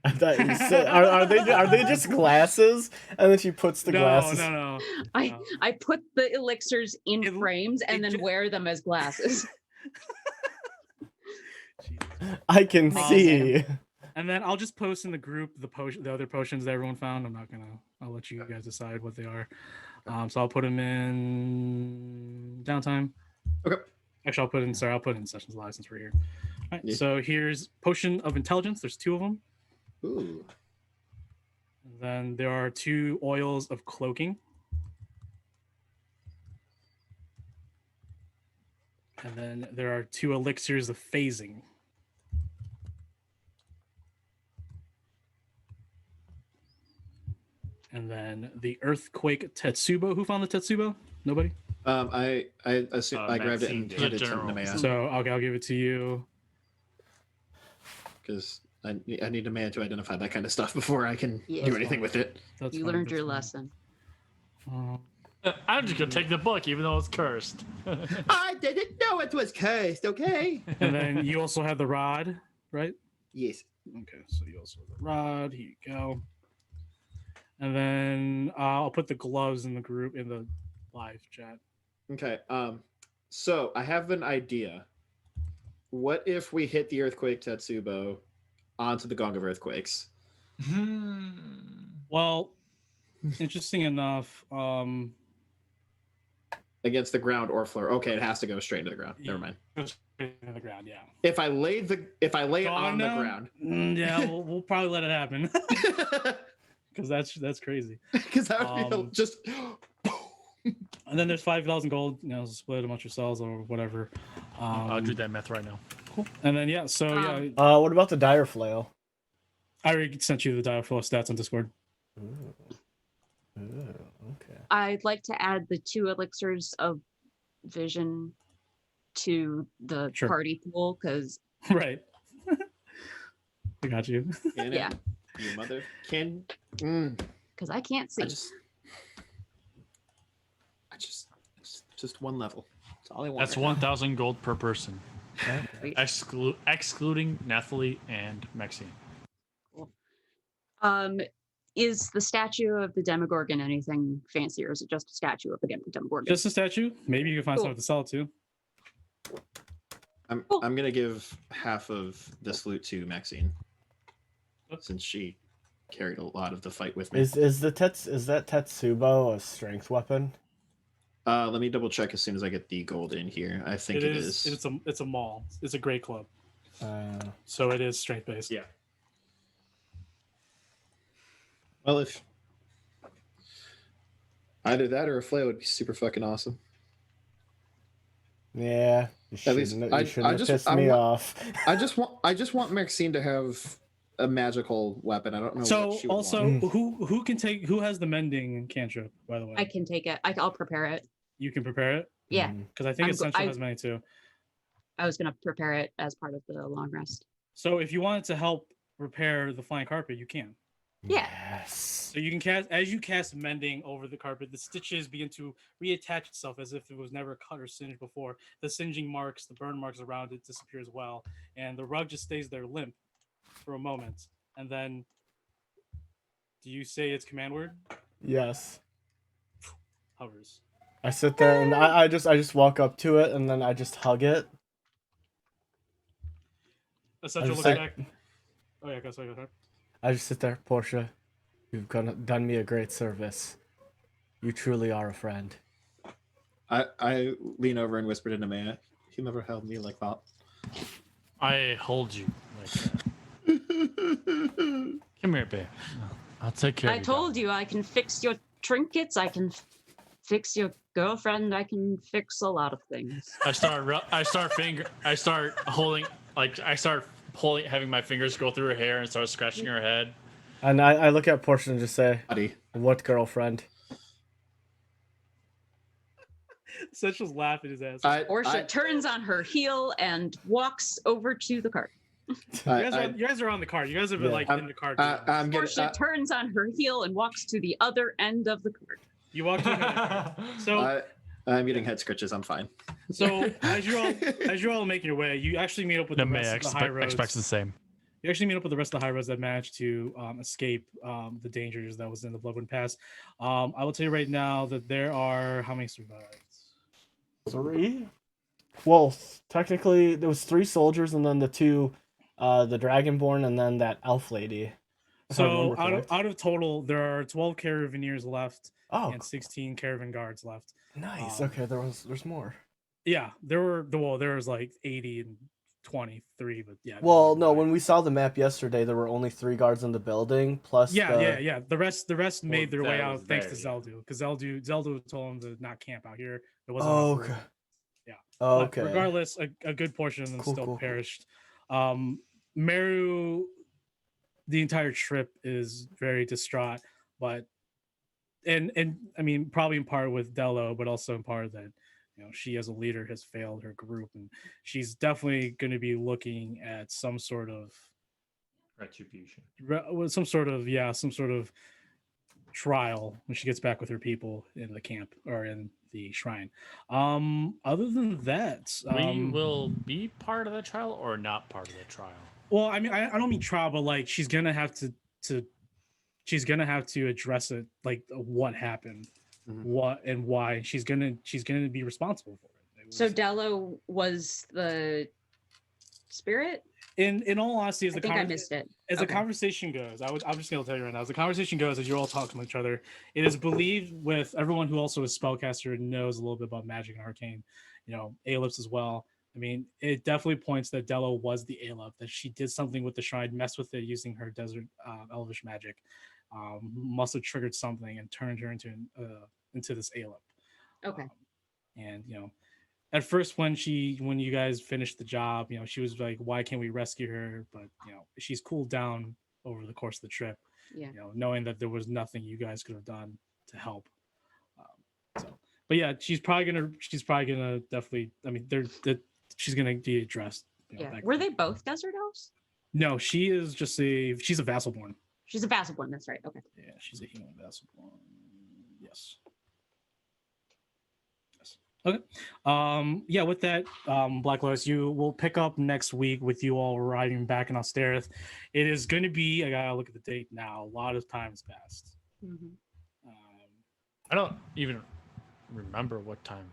I thought you said, are they just glasses? And then she puts the glasses. No. I put the elixirs in frames and then wear them as glasses. I can see. And then I'll just post in the group the other potions that everyone found. I'll let you guys decide what they are. So I'll put them in downtime. Okay. Actually, I'll put in sessions live since we're here. All right, so here's Potion of Intelligence. There's 2 of them. Ooh. And then there are 2 oils of cloaking. And then there are 2 elixirs of phasing. And then the Earthquake Tetsubo. Who found the Tetsubo? Nobody? I assume I grabbed it and handed it to Nemea. So I'll give it to you. Because I need a man to identify that kind of stuff before I can do anything with it. You learned your lesson. I'm just gonna take the book, even though it's cursed. I didn't know it was cursed. Okay. And then you also have the rod, right? Yes. Okay, so you also have the rod. Here you go. And then I'll put the gloves in the live chat. Okay. So I have an idea. What if we hit the Earthquake Tetsubo onto the Gong of Earthquakes? Well, interesting enough. Against the ground or floor. Okay, it has to go straight into the ground. Never mind. in the ground. Yeah. If I lay it on the ground. Yeah, we'll probably let it happen. Because that's crazy. Because that would be just. And then there's 5,000 gold. Split amongst yourselves or whatever. I'll do that math right now. Cool. And then yeah, so yeah. What about the dire flail? I already sent you the dire flail stats on Discord. Ooh, okay. I'd like to add the 2 elixirs of vision to the party pool because. Right. I got you. Yeah. You mother can. Because I can't see. I just one level. That's all I want. That's 1,000 gold per person, excluding Nathalie and Maxine. Cool. Is the statue of the Demogorgon anything fancy, or is it just a statue of the Demogorgon? Just a statue. Maybe you can find something to sell it to. I'm gonna give half of this loot to Maxine, since she carried a lot of the fight with me. Is that Tetsubo a strength weapon? Let me double check as soon as I get the gold in here. I think it is. It's a mall. It's a great club. So it is strength based. Yeah. Well, if either that or a flail would be super fucking awesome. Yeah. You shouldn't have pissed me off. I just want Maxine to have a magical weapon. I don't know. So what she would also, want. who has the mending cantrip? By the way, I can take it. I'll prepare it. You can prepare it. Yeah. Because I think Essential has many too. I was gonna prepare it as part of the long rest. So if you wanted to help repair the flying carpet, you can. Yeah. Yes. So you can cast as you cast mending over the carpet, the stitches begin to reattach itself as if it was never cut or singed before. The singeing marks, the burn marks around it disappear as well, and the rug just stays there limp for a moment. And then, do you say its command word? Yes. Hovers. I sit there and I just walk up to it and then I just hug it. Essential looks back. Oh yeah, go ahead. I just sit there, Portia. You've done me a great service. You truly are a friend. I lean over and whispered into Maya. You never held me like that. I hold you like that. Come here, babe. I'll take care of you. I told you I can fix your trinkets. I can fix your girlfriend. I can fix a lot of things. I start having my fingers go through her hair and start scratching her head. And I look at Portia and just say, "What girlfriend?" Essential's laughing his ass. Portia turns on her heel and walks over to the cart. You guys are on the cart. You guys have been in the cart. Portia turns on her heel and walks to the other end of the cart. You walk to another cart. So I'm getting head scratches. I'm fine. So as you're all making your way, you actually meet up with the rest of the high roads. Expects the same. You actually meet up with the rest of the high roads that managed to escape the dangers that was in the Bloodwind Pass. I will tell you right now that there are how many survived? 3. Well, technically there was 3 soldiers and then the 2, the Dragonborn and then that elf lady. So out of total, there are 12 caravaneers left and 16 cool. caravan guards left. Nice. Okay, there's more. Yeah, there was like 80 and 23, but yeah. Well, no, when we saw the map yesterday, there were only 3 guards in the building, plus Yeah. The rest made their way out thanks to Zeldu, because Zeldu told them to not camp out here. It wasn't. Okay. Yeah. Okay. But regardless, a good portion of them still perished. Meru, the entire trip is very distraught, but and I mean probably in part with Dello, but also in part that she as a leader has failed her group, and she's definitely going to be looking at some sort of retribution, some sort of trial when she gets back with her people in the camp or in the shrine. Other than that, we will be part of the trial or not part of the trial. Well, I mean, I don't mean trial, but like she's gonna have to address it, like what happened. What and why she's gonna be responsible for it. So Dello was the spirit. In all honesty, I missed it. As the conversation goes, I'm just gonna tell you right now. As the conversation goes, as you're all talking with each other, it is believed with everyone who also is spellcaster and knows a little bit about magic and arcane, Ellipse as well, I mean, it definitely points that Delo was the Aelop, that she did something with the shrine, messed with it using her desert elvish magic, must have triggered something and turned her into this Aelop. Okay. And at first when you guys finished the job, she was like, "Why can't we rescue her?" But she's cooled down over the course of the trip. Yeah. Knowing that there was nothing you guys could have done to help. But yeah, she's probably gonna definitely. I mean, she's gonna be addressed. Yeah. Were they both desert elves? No, she's a Vassalborn. She's a Vassalborn. That's right. Okay. Yeah, she's a human Vassalborn. Yes. Okay. Yeah, with that, Black Lotus, you will pick up next week with you all arriving back in Austerith. It is going to be, I gotta look at the date now. A lot of time has passed. Mm-hmm. I don't even remember what time.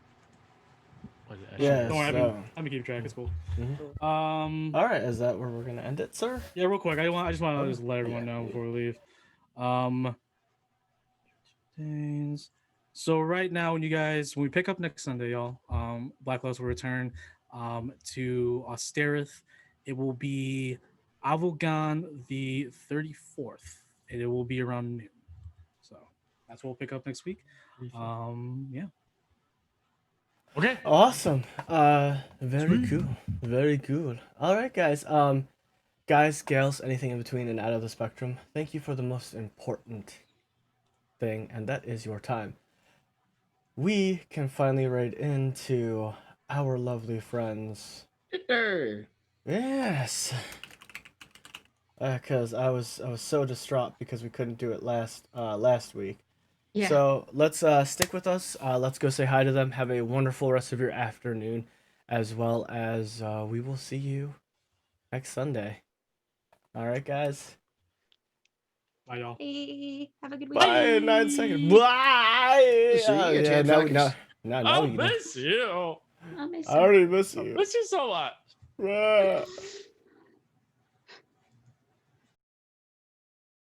Yeah, don't worry, so... I'm gonna keep track. It's cool. Mm-hmm. All right, is that where we're gonna end it, sir? Yeah, real quick. I just want to let everyone know before we leave. So right now, when we pick up next Sunday, y'all, Black Lotus will return to Austerith. It will be Avogan the 34th, and it will be around noon. So that's what we'll pick up next week. Yeah. Okay. Awesome. Very cool. Very cool. All right, guys. Guys, gals, anything in between and out of the spectrum. Thank you for the most important thing, and that is your time. We can finally raid into our lovely friends. Yes. Because I was so distraught because we couldn't do it last week. Yeah. So let's stick with us. Let's go say hi to them. Have a wonderful rest of your afternoon, as well as we will see you next Sunday. All right, guys. Bye, y'all. Hey, have a good week. Bye in 9 seconds. Bye. I'll miss you. I'll miss I already miss you. I miss you so much.